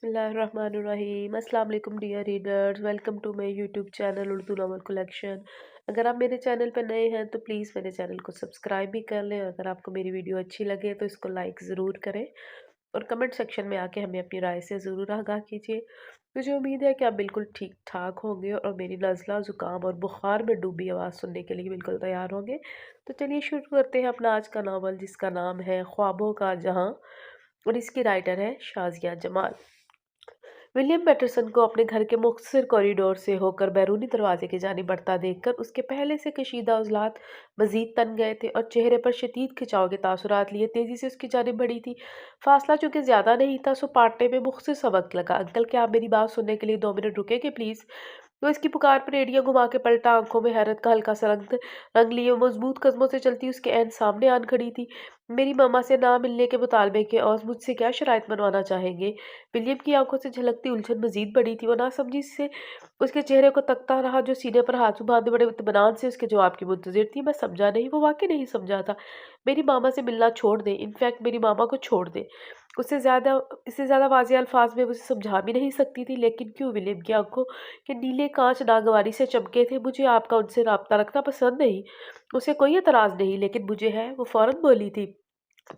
बिस्मिल्लाहिर्रहमानिर्रहीम। अस्सलाम वालेकुम dear readers, welcome to my YouTube channel Urdu novel collection. अगर आप मेरे चैनल पर नए हैं तो प्लीज़ मेरे चैनल को सब्सक्राइब भी कर लें। अगर आपको मेरी वीडियो अच्छी लगे तो इसको लाइक ज़रूर करें और कमेंट सेक्शन में आके हमें अपनी राय से ज़रूर आगाह कीजिए। मुझे उम्मीद है कि आप बिल्कुल ठीक ठाक होंगे और मेरी नज़ला ज़ुकाम और बुखार में डूबी आवाज़ सुनने के लिए बिल्कुल तैयार होंगे। तो चलिए शुरू करते हैं अपना आज का नावल, जिसका नाम है ख्वाबों का जहां और इसकी राइटर है शाज़िया जमाल। विलियम पैटरसन को अपने घर के मुख्तसर कॉरिडोर से होकर बैरूनी दरवाजे की जानिब बढ़ता देखकर उसके पहले से कशीदा उजलात मजीद तन गए थे और चेहरे पर शदीद खिंचाव के तासुरात लिए तेजी से उसकी जानिब बढ़ी थी। फासला चूंकि ज्यादा नहीं था, सो पाटने में मुख्तसर सा वक्त लगा। अंकल, क्या आप मेरी बात सुनने के लिए 2 मिनट रुकेंगे प्लीज? तो इसकी पुकार पर एड़ियां घुमा के पलटा, आंखों में हैरत का हल्का सा रंग रंग लिए मजबूत कदमों से चलती उसके ऐन सामने आन खड़ी थी। मेरी मामा से ना मिलने के मुतालबे के और मुझसे क्या शराइत मनवाना चाहेंगे? विलियम की आंखों से झलकती उलझन मजीद बढ़ी थी। वो नासमझी से उसके चेहरे को तकता रहा, जो सीने पर हाथ बांधे बड़े इत्मीनान से उसके जवाब की मुंतजिर थी। मैं समझा नहीं, वो वाकई नहीं समझा था। मेरी मामा से मिलना छोड़ दे, इनफैक्ट मेरी मामा को छोड़ दे। उससे ज्यादा इससे ज्यादा वाज़ेह अल्फाज में उसे समझा भी नहीं सकती थी, लेकिन क्यों? विलियम की आंखों के नीले कांच नागवारी से चमके थे। मुझे आपका उनसे राब्ता रखना पसंद नहीं। उसे कोई एतराज नहीं, लेकिन मुझे है, वो फौरन बोली थी।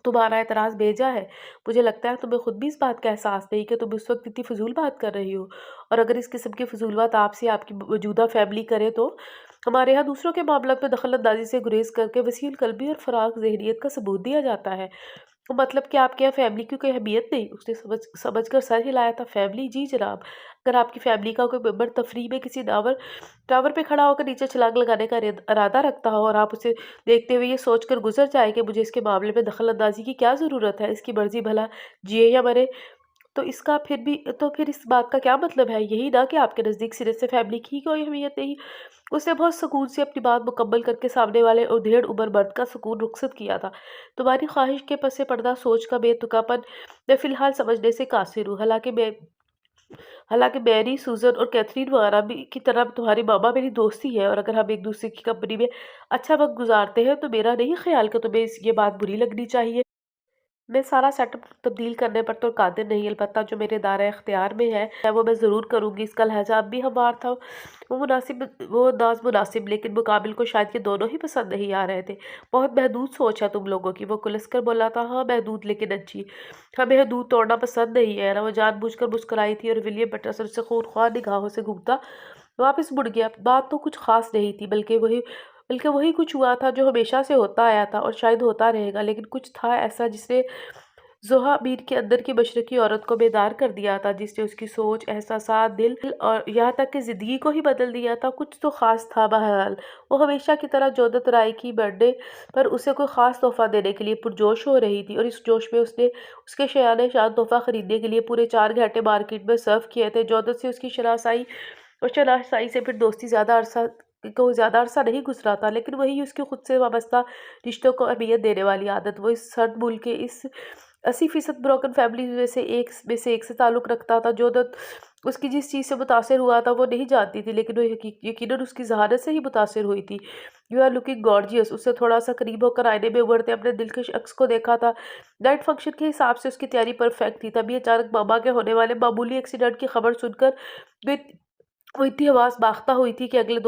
तुम्हारा एतराज बेजा है। मुझे लगता है तुम्हें खुद भी इस बात का एहसास नहीं कि तुम इस वक्त इतनी फजूल बात कर रही हो। और अगर इस किस्म की फजूल बात आपसे आपकी मौजूदा फैमिली करे तो हमारे यहाँ दूसरों के मामलों में दखल अंदाजी से गुरेज करके वसील कल्बी और फराग जहनीत का सबूत दिया जाता है। तो मतलब कि आपके यहाँ फैमिली की कोई अहमियत नहीं? उसने समझ कर सर हिलाया था। फैमिली? जी जनाब। अगर आपकी फैमिली का कोई मेंबर तफरीह में किसी टावर पे खड़ा होकर नीचे छलांग लगाने का इरादा रखता हो और आप उसे देखते हुए ये सोचकर गुजर जाए कि मुझे इसके मामले में दखल अंदाजी की क्या ज़रूरत है, इसकी मर्जी भला जिए या मरे, तो फिर इस बात का क्या मतलब है? यही ना कि आपके नज़दीक सिरे से फैमिली की ही कोई अहमियत नहीं। उसने बहुत सुकून से अपनी बात मुकम्मल करके सामने वाले उधेड़ उमर मर्द का सुकून रुखसत किया था। तुम्हारी ख्वाहिश के पसे पर्दा सोच का बेतुकापन मैं फिलहाल समझने से कासिर हूँ। हालांकि मैरी, सूजन और कैथरीन वगैरह भी की तरह तुम्हारी मामा मेरी दोस्ती है, और अगर हम एक दूसरे की कंपनी में अच्छा वक्त गुजारते हैं तो मेरा नहीं ख्याल कि तुम्हें ये बात बुरी लगनी चाहिए। मैं सारा सेटअप तब्दील करने पर तो कादिर नहीं, अलबत्ता जो मेरे दायरे इख्तियार में है वो मैं ज़रूर करूँगी। इसका लहजा अब भी हमार था। वो अंदाज मुनासिब, लेकिन मुकाबिल को शायद ये दोनों ही पसंद नहीं आ रहे थे। बहुत महदूद सोच है तुम लोगों की, वो कुलस्कर बोला था। हाँ महदूद, लेकिन अच्छी। हमें हदूद तोड़ना पसंद नहीं है ना। वो जानबूझकर मुस्कुराई थी और विलियम पटरसन से खूनख्वार निगाहों से घूमता वापस मुड़ गया। बात तो कुछ खास नहीं थी, बल्कि वही कुछ हुआ था जो हमेशा से होता आया था और शायद होता रहेगा। लेकिन कुछ था ऐसा जिसने ज़ोहा मीर के अंदर की मशरकी औरत को बेदार कर दिया था, जिसने उसकी सोच, एहसासात, दिल और यहाँ तक कि ज़िंदगी को ही बदल दिया था। कुछ तो ख़ास था। बहरहाल वो हमेशा की तरह जोदत राय की बर्थडे पर उसे कोई ख़ास तोहफा देने के लिए पुरजोश हो रही थी, और इस जोश में उसने उसके शयान शान तोहफा खरीदने के लिए पूरे 4 घंटे मार्केट में सर्व किए थे। जोदत से उसकी शनासाई और शनासाई से फिर दोस्ती ज़्यादा अरसा नहीं गुजरा था, लेकिन वही उसकी खुद से वाबस्ता रिश्तों को अहमियत देने वाली आदत। वो इस सर्द मुल्क के इस 80% ब्रोकन फैमिली में से एक से ताल्लुक़ रखता था। जो दत्त उसकी जिस चीज़ से मुतासिर हुआ था वो नहीं जानती थी, लेकिन वो यकीनन उसकी ज़हानत से ही मुतासिर हुई थी। You are looking gorgeous. उससे थोड़ा सा करीब होकर आईने में उभरते अपने दिलकश अक्स को देखा था। नाइट फंक्शन के हिसाब से उसकी तैयारी परफेक्ट थी। तभी अचानक मामा के होने वाले मामूली एक्सीडेंट की खबर सुनकर वे वो इतनी हवास बाख्ता हुई थी कि अगले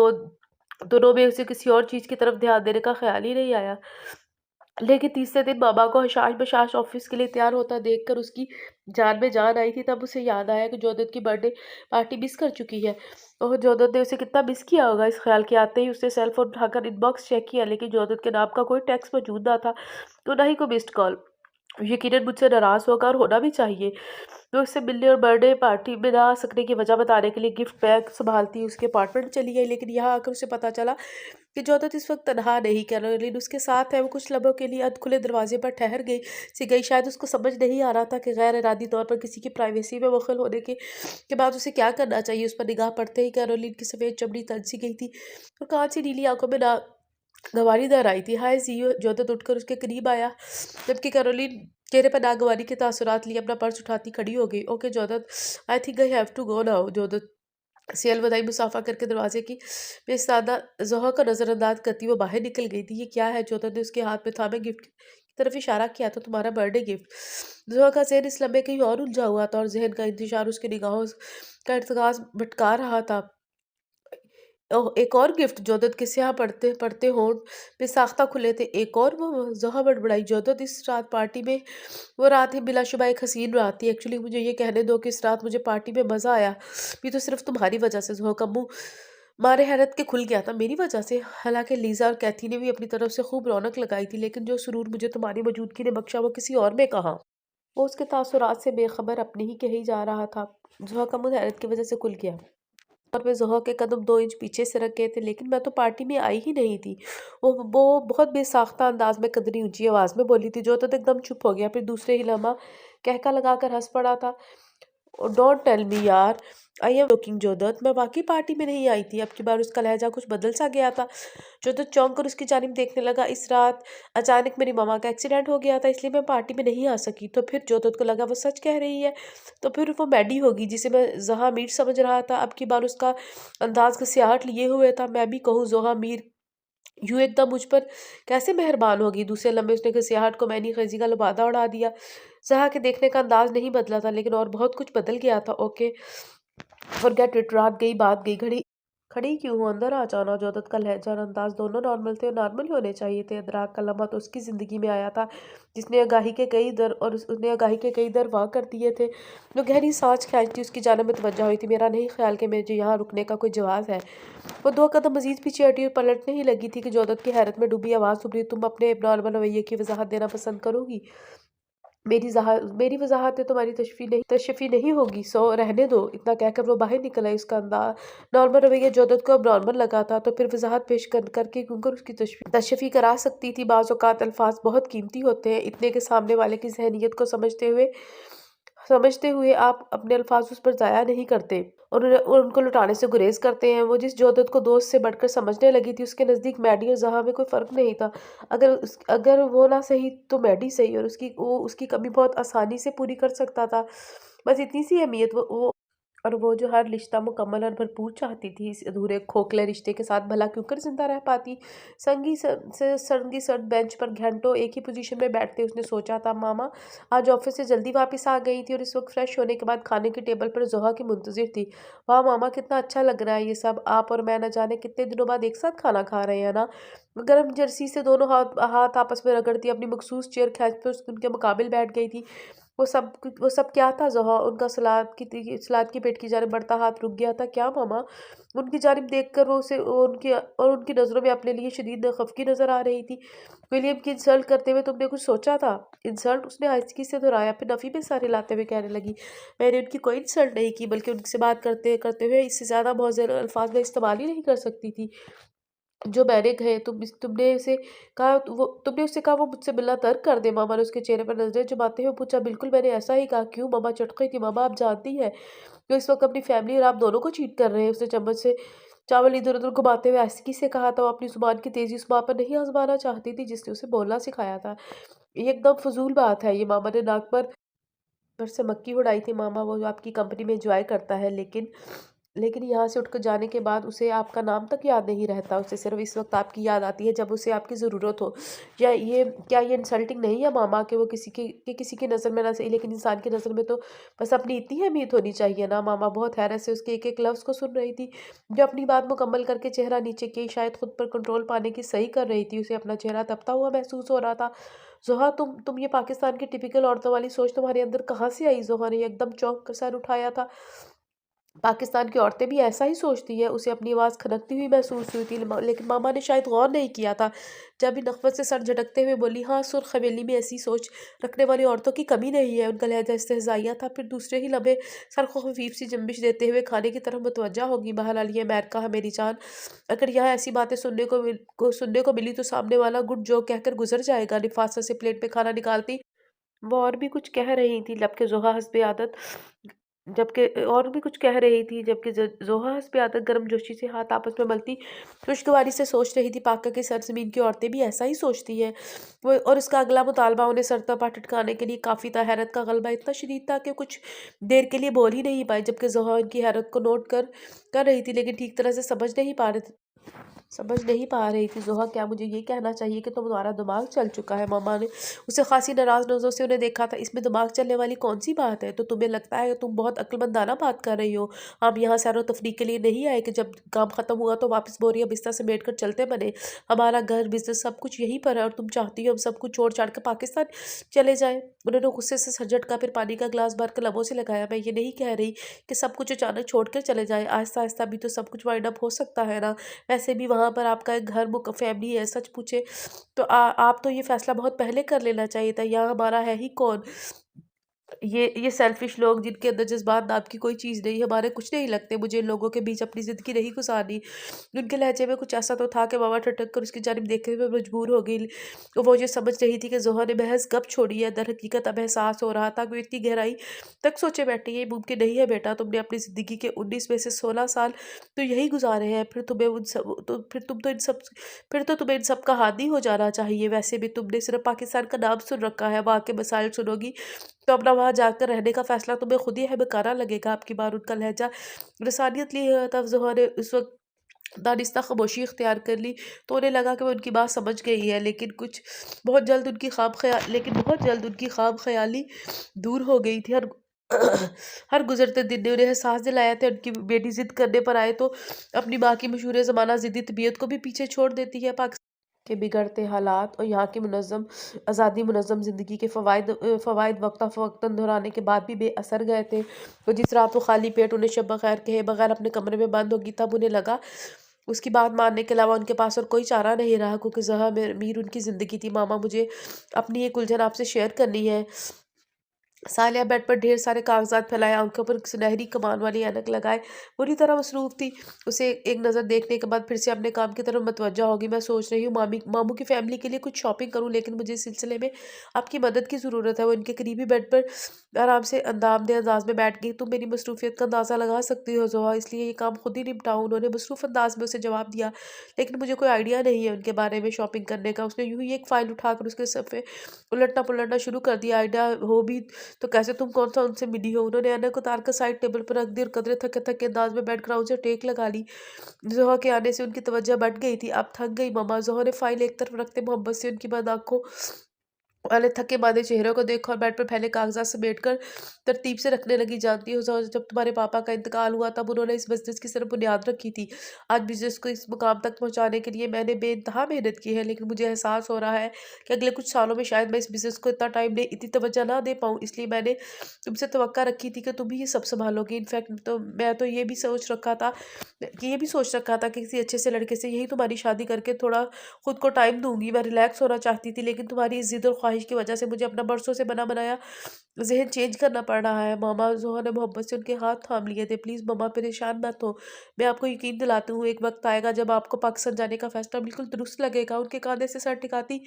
दोनों में उसे किसी और चीज़ की तरफ ध्यान देने का ख्याल ही नहीं आया। लेकिन तीसरे दिन मामा को हशाश बशाश ऑफिस के लिए तैयार होता देखकर उसकी जान में जान आई थी। तब उसे याद आया कि जोधत की बर्थडे पार्टी मिस कर चुकी है। और जोधत ने उसे कितना मिस किया होगा। इस ख्याल के आते ही उसने सेल फोन उठाकर इनबॉक्स चेक किया, लेकिन जोधत के नाम का कोई टेक्स्ट मौजूद ना था, तो ना ही कोई मिस्ड कॉल। यकीनन मुझसे नाराज़ होगा, और होना भी चाहिए। मैं उससे मिलने और बर्थडे पार्टी में ना आ सकने की वजह बताने के लिए गिफ्ट बैग संभालती उसके अपार्टमेंट चली गई, लेकिन यहाँ आकर उसे पता चला कि जोधत इस वक्त तनहा नहीं, कैरोलिन उसके साथ है। वो कुछ लम्हों के लिए अधखुले दरवाजे पर ठहर गई। शायद उसको समझ नहीं आ रहा था कि गैर इरादी तौर पर किसी की प्राइवेसी में दखल होने के बाद उसे क्या करना चाहिए। उस पर निगाह पड़ते ही कैरोलिन की सफ़ेद चमड़ी तन सी गई थी और कांच सी नीली आंखों में ना गंवारीदार आई थी। हाय जियो। जोधत उठकर उसके करीब आया, जबकि कैरोलीन चेहरे पर नागवारी के तासुरात लिए अपना पर्स उठाती खड़ी हो गई। ओके जोधत, I think I have to go now. जोधत से अलविदाई मुसाफा करके दरवाजे की बेसादा जोहा का नजरअंदाज करती वो बाहर निकल गई थी। ये क्या है? जोधत ने उसके हाथ में थामे गिफ्ट तरफ इशारा किया था, तुम्हारा बर्थडे गिफ्ट। ज़ोहा का ज़हन इस लम्हे कहीं और उलझा हुआ था और ज़हन का इंतशार उसकी निगाहों का इर्तिकाज़ भटका रहा था। एक और गिफ्ट, जोधत के स्याह पड़ते पड़ते होंठ पे साख्ता खुले थे। एक और? वो ज़ोहा बड़बड़ाई। जोधत, इस रात पार्टी में, वो रात ही बिलाशुबा एक हसीन रात थी। एक्चुअली मुझे ये कहने दो कि इस रात मुझे पार्टी में मज़ा आया भी तो सिर्फ तुम्हारी वजह से। ज़ोहा का मुंह मारे हैरत के खुल गया था। मेरी वजह से? हालांकि लीजा और कैथी ने भी अपनी तरफ से खूब रौनक लगाई थी, लेकिन जो सुरूर मुझे तुम्हारी मौजूदगी ने बख्शा वो किसी और में कहा। वो उसके तासुरात से बेखबर अपनी ही कही जा रहा था। ज़ोहा का मुंह हैरत की वजह से खुल गया और मैं ज़ोहा के कदम 2 इंच पीछे से रख गए थे, लेकिन मैं तो पार्टी में आई ही नहीं थी। वो बहुत बेसाख्ता अंदाज में कदरी ऊंची आवाज़ में बोली थी। जो तो एकदम चुप हो गया, फिर दूसरे ही लम्हा कहका लगाकर हंस पड़ा था। डोंट टेल मी यार, आई एम जोकिंग जोधत, मैं वाकई पार्टी में नहीं आई थी। अब की बार उसका लहजा कुछ बदल सा गया था। जोधत चौंक कर उसकी जानिब देखने लगा। इस रात अचानक मेरी मामा का एक्सीडेंट हो गया था, इसलिए मैं पार्टी में नहीं आ सकी। तो फिर? जोधत को लगा वो सच कह रही है। तो फिर वो मैडी होगी जिसे मैं जहाँ मीर समझ रहा था। अब की बार उसका अंदाज का सियाहट लिए हुए था। मैं भी कहूँ जोहा मीर यूं एकदम मुझ पर कैसे मेहरबान होगी। दूसरे लम्हे उसने घसियाहट को मैनी खजी का लबादा उड़ा दिया। जहा के देखने का अंदाज नहीं बदला था, लेकिन और बहुत कुछ बदल गया था। ओके फॉरगेट इट, रात गई बात गई। घड़ी खड़ी क्यों हो, अंदर आ जाना। जोदत का लहजा और अंदाज दोनों नॉर्मल थे और नॉर्मल ही होने चाहिए थे। अदराक का लम्हा तो उसकी जिंदगी में आया था जिसने आगाही के कई दर और उसने आगाही के कई दर वाह कर दिए थे। जो गहरी सांस खींचती उसकी जानिब में तवज्जो हुई थी। मेरा नहीं ख्याल कि मुझे यहाँ रुकने का कोई जवाब है। वो 2 कदम मजीद पीछे हटी और पलटने ही लगी थी कि जोधत की हैरत में डूबी आवाज़ उभरी। तुम अपने एबनॉर्मल रवैये की वजाहत देना पसंद करोगी? मेरी वजाहत तुम्हारी तशफ़ी नहीं होगी, सो रहने दो। इतना कहकर वो बाहर निकल आई। उसका अंदाज नॉर्मल रवैया जोधत को अब नॉर्मल लगा था, तो फिर वजाहत पेश करके क्यों उसकी तशफ़ी करा सकती थी। बाज़ औक़ात अल्फाज बहुत कीमती होते हैं, इतने के सामने वाले की जहनीत को समझते हुए आप अपने अल्फाज उस पर ज़ाया नहीं करते और उनको लुटाने से गुरेज करते हैं। वो जिस जोधत को दोस्त से बढ़कर समझने लगी थी, उसके नज़दीक मैडी और जहाँ में कोई फ़र्क नहीं था। अगर वो ना सही तो मैडी सही, और उसकी कमी बहुत आसानी से पूरी कर सकता था। बस इतनी सी अहमियत वो जो हर रिश्ता मुकम्मल और भरपूर चाहती थी, इस अधूरे खोखले रिश्ते के साथ भला क्यों कर जिंदा रह पाती। संगी सर्द बेंच पर घंटों एक ही पोजीशन में बैठते उसने सोचा था, मामा आज ऑफिस से जल्दी वापस आ गई थी और इस वक्त फ्रेश होने के बाद खाने की टेबल पर जोहा की मुंतजिर थी। वाह मामा, कितना अच्छा लग रहा है ये सब। आप और मैं न जाने कितने दिनों बाद एक साथ खाना खा रहे हैं ना। गर्म जर्सी से दोनों हाथ हाथ आपस में रगड़ती अपनी मखसूस चेयर खींच पर उनके मुकाबिल बैठ गई थी। वो सब क्या था ज़ोहा? उनका सलाद की पेट की जानिब बढ़ता हाथ रुक गया था। क्या मामा? उनकी जानिब देखकर उनकी नज़रों में अपने लिए शदीद खफगी नजर आ रही थी। विलियम की इंसल्ट करते हुए तुमने कुछ सोचा था? इंसल्ट? उसने आहिस्तगी से दोहराया, फिर नफ़ी में सारे लाते हुए कहने लगी, मैंने उनकी कोई इंसल्ट नहीं की, बल्कि उनसे बात करते करते हुए इससे ज़्यादा मौज़ेल अल्फाज में इस्तेमाल ही नहीं कर सकती थी जो मैंने कहे। तुमने उससे कहा वो मुझसे मिलना तर्क कर दे। मामा ने उसके चेहरे पर नजरें जमाते हुए पूछा, बिल्कुल मैंने ऐसा ही कहा। क्यों? मामा चटक गई थी। मामा आप जानती हैं कि इस वक्त अपनी फैमिली और आप दोनों को चीट कर रहे हैं। उसने चम्मच से चावल इधर उधर घुमाते हुए आहिस्तगी से कहा था। वो अपनी जुबान की तेजी उस माँ पर नहीं आजमाना चाहती थी जिसने उसे बोलना सिखाया था। ये एकदम फजूल बात है ये। मामा ने नाक पर से मक्खी उड़ाई थी। मामा वो आपकी कंपनी में एंजॉय करता है, लेकिन यहाँ से उठकर जाने के बाद उसे आपका नाम तक याद नहीं रहता। उसे सिर्फ इस वक्त आपकी याद आती है जब उसे आपकी ज़रूरत हो। क्या ये इंसल्टिंग नहीं है मामा कि वो किसी की नज़र में ना सही, लेकिन इंसान की नज़र में तो बस अपनी इतनी अहमियत होनी चाहिए ना। मामा बहुत हैरत से उसके एक एक लफ्ज़ को सुन रही थी। जो अपनी बात मुकम्मल करके चेहरा नीचे किए शायद खुद पर कंट्रोल पाने की सही कर रही थी। उसे अपना चेहरा तपता हुआ महसूस हो रहा था। जोहा, तुम ये पाकिस्तान की टिपिकल औरतों वाली सोच तुम्हारे अंदर कहाँ से आई? जोहा ने एकदम चौंक कर सर उठाया था। पाकिस्तान की औरतें भी ऐसा ही सोचती है। उसे अपनी आवाज़ खनकती हुई महसूस हुई थी, लेकिन मामा ने शायद गौर नहीं किया था। जब भी नखवत से सर झटकते हुए बोली, हाँ, सुर्ख हवेली में ऐसी सोच रखने वाली औरतों की कमी नहीं है। उनका लहजा इस्तेहज़ाइया था। फिर दूसरे ही लम्हे सर को खफीफ सी जंबिश देते हुए खाने की तरफ मुतवज्जा होगी। बहरहाल ये अमेरिका है मेरी जान, अगर यहाँ ऐसी बातें सुनने को मिली तो सामने वाला गुड जोक कहकर गुजर जाएगा। निफासा से प्लेट पे खाना निकालती वो और भी कुछ कह रही थी, जबकि जोहा हस्बे आदत गर्मजोशी से हाथ आपस में मलती खुशगवारी से सोच रही थी। पाका की सरजमीन की औरतें भी ऐसा ही सोचती हैं। वो और इसका अगला मुतालबा उन्हें सरतपा टटकाने के लिए काफ़ी था। हैरत का गलबा इतना शदीद था कि कुछ देर के लिए बोल ही नहीं पाई, जबकि जोहा उनकी हैरत को नोट कर रही थी, लेकिन ठीक तरह से समझ नहीं पा रही थी। समझ नहीं पा रही थी ज़ोहा क्या मुझे ये कहना चाहिए कि तुम्हारा दिमाग चल चुका है। मामा ने उसे खासी नाराज़ नज़रों से उन्हें देखा था। इसमें दिमाग चलने वाली कौन सी बात है? तो तुम्हें लगता है कि तुम बहुत अक्लमंदाना बात कर रही हो। हम यहाँ सैर व तफरीह के लिए नहीं आए कि जब काम ख़त्म हुआ तो वापस बोरिया बिस्तर समेट कर चलते बने। हमारा घर बिजनेस सब कुछ यहीं पर है और तुम चाहती हो हम सब कुछ छोड़ छाड़ कर पाकिस्तान चले जाएं। उन्होंने गुस्से से सर झटका, फिर पानी का गिलास भर कर लबों से लगाया। मैं ये नहीं कह रही कि सब कुछ अचानक छोड़ कर चले जाएं। आहिस्ता आहिस्ता भी तो सब कुछ वाइंड अप हो सकता है ना। वैसे भी वहाँ पर आपका एक घर फैमिली है। सच पूछे तो आप तो ये फैसला बहुत पहले कर लेना चाहिए था। यहाँ हमारा है ही कौन? ये सेल्फिश लोग जिनके अंदर जज़्बात नाम की कोई चीज़ नहीं, हमारे कुछ नहीं लगते। मुझे इन लोगों के बीच अपनी ज़िंदगी नहीं गुज़ारनी। उनके लहजे में कुछ ऐसा तो था कि मामा ठटक कर उसकी जानिब देखने पे मजबूर हो गई। वो ये समझ रही थी कि ज़ोहा ने महज़ गप छोड़ी है। दरहकीकत अब एहसास हो रहा था कि वो इतनी गहराई तक सोचे बैठी है। ये मुमकिन नहीं है बेटा, तुमने अपनी ज़िंदगी के 19 में से 16 साल तो यही गुज़ारे हैं। फिर तो तुम्हें इन सब का हादी हो जाना चाहिए। वैसे भी तुमने सिर्फ़ पाकिस्तान का नाम सुन रखा है, वहाँ के मसाइल सुनोगी तो अपना वहाँ जाकर रहने का फ़ैसला तुम्हें खुद ही बेकारा लगेगा। आपकी बार उनका लहजा इंसानियत लिए तब ज़ोहा ने उस वक़्त दानिस्ता खामोशी इख्तियार कर ली। तो उन्हें लगा कि वो उनकी बात समझ गई है, लेकिन बहुत जल्द उनकी ख़्वाब ख़याली दूर हो गई थी। हर हर गुज़रते दिन ने उन्हें एहसास दिलाया था उनकी बेटी ज़िद करने पर आए तो अपनी माँ की मशहूर ज़माना ज़िद्दी तबीयत को भी पीछे छोड़ देती है। के बिगड़ते हालात और यहाँ की मुनज़्ज़म ज़िंदगी के फ़वाइद वक्तन दोहराने के बाद भी बेअसर गए थे। वो जिस रात वो खाली पेट उन्हें शब बख़ैर कहे बगैर अपने कमरे में बंद होगी, तब उन्हें लगा उसकी बात मानने के अलावा उनके पास और कोई चारा नहीं रहा, क्योंकि ज़हा मीर उनकी ज़िंदगी थी। मामा, मुझे अपनी एक उलझन आपसे शेयर करनी है। सालिया बेड पर ढेर सारे कागजात फैलाए, आंखों पर सुनहरी कमान वाली ऐनक लगाए बुरी तरह मसरूफ थी। उसे एक नज़र देखने के बाद फिर से अपने काम की तरफ मतवज्जा होगी। मैं सोच रही हूँ मामू की फैमिली के लिए कुछ शॉपिंग करूँ, लेकिन मुझे इस सिलसिले में आपकी मदद की ज़रूरत है। वो इनके करीबी बेड पर आराम से अंदामदे अंदाज में बैठ गई। तुम मेरी मसरूफियत का अंदाज़ा लगा सकती हो जोहा, इसलिए ये काम खुद ही निपटाऊँ। उन्होंने मसरूफ़ अंदाज में उसे जवाब दिया, लेकिन मुझे कोई आइडिया नहीं है उनके बारे में शॉपिंग करने का। उसने यूं ही एक फ़ाइल उठाकर उसके सफ़े उलटना पुलटना शुरू कर दिया। आइडिया हो भी तो कैसे, तुम कौन सा उनसे मिली हो? उन्होंने ऐनक उतार कर साइड टेबल पर रख दी और कदरे थके थके अंदाज में बेड ग्राउंड से टेक लगा ली। ज़ोहा के आने से उनकी तवज्जो बढ़ गई थी। अब थक गई मम्मा। ज़ोहा ने फाइल एक तरफ रखते मोहब्बत से उनकी बंद आंखों वाले थके मांदे चेहरे को देखा और बेड पर फैले कागजात समेटकर तरतीब से रखने लगी। जानती हो ज़ोहा, जब तुम्हारे पापा का इंतकाल हुआ तब उन्होंने इस बिज़नेस की सिर्फ बुनियाद रखी थी। आज बिज़नेस को इस मुकाम तक पहुंचाने के लिए मैंने बेइंतहा मेहनत की है, लेकिन मुझे एहसास हो रहा है कि अगले कुछ सालों में शायद मैं इस बिज़नेस को इतना टाइम नहीं, इतनी तवज्जो ना दे पाऊँ। इसलिए मैंने तुमसे तवक्का रखी थी कि तुम ही ये सब सँभालोगी। इनफैक्ट तो मैं तो ये भी सोच रखा था कि किसी अच्छे से लड़के से यही तुम्हारी शादी करके थोड़ा खुद को टाइम दूँगी। मैं रिलैक्स होना चाहती थी, लेकिन तुम्हारी इस ज़िद और ख्वाहिश की वजह से मुझे अपना बरसों से बना बनाया ज़हन चेंज करना पड़ रहा है। मामा, ज़ोहा ने मोहब्बत से उनके हाथ थाम लिए थे। प्लीज़ मम्मा, परेशान मत हो। मैं आपको यकीन दिलाती हूँ, एक वक़्त आएगा जब आपको पाकिस्तान जाने का फ़ैसला बिल्कुल दुरुस्त लगेगा। उनके कांधे से सर टिकाती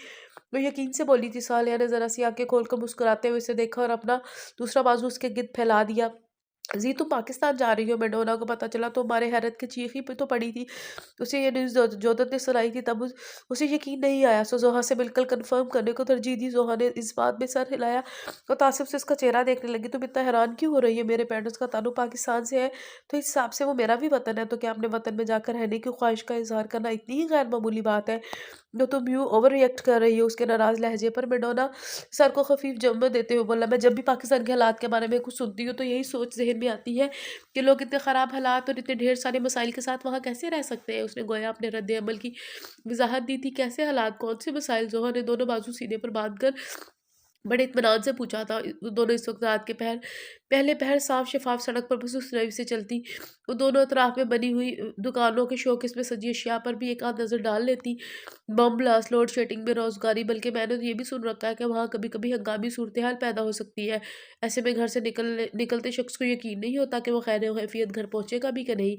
वो यकीन से बोली थी। सालिया ने ज़रा सी आँखें खोलकर मुस्कुराते हुए उसे देखा और अपना दूसरा बाजू उसके गिर्द फैला दिया। जी, तुम पाकिस्तान जा रही हो? मैडोना को पता चला तो हमारे हैरत की चीख ही तो पड़ी थी। उसे ये न्यूज़ जोधत ने सुनाई थी, तब उसे यकीन नहीं आया। सो ज़ोहा से मिलकर कंफर्म करने को तरजीह दी। ज़ोहा ने इस बात में सर हिलाया और तासुब से उसका चेहरा देखने लगी। तुम इतना हैरान क्यों हो रही है? मेरे पेरेंट्स का ताल्लुक पाकिस्तान से है, तो इस हिसाब से वो मेरा भी वतन है। तो क्या अपने वतन में जाकर रहने की ख्वाहिश का इजहार करना इतनी ही गैर मामूली बात है जो तुम यूँ ओवर रिएक्ट कर रही हो? उसके नाराज़ लहजे पर मैडोना सर को खफीफ जम्मे देते हुए बोला, मैं जब भी पाकिस्तान के हालात के बारे में कुछ सुनती हूँ तो यही सोच जहन में आती है कि लोग इतने ख़राब हालात और इतने ढेर सारे मसाइल के साथ वहाँ कैसे रह सकते हैं। उसने गोया अपने रद्द अमल की वजाहत दी थी। कैसे हालात, कौन से मसाइल? ज़ोहर ने दोनों बाजू सीने पर बांध कर बड़े इत्मीनान से पूछा था। दोनों इस वक्त रात के पहले पहर साफ शफाफ सड़क पर बस उस रवि से चलती। वो दोनों अतराफ में बनी हुई दुकानों के शोकेस में सजी अशिया पर भी एक आध नज़र डाल लेती। बम ब्लास्ट, लोड शेडिंग, बेरोजगारी, बल्कि मैंने तो ये भी सुन रखा है कि वहाँ कभी कभी हंगामी सूरत हाल पैदा हो सकती है। ऐसे में घर से निकलते शख्स को यकीन नहीं होता कि वो खैर कैफियत घर पहुँचेगा भी कि नहीं।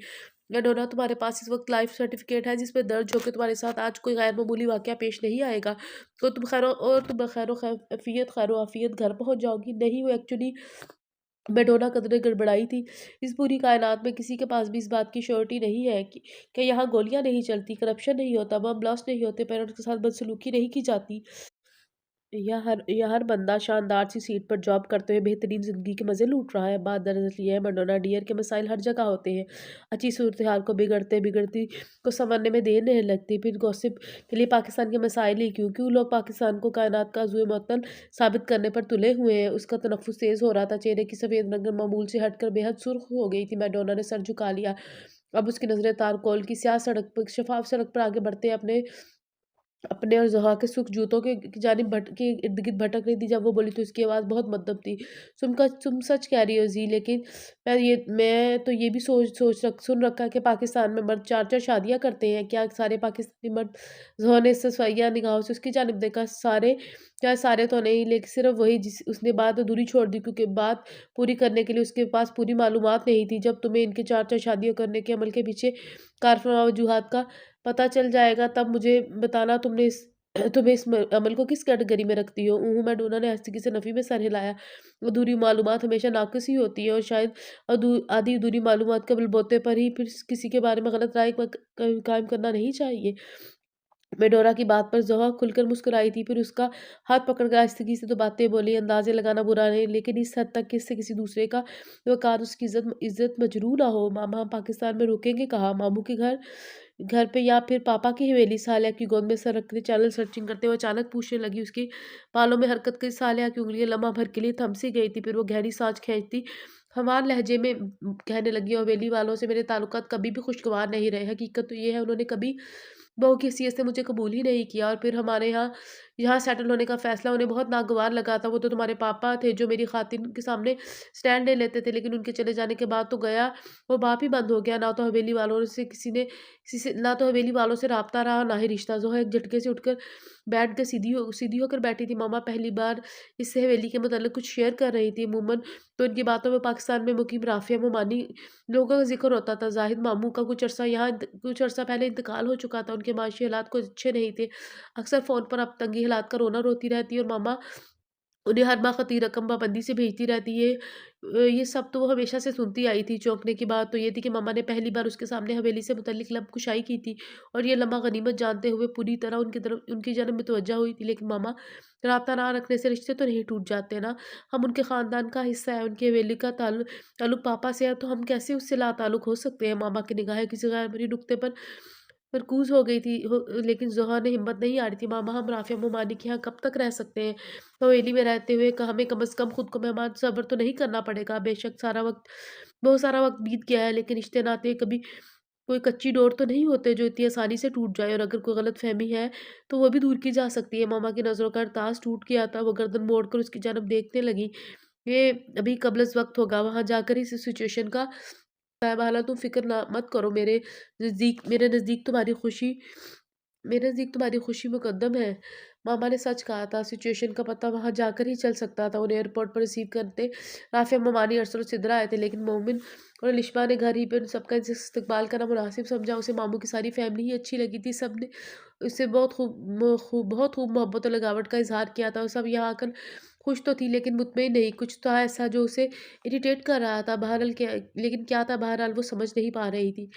या डोना, तुम्हारे पास इस वक्त लाइफ सर्टिफिकेट है जिसमें दर्ज हो के तुम्हारे साथ आज कोई गैर मामूली वाक़या पेश नहीं आएगा तो तुम खैर आफियत घर पहुंच जाओगी। नहीं, वो एक्चुअली मेडोना कदरे गड़बड़ाई थी। इस पूरी कायनात में किसी के पास भी इस बात की श्योरिटी नहीं है कि यहाँ गोलियां नहीं चलती, करप्शन नहीं होता, बम ब्लास्ट नहीं होते, पेरेंट्स के साथ बदसलूकी नहीं की जाती। यह हर बंदा शानदार सी सीट पर जॉब करते हुए बेहतरीन ज़िंदगी के मज़े लूट रहा है। बात दरअसल ये है, मैडोना डियर के मसाइल हर जगह होते हैं। अच्छी सूरत-हाल को बिगड़ते बिगड़ती को संवरने में देर नहीं लगती। फिर गॉसिप के लिए पाकिस्तान के मसाइल ही क्यों? क्यों लोग पाकिस्तान को कायनात का ज़ुए मुअत्तल साबित करने पर तुले हुए हैं? उसका तनफ़्फ़ुस तेज़ हो रहा था। चेहरे की सफ़ेद रंगत मामूल से हटकर बेहद सुर्ख़ हो गई थी। मैडोना ने सर झुका लिया। अब उसकी नज़रें तारकोल की स्याह सड़क पर शफ़ाफ़ सड़क पर आगे बढ़ते अपने अपने और ज़ोहा के सुख जूतों की जानिब के इर्द-गिर्द भटक रही थी। जब वो बोली तो उसकी आवाज़ बहुत मद्दब थी। तुम सच कह रही हो ज़ी, लेकिन मैं तो ये भी सुन रखा है कि पाकिस्तान में मर्द 4-4 शादियाँ करते हैं। क्या सारे पाकिस्तानी मर्द? ज़ोहा ने सफाइया निगाहों से उसकी जानिब देखा। क्या सारे तो नहीं, लेकिन सिर्फ़ वही जिस उसने बात अधूरी छोड़ दी क्योंकि बात पूरी करने के लिए उसके पास पूरी मालूमात नहीं थी। जब तुम्हें इनके 4-4 शादियाँ करने के अमल के पीछे कारफ़रमा वजूहात का पता चल जाएगा, तब मुझे बताना तुम्हें इस अमल को किस कैटेगरी में रखती हो? मैडोना ने हँसती से नफ़ी में सर हिलाया। अधूरी मालूमात हमेशा नाक़िस ही होती है और शायद आधी अधूरी मालूमात के बलबूते पर ही फिर किसी के बारे में गलत राय कायम करना नहीं चाहिए। मेडोरा की बात पर ज़ोहा खुलकर मुस्कुराई थी, फिर उसका हाथ पकड़कर आहिस्तगी से तो बातें बोली। अंदाज़े लगाना बुरा नहीं, लेकिन इस हद तक कि इससे किसी दूसरे का वक़ार, उसकी इज़्ज़त मजरूह ना हो। मामा हम पाकिस्तान में रुकेंगे कहाँ? मामू के घर घर पे या फिर पापा की हवेली? सालिया की गोद में सर रखते चैनल सर्चिंग करते हुए अचानक पूछने लगी। उसके बालों में हरकत की सालिया की उँगलियाँ लम्हा भर के लिए थम सी गई थी, फिर वो गहरी साँस खींचती हमार लहजे में कहने लगी, हवेली वालों से मेरे ताल्लुकात कभी भी खुशगवार नहीं रहे। हकीकत तो ये है, उन्होंने कभी बहू की हैसियत से मुझे कबूल ही नहीं किया, और फिर हमारे यहाँ यहाँ सेटल होने का फ़ैसला उन्हें बहुत नागवार लगा था। वो तो तुम्हारे पापा थे जो मेरी ख़ातिर के सामने स्टैंड ले लेते थे, लेकिन उनके चले जाने के बाद तो गया वो बाप ही बंद हो गया। ना तो हवेली वालों से किसी से ना तो हवेली वालों से राब्ता रहा, ना ही रिश्ता। ज़ोहा एक झटके से उठकर बैठ कर सीधी होकर बैठी थी। मामा पहली बार इससे हवेली के मुताल्लिक़ कुछ शेयर कर रही थी। अमूमन तो इनकी बातों में पाकिस्तान में मुक़ीम राफ़िया मोमानी लोगों का ज़िक्र होता था। ज़ाहिद मामू का कुछ अरसा पहले इंतकाल हो चुका था। उनके माशी हालात कुछ अच्छे नहीं थे। अक्सर फ़ोन पर अब तंगी हालात का रोना रोती रहती, और मामा उन्हें हर माह खती रकम पाबंदी से भेजती रहती है। ये सब तो वो हमेशा से सुनती आई थी। चौंकने की बात तो ये थी कि मामा ने पहली बार उसके सामने हवेली से मुतल्लिक़ लब कुशाई की थी, और ये लम्हा गनीमत जानते हुए पूरी तरह उनकी जानब मुतवज्जा हुई थी। लेकिन मामा, राब्ता ना रखने से रिश्ते तो नहीं टूट जाते ना। हम उनके ख़ानदान का हिस्सा है, उनकी हवेली का ताल्लुक पापा से है, तो हम कैसे उससे लाताल्लुक़ हो सकते हैं? मामा की निगाहें किसी गैर मर्जी नुक्ते पर मरकूज़ हो गई थी लेकिन ज़ोहा ने हिम्मत नहीं हारी थी। मामा, हम राफ़िया मोमानी के यहाँ कब तक रह सकते हैं? हवेली में रहते हुए हमें कम से कम खुद को मेहमान सब्र तो नहीं करना पड़ेगा। बेशक बहुत सारा वक़्त बीत गया है, लेकिन रिश्ते नाते कभी कोई कच्ची डोर तो नहीं होते जो इतनी आसानी से टूट जाए, और अगर कोई गलतफ़हमी है तो वो भी दूर की जा सकती है। मामा की नज़रों का तास टूट गया था। वो गर्दन मोड़कर उसकी जानब देखने लगी। ये अभी कब्ल वक़्त होगा, वहाँ जाकर इस सिचुएशन का बहरहाल तुम फ़िक्र ना मत करो। मेरे नज़दीक तुम्हारी खुशी मुकद्दम है। मामा ने सच कहा था। सिचुएशन का पता वहाँ जाकर ही चल सकता था। उन्हें एयरपोर्ट पर रिसीव करते राफ़िया ममानी, अरसल और सिद्रा आए थे, लेकिन मोमिन और लिशमा ने घर ही पे उन सबका इस्तकबाल करना मुनासिब समझा। उसे मामू की सारी फैमिली ही अच्छी लगी थी। सब ने उससे बहुत खूब मोहब्बत और लगावट का इज़हार किया था, और सब यहाँ आकर खुश तो थी लेकिन मुतमईन नहीं। कुछ था ऐसा जो उसे इरिटेट कर रहा था। लेकिन क्या था, बहरहाल वो समझ नहीं पा रही थी।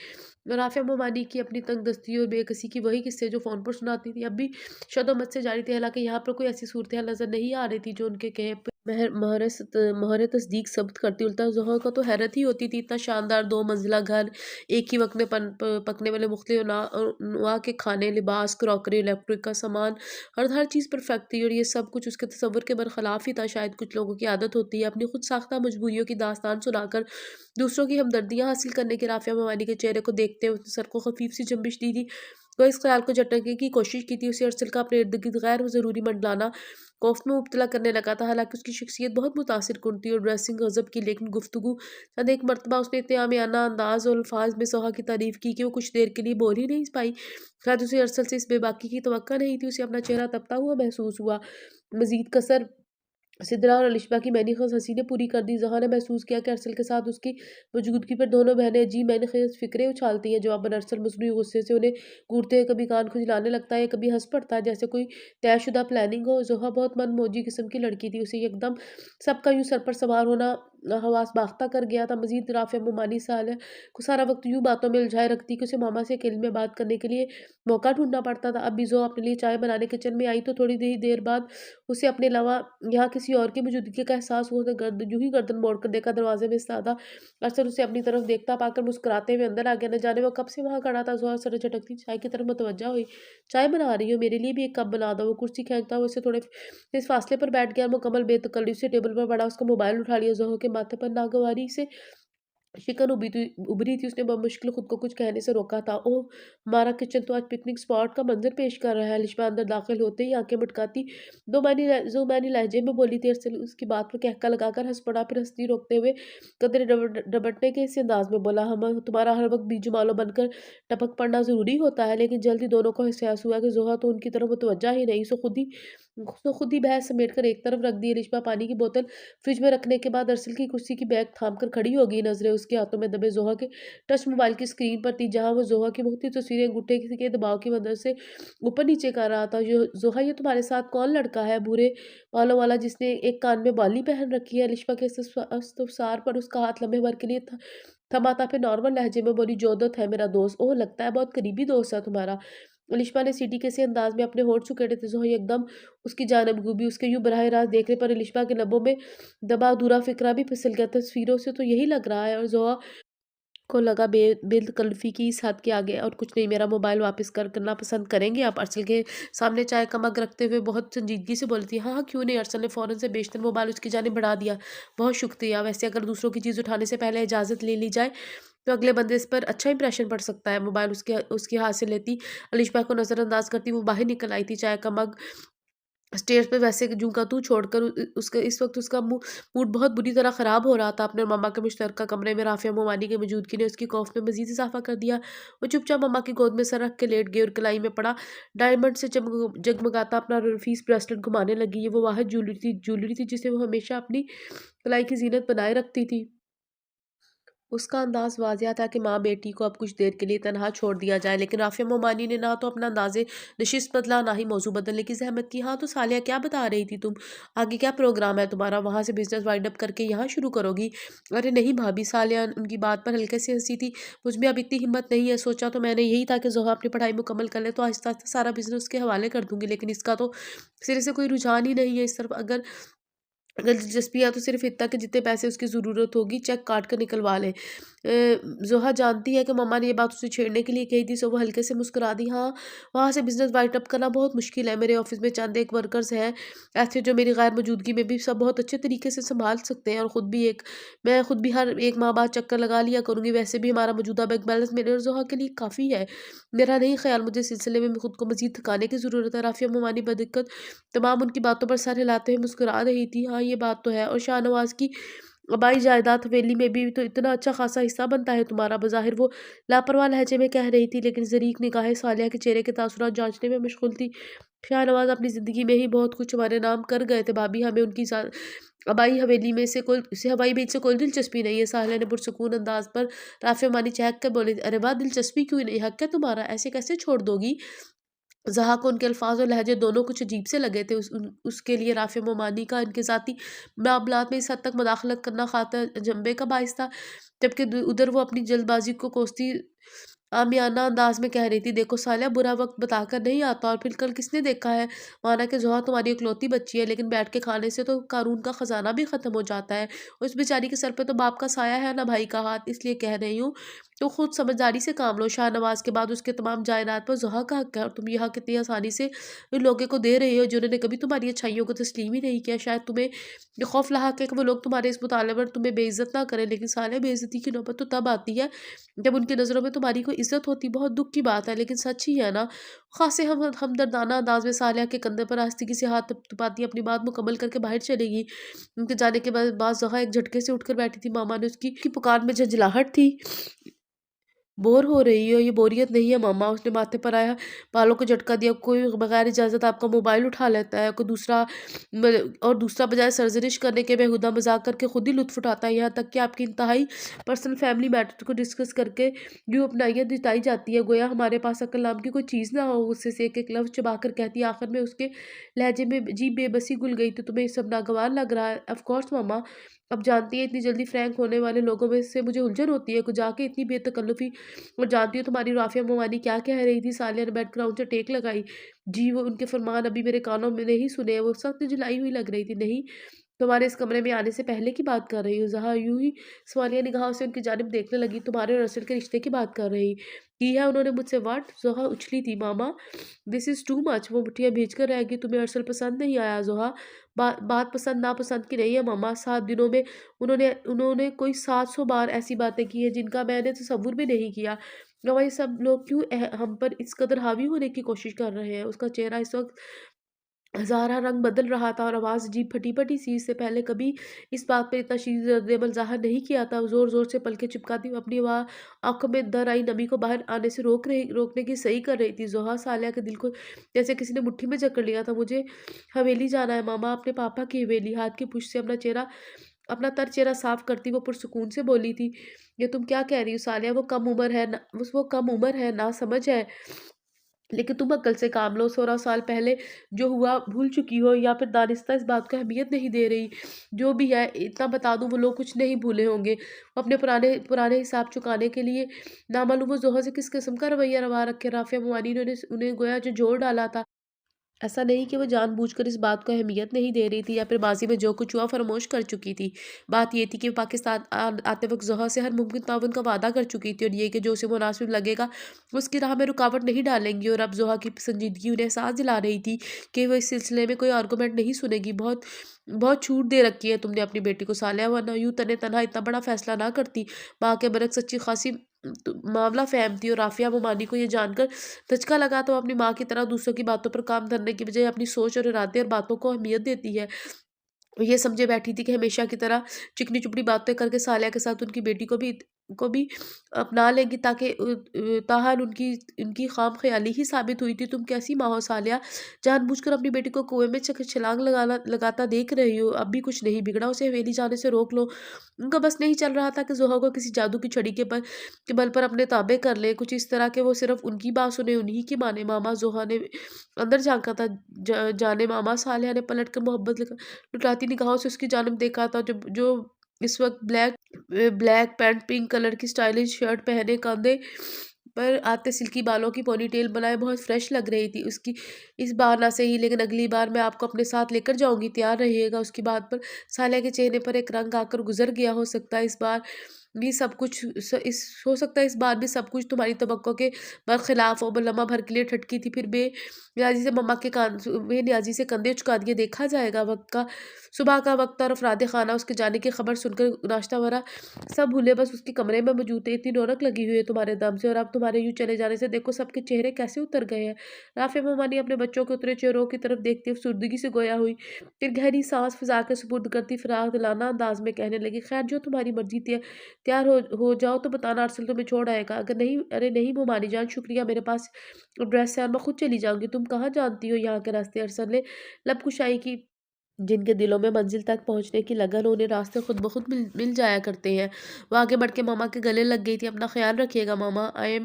राफ़िया मोमानी की अपनी तंगदस्ती और बेकसी की वही किस्से जो फ़ोन पर सुनाती थी, अब भी शदोमत से जारी थे। हालाँकि यहाँ पर कोई ऐसी सूरत-हाल नज़र नहीं आ रही थी जो उनके कहे पे महर तस्दीक साबित करती। उल्टा ज़ोहा को तो हैरत ही होती थी। इतना शानदार 2 मंज़िला घर, एक ही वक़्त में पकने वाले मुख्तलिफ नौआ के खाने, लिबास, क्रॉकरी, इलेक्ट्रिक का सामान, हर चीज़ परफ़ेक्ट थी, और ये सब कुछ उसके तसव्वुर के बरख़िलाफ़ ही था। शायद कुछ लोगों की आदत होती है अपनी खुद साख्ता मजबूरियों की दास्तान सुनाकर दूसरों की हमदर्दियाँ हासिल करने की। राफ़िया ममानी के चेहरे को देखते हुए उसने सर को ख़फ़ीफ़ सी जंबिश दी थी। वो इस ख़्याल को झटकने की कोशिश की थी, उसे अरसल का अपने इर्द-गिर्द गैर ज़रूरी मंडलाना खौफ़ में मुब्तला करने लगा था। हालाँकि उसकी शख्सियत बहुत मुतासिर कुन थी और ड्रेसिंग गज़ब की, लेकिन गुफ्तगू चंद एक मर्तबा उसने इतने आमियाना अंदाज़ और अल्फ़ाज़ में ज़ोहा की तारीफ़ की कि वो कुछ देर के लिए बोल ही नहीं पाई। शायद उसे अरसल से इस बेबाकी की तवक्को नहीं थी। उसे अपना चेहरा तपता हुआ महसूस हुआ। मज़ीद कसर सिद्रा और अलिशबा की मैनी-ख़ज़ हँसी ने पूरी कर दी। ज़ोहा ने महसूस किया कि अरसल के साथ उसकी मौजूदगी पर दोनों बहनें अजीब मैनी-ख़ज़ फ़िक्रें उछालती हैं। जवाबन अरसल मसनूई गुस्से से उन्हें घूरते हुए कभी कान खुजलाने लगता है, कभी हँस पड़ता है जैसे कोई तयशुदा प्लानिंग हो। ज़ोहा बहुत मनमौजी किस्म की लड़की थी। उसे यकदम सबका यूँ सर पर सवार होना حواس باختہ کر گیا تھا۔ مزید رافعہ مومانی سالیہ کو سارا وقت یوں باتوں میں الجھائے رکھتی کہ اسے ماما سے اکیلے میں بات کرنے کے لیے موقع ڈھونڈنا پڑتا تھا۔ اب بھی زوہا اپنے لیے چائے بنانے کچن میں آئی تو تھوڑی ہی دیر بعد اسے اپنے علاوہ یہاں کسی اور کی موجودگی کا احساس ہوا۔ یوں ہی گردن موڑ کر دیکھا، دروازے میں سادہ ارسل اسے اپنی طرف دیکھتا پا کر مسکراتے ہوئے اندر آ گیا۔ نہ جانے وہ کب سے وہاں کھڑا تھا۔ زوہا سر جھٹکتی چائے کی طرف متوجہ ہوئی۔ چائے بنا رہی ہو؟ میرے لیے بھی ایک کپ بنا دو۔ وہ کرسی کھینچتا ہوا اسے تھوڑے اس فاصلے پر بیٹھ گیا اور مکمل بے تکلف سے ٹیبل پر پڑا اس کا موبائل اٹھا لیا۔ زوہا کے ماتھے پر ناگواری سے شکن ابھری تھی۔ اس نے بمشکل خود کو کچھ کہنے سے روکا تھا۔ اوہ، ہمارا کچن تو آج پکنک سپاٹ کا منظر پیش کر رہا ہے۔ لشمہ اندر داخل ہوتے ہی آنکھیں مٹکاتی دو معنی لہجے میں بولی تھی۔ ارسل اس کی بات پر کہکا لگا کر ہنس پڑا، پھر ہنسی روکتے ہوئے قدرے ڈبٹنے کے اسی انداز میں بولا، تمہارا ہر وقت بیج مالو بن کر ٹپک پڑنا ضروری ہوتا ہے۔ لیکن جلدی دونوں کو احساس ہوا کہ زوہا تو ان کی طرف متوجہ ہی نہیں، سو خود ہی بحث سمیٹ کر ایک طرف رکھ دی۔ لشمہ پانی کی بوتل فریج میں رکھنے کے بعد ارسل کی کرسی کی بیک تھام کر کھڑی ہو گئی۔ نظریں اس کے ہاتھوں میں دبے زوہا کے ٹچ موبائل کی اسکرین پر تھی، جہاں وہ زوہا کی مختلف تصویریں انگوٹھے کے دباؤ کی مدد سے اوپر نیچے کر رہا تھا۔ زوہا، یہ تمہارے ساتھ کون لڑکا ہے، بھورے بالوں والا جس نے ایک کان میں بالی پہن رکھی ہے؟ لشمہ کے استفسار پر اس کا ہاتھ لمحے بھر کے لیے تھما تھا، پھر نارمل لہجے میں بولی، جودت ہے میرا دوست۔ اوہ، لگتا ہے بہت قریبی دوست ہے تمہارا۔ لشمہ نے سیٹی کے سے انداز میں اپنے ہونٹ سکیڑے تھے۔ زوہا ایک دم اس کی جانب گوبی، اس کے یوں براہ راست دیکھنے پر لشمہ کے لبوں میں دبا ادھورا فقرہ بھی پھسل گیا۔ تصویروں سے تو یہی لگ رہا ہے۔ اور زوہا کو لگا بے تکلفی کی اس حد کے آگے اور کچھ نہیں۔ میرا موبائل واپس کرنا پسند کریں گے آپ؟ ارسل کے سامنے چائے کا مگ رکھتے ہوئے بہت سنجیدگی سے بولی تھی۔ ہاں ہاں، کیوں نہیں؟ ارسل نے فوراً سے بیشتر موبائل اس کی جانب بڑھا دیا۔ بہت شکریہ۔ ویسے اگر دوسروں کی چیز اٹھانے سے پہلے اجازت لے لی جائے تو اگلے بندے اس پر اچھا امپریشن پڑ سکتا ہے۔ موبائل اس کے ہاتھ سے لیتی لشمہ کو نظر انداز کرتی وہ باہر نکل آئی تھی۔ چائے کا مگ اسٹیئرز پہ ویسے جوں کا توں چھوڑ کر اس وقت اس کا موڈ بہت بری طرح خراب ہو رہا تھا۔ اپنے اور ماما کے مشترکہ کمرے میں رافعہ مومانی کی موجودگی نے اس کی خوف میں مزید اضافہ کر دیا۔ وہ چپ چاپ ماما کی گود میں سر رکھ کے لیٹ گئی اور کلائی میں پڑا ڈائمنڈ سے جگمگاتا اپنا رفیس بریسلٹ گھمانے لگی۔ یہ وہ واحد جیولری تھی جسے وہ ہمیشہ اپنی کلائی کی زینت بنائے رکھتی تھی۔ اس کا انداز واضح تھا کہ ماں بیٹی کو اب کچھ دیر کے لیے تنہا چھوڑ دیا جائے، لیکن رافعہ مومانی نے نہ تو اپنا انداز نشست بدلا نہ ہی موضوع بدلنے کی زحمت کی۔ ہاں تو سالیہ، کیا بتا رہی تھی تم؟ آگے کیا پروگرام ہے تمہارا؟ وہاں سے بزنس وائنڈ اپ کر کے یہاں شروع کرو گی؟ ارے نہیں بھابھی، سالیہ ان کی بات پر ہلکے سے ہنسی تھی۔ مجھ میں اب اتنی ہمت نہیں ہے۔ سوچا تو میں نے یہی تھا کہ زوہا اپنی پڑھائی مکمل کر لے تو آہستہ آہستہ سارا بزنس اس کے حوالے کر دوں گی، لیکن اس کا تو سرے سے کوئی رجحان ہی نہیں ہے اس طرف۔ اگر دلچسپی ہے تو صرف اتنا کہ جتنے پیسے اس کی ضرورت ہوگی چیک کاٹ کر نکلوا لے۔ زوہا جانتی ہے کہ ماما نے یہ بات اسے چھیڑنے کے لیے کہی تھی، سو وہ ہلکے سے مسکرا دی۔ ہاں، وہاں سے بزنس وائنڈ اپ کرنا بہت مشکل ہے۔ میرے آفس میں چند ایک ورکرز ہیں ایسے جو میری غیر موجودگی میں بھی سب بہت اچھے طریقے سے سنبھال سکتے ہیں، اور میں خود بھی ہر ایک ماہ بعد چکر لگا لیا کروں گی۔ ویسے بھی ہمارا موجودہ بینک بیلنس میرے اور زوہا کے لیے کافی ہے۔ میرا نہیں خیال مجھے اس سلسلے میں خود کو مزید تھکانے کی ضرورت ہے۔ رافعہ مومانی بدقت تمام ان کی باتوں پر سر ہلاتے ہوئے مسکرا رہی تھی۔ ہاں، یہ بات تو ہے، اور شاہ نواز کی آبائی جائیداد حویلی میں بھی تو اتنا اچھا خاصا حصہ بنتا ہے تمہارا۔ بظاہر وہ لاپرواہ لہجے میں کہہ رہی تھی، لیکن زریق نگاہیں سالیہ کے چہرے کے تاثرات جانچنے میں مشغول تھی۔ شاہ نواز اپنی زندگی میں ہی بہت کچھ ہمارے نام کر گئے تھے بھابھی، ہمیں ان کی آبائی حویلی میں ہوائی بیچ سے کوئی دلچسپی نہیں ہے۔ سالیہ نے پرسکون انداز پر رافعہ مومانی چہک کر بولی، ارے واہ، دلچسپی کیوں نہیں؟ حق ہے تمہارا، ایسے کیسے چھوڑ دو گی؟ زہا کو ان کے الفاظ اور لہجے دونوں کچھ عجیب سے لگے تھے۔ اس کے لیے رافعہ مومانی کا ان کے ذاتی معاملات میں اس حد تک مداخلت کرنا خاطر جنبے کا باعث تھا، جبکہ ادھر وہ اپنی جلد بازی کو کوستی عامیانہ انداز میں کہہ رہی تھی، دیکھو سالیہ، برا وقت بتا کر نہیں آتا، اور پھر کل کس نے دیکھا ہے مانا کہ زوہا تمہاری اکلوتی بچی ہے، لیکن بیٹھ کے کھانے سے تو قارون کا خزانہ بھی ختم ہو جاتا ہے۔ اس بیچاری کے سر پہ تو باپ کا سایہ ہے نہ بھائی کا ہاتھ، اس لیے کہہ رہی ہوں تو خود سمجھداری سے کام لو۔ شاہ نواز کے بعد اس کے تمام جائیداد پر زوہا کا حق ہے، اور تم یہاں کتنی آسانی سے ان لوگوں کو دے رہی ہو جنہوں نے کبھی تمہاری اچھائیوں کو تسلیم ہی نہیں کیا۔ شاید تمہیں یہ خوف لاحق ہے کہ وہ لوگ تمہارے اس مطالبے پر تمہیں بے عزت نہ کریں، لیکن سالیہ، بے عزتی کی نوبت تو تب آتی ہے جب ان کی نظروں میں تمہاری کوئی عزت ہوتی۔ بہت دکھ کی بات ہے، لیکن سچ ہی ہے نا؟ خاصے ہمدردانہ انداز میں سالیہ کے کندھے پر آہستگی سے ہاتھ ٹپاتی اپنی بات مکمل کر کے باہر چلے گی۔ ان کے جانے کے بعد زوہا ایک جھٹکے سے اٹھ کر بیٹھی تھی۔ ماما نے اس کی پکار میں جھنجھلاہٹ تھی۔ بور ہو رہی ہو؟ یہ بوریت نہیں ہے ماما، اس نے ماتھے پر آیا بالوں کو جھٹکا دیا۔ کوئی بغیر اجازت آپ کا موبائل اٹھا لیتا ہے، کوئی دوسرا بجائے سرزنش کرنے کے بےہودہ مذاق کر کے خود ہی لطف اٹھاتا ہے، یہاں تک کہ آپ کی انتہائی پرسنل فیملی میٹر کو ڈسکس کر کے یوں اپنائیت جتائی جاتی ہے گویا ہمارے پاس عقل نام کی کوئی چیز نہ ہو۔ غصے سے ایک لفظ چبا کر کہتی، آخر میں اس کے لہجے میں عجیب بے بسی گل گئی، تو تمہیں یہ سب ناگوار لگ رہا ہے؟ آف کورس ماما، अब जानती है इतनी जल्दी फ्रैंक होने वाले लोगों में से मुझे उलझन होती है, कुछ जाके इतनी बेतकल्लुफ़ी। और जानती हो तुम्हारी राफ़िया ममानी क्या कह रही थी? सालिया ने बैकग्राउंड से टेक लगाई। जी, वो उनके फरमान अभी मेरे कानों में नहीं सुने हैं, वो सख्त जुलाई हुई लग रही थी। नहीं, तुम्हारे इस कमरे में आने से पहले की बात कर रही हूँ। ज़हा यूँ ही सवालिया निगाहों से उनकी जानिब देखने लगी। तुम्हारे और अरसल के रिश्ते की बात कर रही। की है उन्होंने मुझसे व्हाट? ज़ोहा उछली थी। मामा, दिस इज़ टू मच। वो मुठियाँ भींच कर रहेगी। तुम्हें अरसल पसंद नहीं आया ज़ोहा? बात पसंद नापसंद की नहीं है मामा। 7 दिनों में उन्होंने उन्होंने कोई 700 बार ऐसी बातें की हैं जिनका मैंने तसव्वुर भी नहीं किया। और ये सब लोग क्यों हम पर इस कदर हावी होने की कोशिश कर रहे हैं? उसका चेहरा इस वक़्त हज़ारा रंग बदल रहा था और आवाज़ अजीब फटी-फटी सी। इससे पहले कभी इस बात पे इतना शदीद रद्द-ए-अमल ज़ाहिर नहीं किया था। ज़ोर-ज़ोर से पलकें चिपकाती हुई अपनी आँखों में दर आई नमी को बाहर आने से रोकने की सही कर रही थी। ज़ोहा सालिया के दिल को जैसे किसी ने मुट्ठी में जकड़ लिया था। मुझे हवेली जाना है मामा, अपने पापा की हवेली। हाथ की पुश से अपना तर चेहरा साफ करती वो पुरसुकून से बोली थी। ये तुम क्या कह रही हो सालिया? वो कम उम्र है, नासमझ है। लेकिन तुम अक्ल से काम लो। 16 साल पहले जो हुआ भूल चुकी हो, या फिर दानिस्ता इस बात को अहमियत नहीं दे रही। जो भी है इतना बता दूं, वो लोग कुछ नहीं भूले होंगे। वो अपने पुराने पुराने हिसाब चुकाने के लिए नामालूम वो जोहर से किस किस्म का रवैया रवा रखे। राफिया मुआनी ने उन्हें गोया जो जोड़ डाला था। ऐसा नहीं कि वो जानबूझकर इस बात को अहमियत नहीं दे रही थी या फिर माज़ी में जो कुछ हुआ फ़रामोश कर चुकी थी। बात ये थी कि वो पाकिस्तान आते वक़्त ज़ोहा से हर मुमकिन ताउन का वादा कर चुकी थी, और ये कि जो उसे मुनासिब लगेगा वो उसकी राह में रुकावट नहीं डालेंगी। और अब ज़ोहा की संजीदगी उन्हें एहसास दिला रही थी कि वो इस सिलसिले में कोई आर्गूमेंट नहीं सुनेगी। बहुत बहुत छूट दे रखी है तुमने अपनी बेटी को सालिया, वरना यूँ तने-तनहा इतना बड़ा फ़ैसला ना करती। माँ के बरक़्स अच्छी ख़ासी मामला फ़हम थी, और राफ़िया मुमानी को ये जानकर धचका लगा तो अपनी माँ की तरह दूसरों की बातों पर काम धरने की बजाय अपनी सोच और इरादे और बातों को अहमियत देती है। ये समझे बैठी थी कि हमेशा की तरह चिकनी-चुपड़ी बातें करके सालिया के साथ उनकी बेटी को भी अपना लेंगी, ताकि ताहाल उनकी उनकी खाम-ख़याली ही साबित हुई थी। तुम कैसी माँ हो सालिया? जानबूझकर अपनी बेटी को कुएँ में छलांग लगाता देख रही हो। अब भी कुछ नहीं बिगड़ा, उसे हवेली जाने से रोक लो। उनका बस नहीं चल रहा था कि ज़ोहा को किसी जादू की छड़ी के बल पर अपने ताबे कर ले। कुछ इस तरह के वो सिर्फ़ उनकी बात सुने, उन्हीं की माने। मामा, ज़ोहा ने अंदर झाँका था। जाने मामा, सालिया ने पलट कर मोहब्बत लुटाती निगाहों से उसकी जानब देखा था, जो इस वक़्त ब्लैक पैंट, पिंक कलर की स्टाइलिश शर्ट पहने, कंधे पर आते सिल्की बालों की पोनीटेल बनाए बहुत फ्रेश लग रही थी। उसकी इस बार ना सही, लेकिन अगली बार मैं आपको अपने साथ लेकर जाऊँगी, तैयार रहिएगा। उसकी बात पर सालिया के चेहरे पर एक रंग आकर गुज़र गया। हो सकता है इस बार भी सब कुछ हो सकता है इस बार भी सब कुछ तुम्हारी तवक्को के बरखिलाफ हो। वो लम्हा भर के लिए ठटकी थी, फिर बेनियाज़ी से कंधे झुका दिए। देखा जाएगा। सुबह का वक़्त और अफ़राद ख़ाना उसके जाने की खबर सुनकर नाश्ता वग़ैरह सब भूले बस उसके कमरे में मौजूद थे। इतनी रौनक लगी हुई है तुम्हारे दम से, और अब तुम्हारे यूँ चले जाने से देखो सबके चेहरे कैसे उतर गए हैं। राफ़िया ममानी अपने बच्चों के उतरे चेहरों की तरफ देखती अफ़सुर्दगी से गोया हुई। फिर गहरी साँस फँसा के सुपुर्द करती फ़राग दिलाना अंदाज़ में कहने लगी, खैर जो तुम्हारी मर्ज़ी तैयार हो जाओ तो बताना, अरसल तुम्हें छोड़ आएगा। अगर नहीं, अरे नहीं ममानी जान, शुक्रिया, मेरे पास एड्रेस है और मैं खुद चली जाऊँगी। तुम कहाँ जानती हो यहाँ के रास्ते? अरसल ने लब कुशाई की। जिनके दिलों में मंजिल तक पहुँचने की लगन हो, उन्हें रास्ते खुद ब खुद मिल जाया करते हैं। वो आगे बढ़ के मामा के गले लग गई थी। अपना ख़्याल रखिएगा मामा। आई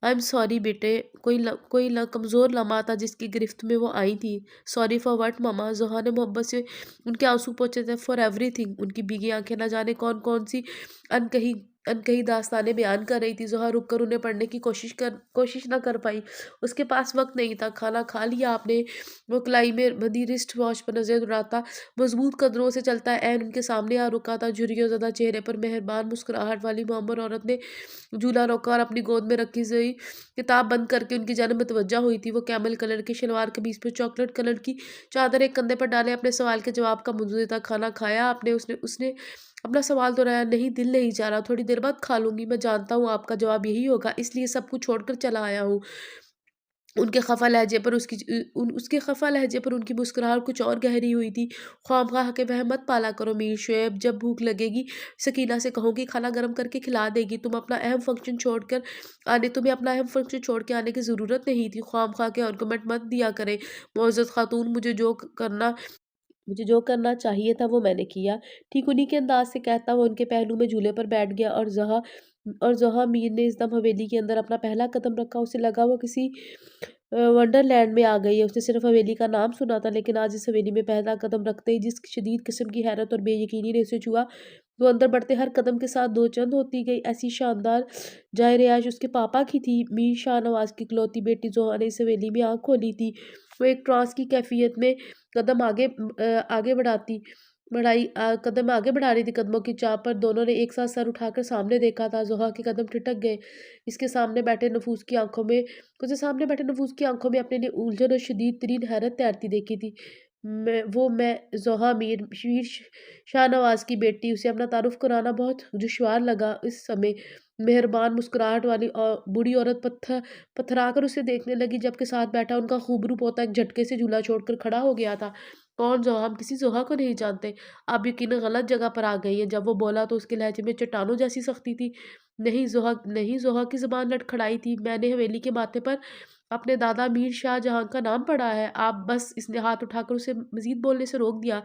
एम सॉरी बेटे। कोई कमज़ोर लम्हा था जिसकी गिरफ्त में वो आई थी। सॉरी फॉर व्हाट मामा? ज़ोहा ने मोहब्बत से उनके आंसू पोंछे थे। For everything. उनकी भीगी आंखें न जाने कौन कौन सी अनकही अनकही दास्तानें बयान कर रही थी। ज़ोहा रुक कर उन्हें पढ़ने की कोशिश न कर पाई। उसके पास वक्त नहीं था। खाना खा लिया आपने? वो कलाई में बंधी रिस्ट वॉच पर नजर दौड़ाता मजबूत कदरों से चलता ऐन उनके सामने आ रुका था। झुर्रियों ज़्यादा चेहरे पर मेहरबान मुस्कुराहट वाली मुअम्मर औरत ने झूला रोका और अपनी गोद में रखी हुई किताब बंद करके उनकी जानिब मुतवज्जा हुई थी। वो कैमल कलर की शलवार कमीज पर चॉकलेट कलर की चादर एक कंधे पर डाले अपने सवाल के जवाब का मुंतज़िर था। खाना खाया आपने? उसने उसने अपना सवाल दोहराया। नहीं, दिल नहीं चाह रहा, थोड़ी देर बाद खा लूंगी। मैं जानता हूँ आपका जवाब यही होगा, इसलिए सब कुछ छोड़कर चला आया हूँ। उसके खफा लहजे पर उनकी मुस्कुराहट कुछ और गहरी हुई थी। ख्वामखा के वह मत पाला करो मीर शुएब। जब भूख लगेगी सकीना से कहोगी खाना गर्म करके खिला देगी। तुम्हें अपना अहम फंक्शन छोड़ के आने की ज़रूरत नहीं थी। ख्वामखा के आर्गुमेंट मत दिया करें मुअज़्ज़ज़ खातून। मुझे जो करना चाहिए था वो मैंने किया। ठीक उन्हीं के अंदाज से कहता वो उनके पहलू में झूले पर बैठ गया, और ज़ोहा मीर ने इस दम हवेली के अंदर अपना पहला कदम रखा। उसे लगा वो किसी वंडरलैंड में आ गई है। उसने सिर्फ हवेली का नाम सुना था, लेकिन आज इस हवेली में पहला कदम रखते ही जिस शदीद किस्म की हैरत और बेयकीनी ने उसे छुआ, वो अंदर बढ़ते हर कदम के साथ दो चंद होती गई। ऐसी शानदार जाए रिहाइश उसके पापा की थी। मीर शाह नवाज की इकलौती बेटी जोहा ने इस हवेली में आंख खोली थी। वो एक ट्रांस की कैफियत में कदम आगे कदम आगे बढ़ा रही थी। कदमों की चाह पर दोनों ने एक साथ सर उठाकर सामने देखा था। जोहा के कदम ठिठक गए। इसके सामने बैठे नफूस की आंखों में उसने सामने बैठे नफूस की आंखों में अपने लिए उलझन और शदीद तरीन हैरत तैरती देखी थी। मैं जोहा मीर शाहनवाज की बेटी। उसे अपना तारुफ कराना बहुत दुश्वार लगा। इस समय मेहरबान मुस्कुराहट वाली और बूढ़ी औरत पत्थरा कर उसे देखने लगी, जबकि साथ बैठा उनका खूबरू पोता एक झटके से झूला छोड़कर खड़ा हो गया था। कौन जोहा? हम किसी जोहा को नहीं जानते। आप यकीनन गलत जगह पर आ गई हैं। जब वो बोला तो उसके लहजे में चट्टानों जैसी सख्ती थी। नहीं, जोहा की जुबान लड़खड़ाई थी। मैंने हवेली के माथे पर अपने दादा मीर शाह जहां का नाम पढ़ा है। आप बस इसने हाथ उठाकर उसे मजीद बोलने से रोक दिया।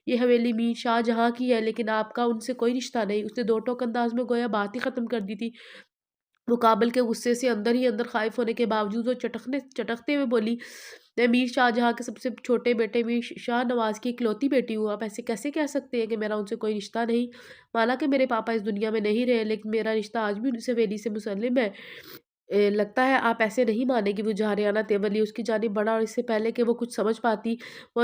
ये हवेली मीर शाह जहां की है, लेकिन आपका उनसे कोई रिश्ता नहीं। उसने दो टोक अंदाज में गोया बात ही खत्म कर दी थी। वो काबिल के गुस्से से अंदर ही अंदर खाइफ होने के बावजूद वो चटकते हुए बोली, मैं मीर शाहजहाँ के सबसे छोटे बेटे मीर शाह नवाज की इकलौती बेटी हूँ। आप ऐसे कैसे कह सकते हैं कि मेरा उनसे कोई रिश्ता नहीं? माना कि मेरे पापा इस दुनिया में नहीं रहे, लेकिन मेरा रिश्ता आज भी उनसे हवेली से मुसल्लिम है। लगता है आप ऐसे नहीं मानेगी। वो जहरियाना तेवली उसकी जानिब बढ़ा और इससे पहले कि वो कुछ समझ पाती, वो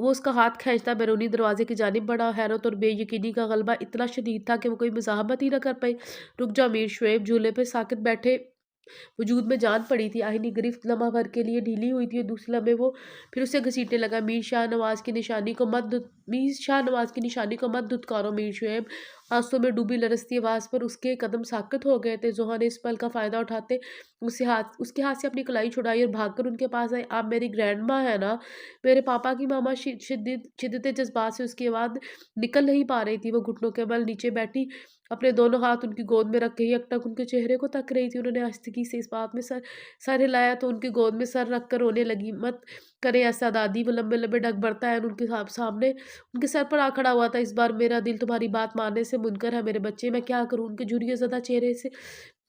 उसका हाथ खींचता बैरूनी दरवाजे की जानिब बढ़ा। हैरत और बेयकीनी का गलबा इतना शदीद था कि वो कोई मज़ाहमत ही ना कर पाई। रुक जा मीर शुएब। झूले पे साकित बैठे वजूद में जान पड़ी थी। आहिनी गिरफ्त लम्हा भर के लिए ढीली हुई थी और दूसरे लम्हे वो फिर उसे घसीटने लगा। मीर शाह नवाज की निशानी को मत धुतकारो मीर शुएब। आंसू में डूबी लरसती आवाज पर उसके कदम साकित हो गए थे। जोहा ने इस पल का फायदा उठाते उसके हाथ से अपनी कलाई छुड़ाई और भागकर उनके पास आई। आप मेरी ग्रैंड माँ है ना? मेरे पापा की मामा शिद्दत जज्बात से उसकी आवाज निकल नहीं पा रही थी। वो घुटनों के बल नीचे बैठी अपने दोनों हाथ उनकी गोद में रख के एकटक उनके चेहरे को तक रही थी। उन्होंने आहिस्तगी से इस बात में सर हिलाया तो उनकी गोद में सर रख कर रोने लगी। मत करे ऐसा दादी। वो लंबे लंबे ढक बढ़ता है उनके सामने उनके सर पर आ खड़ा हुआ था। इस बार मेरा दिल तुम्हारी बात मानने से मुनकर है मेरे बच्चे। मैं क्या करूं? उनके झुर्रियों ज़दा चेहरे से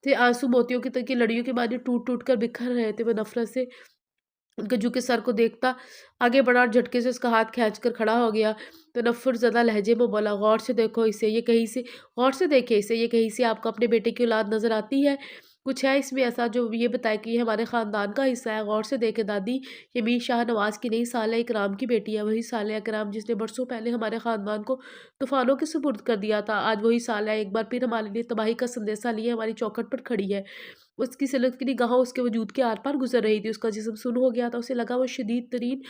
थे आंसू मोतियों की तरह की लड़ियों के माने टूट टूट कर बिखर रहे थे। वो नफरत से उनके झुके सर को देखता आगे बढ़ा और झटके से उसका हाथ खींच कर खड़ा हो गया। तो नफ़्फ़र ज़दा लहजे में बोला, गौर से देखो इसे, ये कहीं से गौर से देखे इसे, ये कहीं से आपको अपने बेटे की औलाद नज़र आती है? कुछ है इसमें ऐसा जो ये बताए कि ये हमारे ख़ानदान का हिस्सा है? गौर से देखे दादी, ये मीर शाह नवाज़ की नहीं, साले इकराम की बेटी है। वही साले इकराम जिसने बरसों पहले हमारे ख़ानदान को तूफ़ानों के सुपुर्द कर दिया था। आज वही साले एक बार फिर हमारे लिए तबाही का संदेशा लिए हमारी चौखट पर खड़ी है। उसकी सिलक की निगाहों उसके वजूद के आर पार गुजर रही थी। उसका जिस्म सुन्न हो गया था। उसे लगा वो शदीद तरीन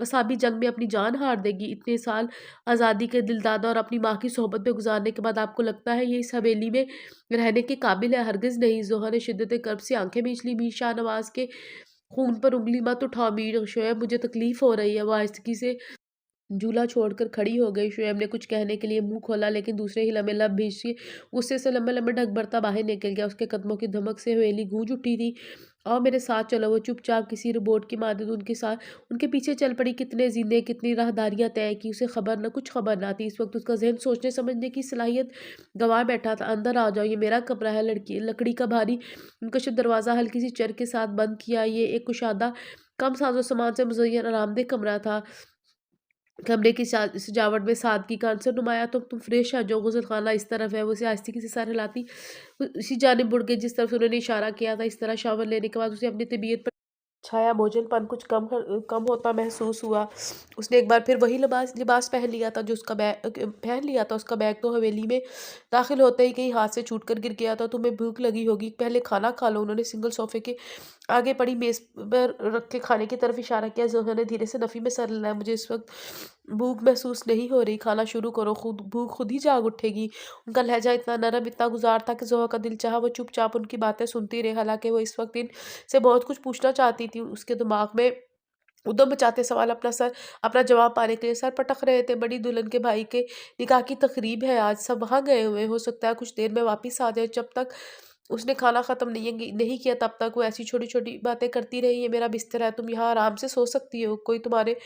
असाबी जंग में अपनी जान हार देगी। इतने साल आज़ादी के दिलदादा और अपनी माँ की सोहबत में गुजारने के बाद आपको लगता है ये इस हवेली में रहने के काबिल है? हरगिज़ नहीं। जोहा ने शिद्दत कर्ब से आंखें मींच ली। मीर शाह नवाज के खून पर उंगली मत उठाओ मीर शोएब, मुझे तकलीफ हो रही है। वो आहिस्तगी से झूला छोड़कर खड़ी हो गई। शुएब ने कुछ कहने के लिए मुंह खोला, लेकिन दूसरे ही लम्हे लब भींची गुस्से से लंबे लंबे ढक बढ़ता बाहर निकल गया। उसके कदमों की धमक से हवेली गूंज उठी थी। आओ मेरे साथ चलो। वो चुपचाप किसी रोबोट की मादद उनके पीछे चल पड़ी। कितने जीने कितनी राहदारियां तय की, उसे कुछ खबर ना थी। इस वक्त उसका जहन सोचने समझने की सलाहियत गंवा बैठा था। अंदर आ जाओ, ये मेरा कमरा है। लकड़ी का भारी उनका दरवाज़ा हल्की सी चर के साथ बंद किया। ये एक कुशादा कम साजो सामान से मुज़य्यन आरामदेह कमरा था। कमरे की सजावट में सादगी का अंसर नुमाया। तो तुम फ्रेश है जो गुसल खाना इस तरफ है। वो उसे आहिस्ते से सर हिलाती उसी जानिब मुड़ गई जिस तरफ से उन्होंने इशारा किया था। इस तरह शावर लेने के बाद उसे अपनी तबीयत पर छाया बोझलपन कुछ कम होता महसूस हुआ। उसने एक बार फिर वही लिबास पहन लिया था जो उसका बैग तो हवेली में दाखिल होते ही कहीं हाथ से छूट कर गिर गया था। तुम्हें भूख लगी होगी, पहले खाना खा लो। उन्होंने सिंगल सोफे के आगे पड़ी मेज पर रख के खाने की तरफ इशारा किया। जोहरा ने धीरे से नफ़ी में सर हिलाया। मुझे इस वक्त भूख महसूस नहीं हो रही। खाना शुरू करो, भूख खुद ही जाग उठेगी। उनका लहजा इतना नरम इतना गुजार था कि जोहा का दिल चाहा वो चुपचाप उनकी बातें सुनती रही। हालांकि वो इस वक्त से बहुत कुछ पूछना चाहती थी। उसके दिमाग में उद्यम मचाते सवाल अपना जवाब पाने के लिए सर पटक रहे थे। बड़ी दुल्हन के भाई के निकाह की तकरीब है आज, सब वहाँ गए हुए, हो सकता है कुछ देर में वापस आ जाए। जब तक उसने खाना ख़त्म नहीं किया तब तक वो ऐसी छोटी-छोटी बातें करती रही, "ये मेरा बिस्तर है, तुम यहाँ आराम से सो सकती हो, कोई तुम्हारे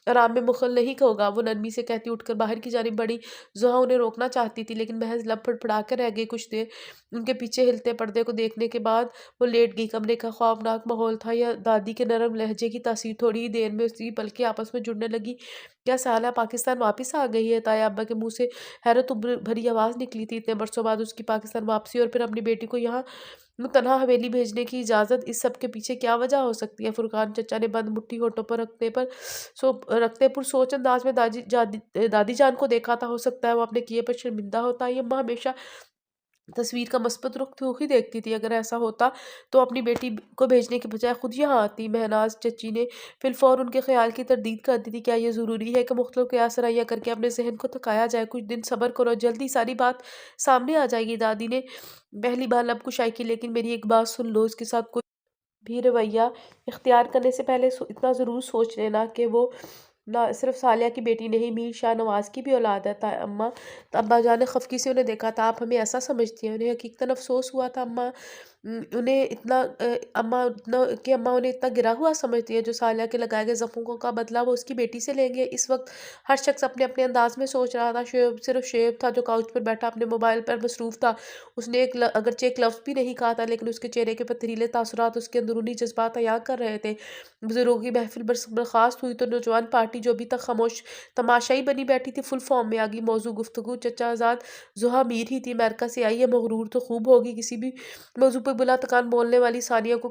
आराम में मुख़ल नहीं होगा।" वो नरमी से कहती उठकर बाहर की जानिब बढ़ी। ज़ुहा उन्हें रोकना चाहती थी लेकिन महज़ लब फड़फड़ा कर रह गई कुछ देर। उनके पीछे हिलते पर्दे को देखने के बाद वो लेट गई। कमरे का ख़ौफ़नाक माहौल था या दादी के नरम लहजे की तासीर थोड़ी ही देर में उसकी पलकें आपस में जुड़ने लगी। "क्या साला पाकिस्तान वापस आ गई है?" ताया अब्बा के मुँह से हैरत भरी आवाज़ निकली थी। इतने बरसों बाद उसकी पाकिस्तान वापसी और फिर अपनी बेटी को यहाँ तनहा हवेली भेजने की इजाज़त, इस सब के पीछे क्या वजह हो सकती है? फुरकान चचा ने बंद मुट्ठी होठों पर रखते पुरसोच अंदाज में दादी जान को देखा था। हो सकता है वो अपने किए पर शर्मिंदा होता। ये अम्मा हमेशा तस्वीर का मस्बत रुख ही देखती थी। अगर ऐसा होता तो अपनी बेटी को भेजने के बजाय खुद यहाँ आती। महनाज चची ने फिलफौर उनके ख्याल की तरदीद कर दी थी। क्या ये ज़रूरी है कि मुख्तलिफ क़ियास रइया करके अपने ज़हन को थकाया जाए? कुछ दिन सब्र करो, जल्दी सारी बात सामने आ जाएगी। दादी ने पहली बार लब कुशाई की, लेकिन मेरी एक बात सुन लो, इसके साथ कोई भी रवैया इख्तियार करने से पहले इतना ज़रूर सोच लेना कि वो ना सिर्फ सालिया की बेटी नहीं, मीर शाह नवाज़ की भी औलाद है। अम्मा तो अब्बा जान ने खफकी से उन्हें देखा था। आप हमें ऐसा समझती हैं? उन्हें हकीकतन अफसोस हुआ था अम्मा, उन्हें इतना अम्मा उन्हें इतना गिरा हुआ समझती है। जो सालिया के लगाए गए ज़ख्मों का बदला वो उसकी बेटी से लेंगे। इस वक्त हर शख्स अपने अपने अंदाज में सोच रहा था। सिर्फ शेब था जो काउच पर बैठा अपने मोबाइल पर मसरूफ़ था। उसने अगरचे एक लफ्ज़ भी नहीं कहा था, लेकिन उसके चेहरे के पथरीले तासुरात उसके अंदरूनी जज्बात अयां कर रहे थे। बुजुर्गों की महफिल बर्खास्त हुई तो नौजवान पार्टी जो अभी तक खामोश तमाशाई बनी बैठी थी फुल फॉर्म में आ गई। मौजू गुफ्तगू चचा आज़ाद ज़ुहा मीर ही थी, अमेरिका से आई है, मगरूर तो खूब होगी। किसी भी मौजू पर बुला तकान बोलने वाली सानिया को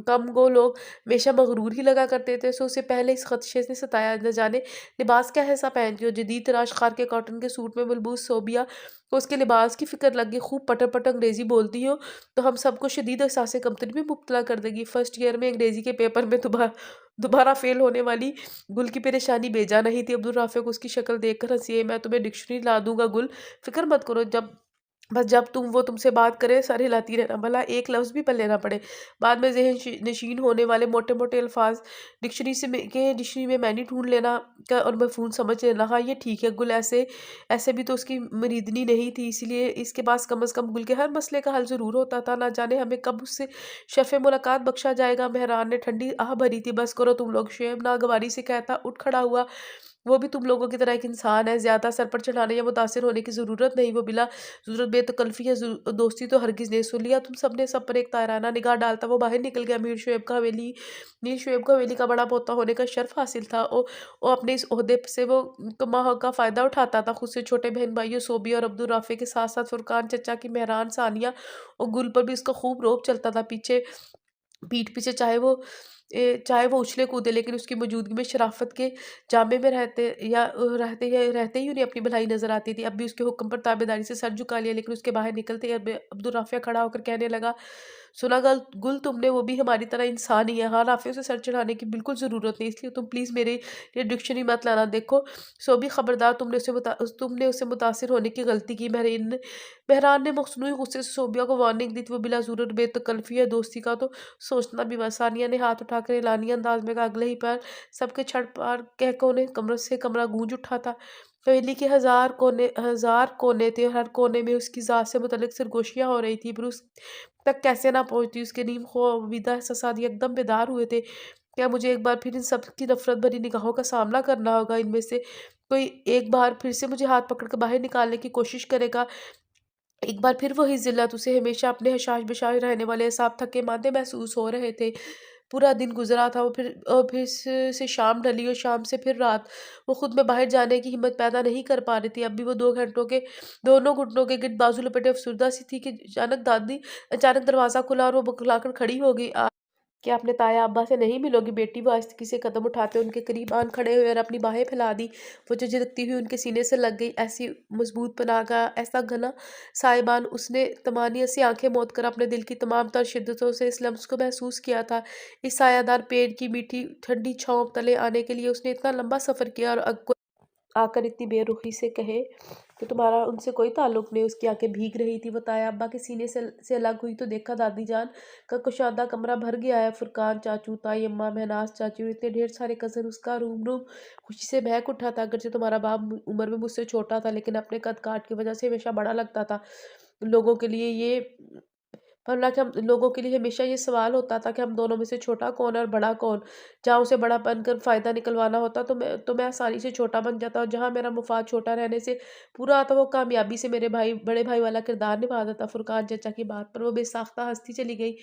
कम गो लोग हमेशा मगरूर ही लगा करते थे। सो उसे पहले इस खदशे से सताया, न जाने लिबास क्या ऐसा पहनती हो। जदीद तराश खार के कॉटन के सूट में मलबूस सोबिया को उसके लिबास की फिक्र लग गई। खूब पटर पटर अंग्रेजी बोलती हो तो हम सबको शदीद एहसास कमतरी में मुब्तला कर देगी। फर्स्ट ईयर में अंग्रेजी के पेपर में दोबारा फेल होने वाली गुल की परेशानी बेजा नहीं थी। अब्दुल राफे को उसकी शक्ल देखकर हंसी है। मैं तुम्हें डिक्शनरी ला दूंगा गुल, फिक्र मत करो। जब वो तुमसे बात करे सर हिलाती रहना, भला एक लफ्ज़ भी पल्ले ना पड़े। बाद में नशीन होने वाले मोटे मोटे अल्फाज डिक्शनरी में मैंने ढूंढ लेना और मफहूम समझ लेना। हाँ ये ठीक है गुल, ऐसे ऐसे भी तो उसकी मरीदनी नहीं थी, इसलिए इसके पास कम अज़ कम गुल के हर मसले का हल ज़रूर होता था। ना जाने हमें कब उससे शफ़े मुलाकात बख्शा जाएगा। मेहरान ने ठंडी आह भरी थी। बस करो तुम लोग, शुएब नागवारी से कहता उठ खड़ा हुआ। वो भी तुम लोगों की तरह एक इंसान है, ज़्यादा सर पर चढ़ाने या मुतासिर होने की ज़रूरत नहीं। वो बिला ज़रूरत बेतकल्फ़ी या दोस्ती तो हरगिज़ नहीं। सुन लिया तुम सबने? सब पर एक ताराना निगाह डालता वो बाहर निकल गया। मीर शुएब को हवेली का बड़ा पोता होने का शर्फ हासिल था। वो अपने इस ओहदे से वो कमा का फ़ायदा उठाता था। खुद से छोटे बहन भाइयों सोबिया और अब्दुल राफे के साथ साथ फुरकान चचा की मेहरान सानिया और गुल पर भी इसका खूब रौब चलता था। पीठ पीछे चाहे वो उछले कूदे, लेकिन उसकी मौजूदगी में शराफत के जामे में रहते ही उन्हें अपनी भलाई नजर आती थी। अब भी उसके हुक्म पर ताबेदारी से सर झुका लिया, लेकिन उसके बाहर निकलते ही अब्दुल राफिया खड़ा होकर कहने लगा, सुना गुल तुमने, वो भी हमारी तरह इंसान ही है। हाँ राफिया, उसे सर चढ़ाने की बिल्कुल ज़रूरत नहीं, इसलिए तुम प्लीज़ मेरे लिए डिक्शनरी मत लाना। देखो सो भी खबरदार, तुमने उसे मुतासिर होने की गलती की। मेहरान ने मखसूसी गुस्से से सोबिया को वार्निंग दी थी। वो बिला ज़रूरत बेतकल्फ़ी या दोस्ती का तो सोचना भी मत। सानिया ने हाथ उठाकर एलानिया अंदाज में कहा, अगले ही पर सबके छड़ पार कह कोने कमरा गूंज उठा था। हवेली के हजार कोने थे और हर कोने में उसकी ज़ात से मुतल्लिक सरगोशियाँ हो रही थी, पर उस तक कैसे ना पहुंचती। उसके नीम ख्वाबीदा एहसास एकदम बेदार हुए थे। क्या मुझे एक बार फिर इन सब की नफरत भरी निगाहों का सामना करना होगा? इनमें से कोई एक बार फिर से मुझे हाथ पकड़ कर बाहर निकालने की कोशिश करेगा? एक बार फिर वही ज़िल्लत, उसे हमेशा अपने हशाश-बशाश रहने वाले एहसास थके-माँदे महसूस हो रहे थे। पूरा दिन गुज़रा था, वो फिर से शाम ढली और शाम से फिर रात। वो खुद में बाहर जाने की हिम्मत पैदा नहीं कर पा रही थी। अब भी वो दोनों घुटनों के गिर्द बाजू लपेटे अफ़सुर्दा सी थी कि अचानक दरवाज़ा खुला और वो बौखलाकर खड़ी हो गई। कि आपने ताया अब्बा से नहीं मिलोगी बेटी? वो आहिस्ता से कदम उठाते उनके करीब आन खड़े हुए और अपनी बाहें फैला दी। वो जो झिलकती हुई उनके सीने से लग गई, ऐसी मजबूत पनाह का ऐसा घना साहिबान। उसने तमानिया से आंखें मूंद कर अपने दिल की तमाम तर शिद्दतों से इस लम्स को महसूस किया था। इस सायादार पेड़ की मीठी ठंडी छांव तले आने के लिए उसने इतना लंबा सफ़र किया, और आकर इतनी बेरुखी से कहे कि तुम्हारा उनसे कोई ताल्लुक नहीं। उसकी आंखें भीग रही थी। वो ताया अब्बा के सीने से अलग हुई तो देखा दादी जान का कुशादा कमरा भर गया है। फुरकान चाचू, ताई अम्मा, महनाज चाचू, इतने ढेर सारे कज़न। उसका रूम रूम खुशी से महक उठा था। अगरचे तुम्हारा बाप उम्र में मुझसे छोटा था, लेकिन अपने कद काठ की वजह से हमेशा बड़ा लगता था। लोगों के लिए ये वरना कि हम लोगों के लिए हमेशा ये सवाल होता था कि हम दोनों में से छोटा कौन है और बड़ा कौन। जहाँ उसे बड़ा बनकर फ़ायदा निकलवाना होता तो मैं आसानी से छोटा बन जाता, और जहाँ मेरा मुफ़ाद छोटा रहने से पूरा आता, वो कामयाबी से मेरे बड़े भाई वाला किरदार निभा देता। फुरकान चचा की बात पर वो बेसाख्ता हँसती चली गई।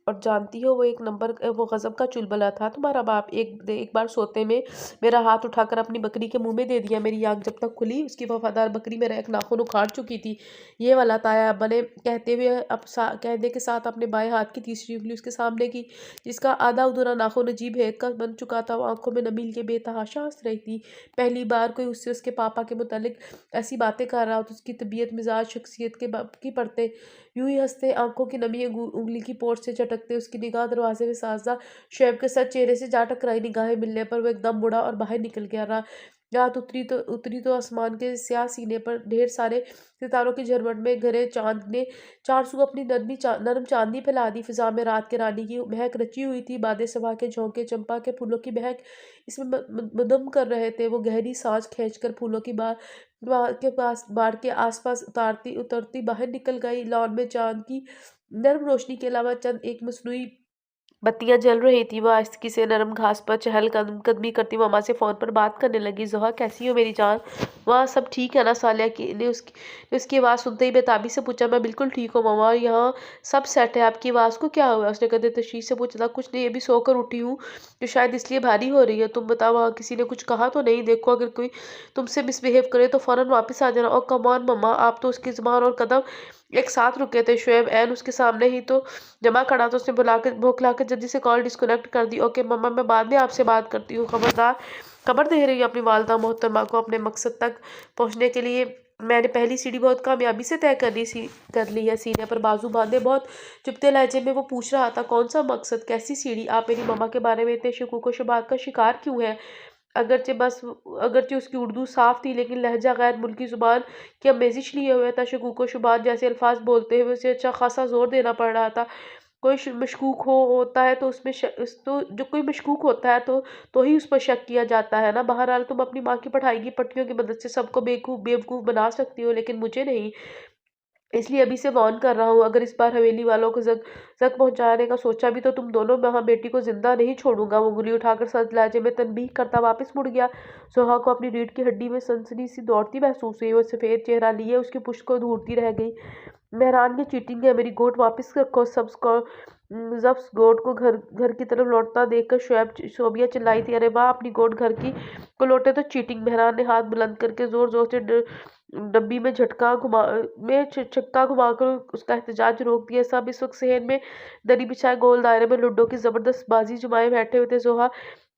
और जानती हो, वो एक नंबर वो गज़ब का चुलबुला था तुम्हारा बाप। एक बार सोते में मेरा हाथ उठाकर अपनी बकरी के मुंह में दे दिया। मेरी आँख जब तक खुली, उसकी वफादार बकरी मेरा एक नाखून उखाड़ चुकी थी। ये वाला ताया अब्बा ने कहते हुए कहने के साथ अपने बाएं हाथ की तीसरी उंगली उसके सामने की, जिसका आधा अधूरा नाखून अजीब हेक का बन चुका था। वो आंखों में नमी लिए बेतहाशा हंस रही थी। पहली बार कोई उससे उसके पापा के मुतालिक ऐसी बातें कर रहा हो तो उसकी तबीयत, मिजाज, शख्सियत के की पड़ते यूं ही हंसते, आंखों की नमी उंगली की पोर से झटकते। उसकी निगाह दरवाजे में साजदा शोएब के साथ चेहरे से जा टकराई। निगाहें मिलने पर वो एकदम मुड़ा और बाहर निकल गया। रात उतरी तो आसमान के स्याह सीने पर ढेर सारे सितारों की झरमट में घरे चांद ने चार सू अपनी नरम चांदनी फैला दी। फिजा में रात के रानी की महक रची हुई थी। बादे सबा के झोंके, चंपा के फूलों की महक इसमें मदम कर रहे थे। वो गहरी सांस खींचकर फूलों की बाड़ के आसपास उतारती उतरती बाहर निकल गई। लॉन में चांद की नर्म रोशनी के अलावा चंद एक मसनूई बत्तियां जल रही थी। वो आस्ती से नरम घास पर चहल कदमी करती मामा से फोन पर बात करने लगी। जोहा, कैसी हो मेरी जान? वहाँ सब ठीक है ना? सालिया की ने उसकी आवाज़ सुनते ही बेताबी से पूछा। मैं बिल्कुल ठीक हूँ मामा, यहाँ सब सेट है। आपकी आवाज़ को क्या हुआ? उसने कदे तशवीश से पूछा था। कुछ नहीं, अभी सोकर उठी हूँ तो शायद इसलिए भारी हो रही है। तुम बताओ, वहाँ किसी ने कुछ कहा तो नहीं? देखो, अगर कोई तुमसे मिसबिहेव करे तो फौरन वापस आ जाना। और कम ऑन मम्मा, आप तो उसकी जुबान और कदम एक साथ रुके थे। शोएब ऐन उसके सामने ही तो जमा खड़ा, तो उसने भौंकला के जल्दी से कॉल डिस्कनेक्ट कर दी। ओके मम्मा, मैं बाद में आपसे बात करती हूँ। खबरदार, खबर दे रही हूँ अपनी वालदा मोहतरमा को। अपने मकसद तक पहुँचने के लिए मैंने पहली सीढ़ी बहुत कामयाबी से तय कर ली है। सीने पर बाजू बांधे बहुत चुपते लहजे में वो पूछ रहा था, कौन सा मकसद, कैसी सीढ़ी? आप मेरी मम्मा के बारे में इतने शकूक व शुबहात का शिकार क्यों हैं? अगरचे उसकी उर्दू साफ थी, लेकिन लहजा गैर मुल्की ज़ुबान की आमेज़िश लिए हुए था। शकूक व शुबहात जैसे अल्फाज बोलते हुए उसे अच्छा खासा जोर देना पड़ रहा था। कोई मशकूक होता है तो उसमें तो जो कोई मशकूक होता है तो ही उस पर शक किया जाता है ना। बहरहाल, तुम अपनी माँ की पढ़ाई की पट्टियों की मदद से सबको बेवकूफ़ बना सकती हो, लेकिन मुझे नहीं। इसलिए अभी से वार्न कर रहा हूँ, अगर इस बार हवेली वालों को जग पहुंचाने का सोचा भी तो तुम दोनों वहाँ बेटी को जिंदा नहीं छोड़ूंगा। वो उंगली उठाकर सख्त लहजे में तनबीह करता वापस मुड़ गया। सोहा को अपनी रीढ़ की हड्डी में सनसनी सी दौड़ती महसूस हुई। वो सफ़ेद चेहरा लिए उसकी पुश्त को ढूंढती रह गई। मेहरान की चीटिंग है, मेरी गोट वापस रखो। जब्स गोट को घर घर की तरफ लौटता देखकर शोबिया चिल्लाई थी, अरे वाह, अपनी गोट घर की को लौटे तो चीटिंग। मेहरान ने हाथ बुलंद करके जोर जोर से डब्बी में छक्का घुमाकर उसका एहतजाज रोक दिया। सब इस वक्त सहन में दरी बिछाए गोल दायरे में लूडो की जबरदस्त बाजी जमाए बैठे हुए थे। जोहा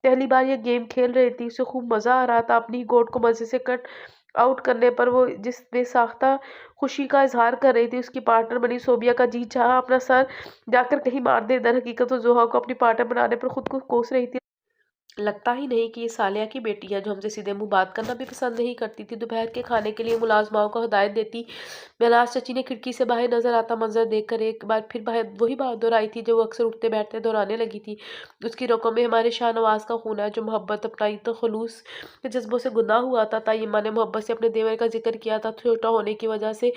पहली बार ये गेम खेल रही थी, उसे खूब मजा आ रहा था। अपनी गोट को मजे से कट आउट करने पर वो जिस बेसाख्ता खुशी का इजहार कर रही थी, उसकी पार्टनर बनी सोबिया का जी चाहा अपना सर जाकर कहीं मार दे। दर हकीकत तो जोहा को अपनी पार्टनर बनाने पर खुद को कोस रही थी। लगता ही नहीं कि ये सालिया की बेटी है, जो हमसे सीधे मुंह बात करना भी पसंद नहीं करती थी। दोपहर के खाने के लिए मुलाजमाओं को हदायत देती महनाज चची ने खिड़की से बाहर नजर आता मंजर देखकर एक बार फिर बाहर वही बात दोहराई थी जो वो अक्सर उठते बैठते दोहराने लगी थी। उसकी रगों में हमारे शाहनवाज का खून है, जो मोहब्बत अपनाई तो खलूस के जज्बों से गुनाह हुआ था। तायम्मा ने मोहब्बत से अपने देवर का जिक्र किया था। छोटा होने की वजह से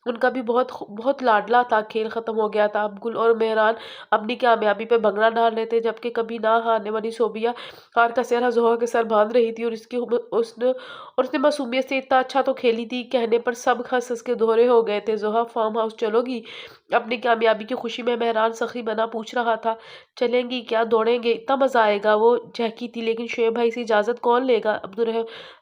उनका भी बहुत बहुत लाडला था। खेल खत्म हो गया था। अब गुल और मेहरान अपनी कामयाबी पे भंगड़ा डाल रहे थे, जबकि कभी ना हारने वाली सोबिया कार का सेहरा जोहा के सर बांध रही थी। और उसने मासूमियत से इतना अच्छा तो खेली थी, कहने पर सब हंस हंस के दोहरे हो गए थे। जोहा, फार्म हाउस चलोगी? अपनी कामयाबी की खुशी में मेहरान सखी बना पूछ रहा था। चलेंगी क्या? दौड़ेंगे, इतना मजा आएगा। वो झहकी थी, लेकिन शोएब भाई से इजाजत कौन लेगा?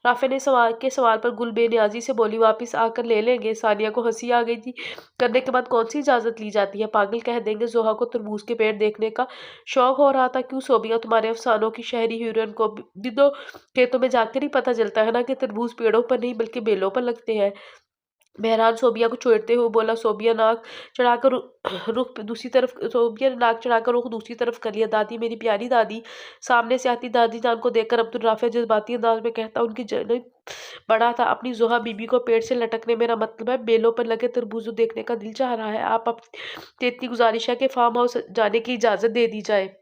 राफे ने सवाल पर गुल बेनियाजी से बोली, वापिस आकर ले लेंगे। सानिया को हंसी आ गई थी। करने के बाद कौन सी इजाजत ली जाती है, पागल कह देंगे। जोहा को तरबूज के पेड़ देखने का शौक हो रहा था। क्यों सोबिया, तुम्हारे अफसानों की शहरी हीरोइन को भी तो खेतों में जाकर ही पता चलता है ना कि तरबूज पेड़ों पर नहीं बल्कि बेलों पर लगते हैं। मेहरान सोबिया को छोड़ते हुए बोला। सोबिया ने नाक चढ़ाकर रुख दूसरी तरफ कर लिया। दादी, मेरी प्यारी दादी। सामने से आती दादी जान को देखकर अब्दुल राफे जज्बाती अंदाज में कहता, उनकी जन बड़ा था। अपनी जोहा बीबी को पेड़ से लटकने मेरा मतलब है बेलों पर लगे तरबूज देखने का दिल चाह रहा है। आप इतनी गुजारिश है कि फार्म हाउस जाने की इजाजत दे दी जाए।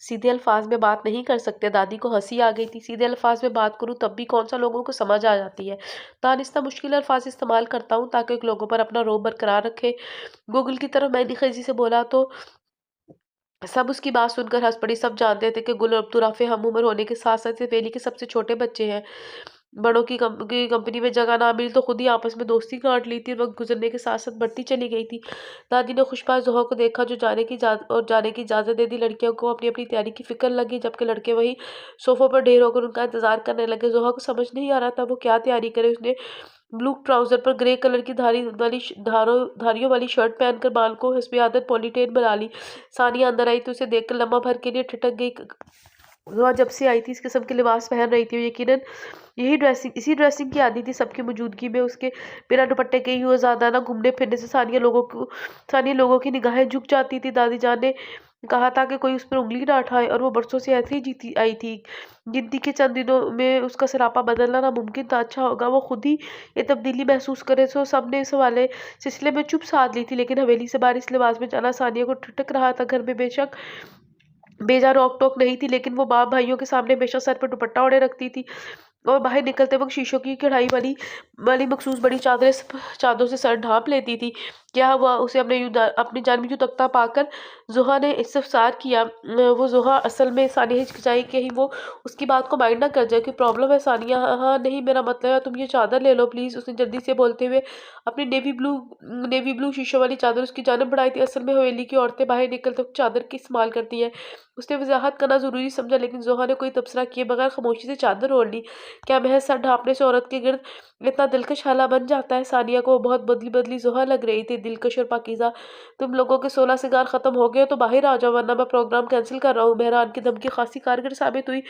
सीधे अल्फाज में बात नहीं कर सकते। दादी को हंसी आ गई थी। सीधे अल्फाज में बात करूं तब भी कौन सा लोगों को समझ आ जाती है। दानिस्ता मुश्किल अल्फाज इस्तेमाल करता हूँ ताकि लोगों पर अपना रोब बरकरार रखे। गूगल की तरफ मैंने खीजी से बोला तो सब उसकी बात सुनकर हंस पड़ी। सब जानते थे कि गुल अब्दुर्राफे हम उम्र होने के साथ साथ सफेली के सबसे छोटे बच्चे हैं। बड़ों की कंपनी में जगह ना मिली तो खुद ही आपस में दोस्ती काट ली थी। वक्त गुजरने के साथ साथ बढ़ती चली गई थी। दादी ने खुशबाज जोहा को देखा जो जाने की इजाज़त दे दी। लड़कियों को अपनी अपनी तैयारी की फिक्र लगी, जबकि लड़के वही सोफों पर ढेर होकर उनका इंतजार करने लगे। जोहा को समझ नहीं आ रहा था वो क्या तैयारी करे। उसने ब्लू ट्राउजर पर ग्रे कलर की धारियों वाली शर्ट पहनकर बाल को हस्बे आदत पॉलीटेन बना ली। सानिया अंदर आई तो उसे देखकर लम्हा भर के लिए ठिठक गई। जोहा जब से आई थी इस किस्म के लिबास पहन रही थी। यकीनन इसी ड्रेसिंग की आदत थी। सबकी मौजूदगी में उसके बिना दुपट्टे के ही रोजाना घूमने फिरने से सानिया लोगों की निगाहें झुक जाती थी। दादी जान ने कहा था कि कोई उस पर उंगली ना उठाए, और वो बरसों से ऐसे ही जीती आई थी। गिनती के चंद दिनों में उसका सरापा बदलना नामुमकिन था। अच्छा होगा वो खुद ही ये तब्दीली महसूस करे। सो सबने इस वाले सिलसिले में चुप साध ली थी, लेकिन हवेली से बाहर इस लिबास में जाना सानिया को ठिठक रहा था। घर में बेशक बेजा रोक टोक नहीं थी, लेकिन वो बाप भाइयों के सामने हमेशा सर पर दुपट्टा ओढ़े रखती थी और बाहर निकलते वक्त शीशों की कढ़ाई वाली वाली मखसूस बड़ी चादरों से सर ढांप लेती थी। क्या हुआ उसे अपनी जान में यूं तकता पाकर जोहा ने इस्तफसार किया। वो जोहा असल में सानिया हिचकिचाई कि ही वो उसकी बात को माइंड ना कर जाए। कि प्रॉब्लम है सानिया? हाँ नहीं, मेरा मतलब है तुम ये चादर ले लो प्लीज़। उसने जल्दी से बोलते हुए अपनी नेवी ब्लू शीशों वाली चादर उसकी जानब बढ़ाई थी। असल में हवेली की औरतें बाहर निकलते वक्त चादर की इस्तेमाल करती हैं। उसने वजाहत करना ज़रूरी समझा, लेकिन जोहा ने कोई तबसरा किए बगैर खामोशी से चादर ओढ़ ली। क्या महज सर ढांपने से औरत के गिर्द इतना दिलकश हाला बन जाता है? सानिया को बहुत बदली बदली जोहा लग रही थी, दिलकश और पाकीज़ा। तुम लोगों के 16 सिगार खत्म हो गए तो बाहर आ जाओ, वरना मैं प्रोग्राम कैंसिल कर रहा हूँ। मेहरान की धमकी खासी कारगर साबित हुई।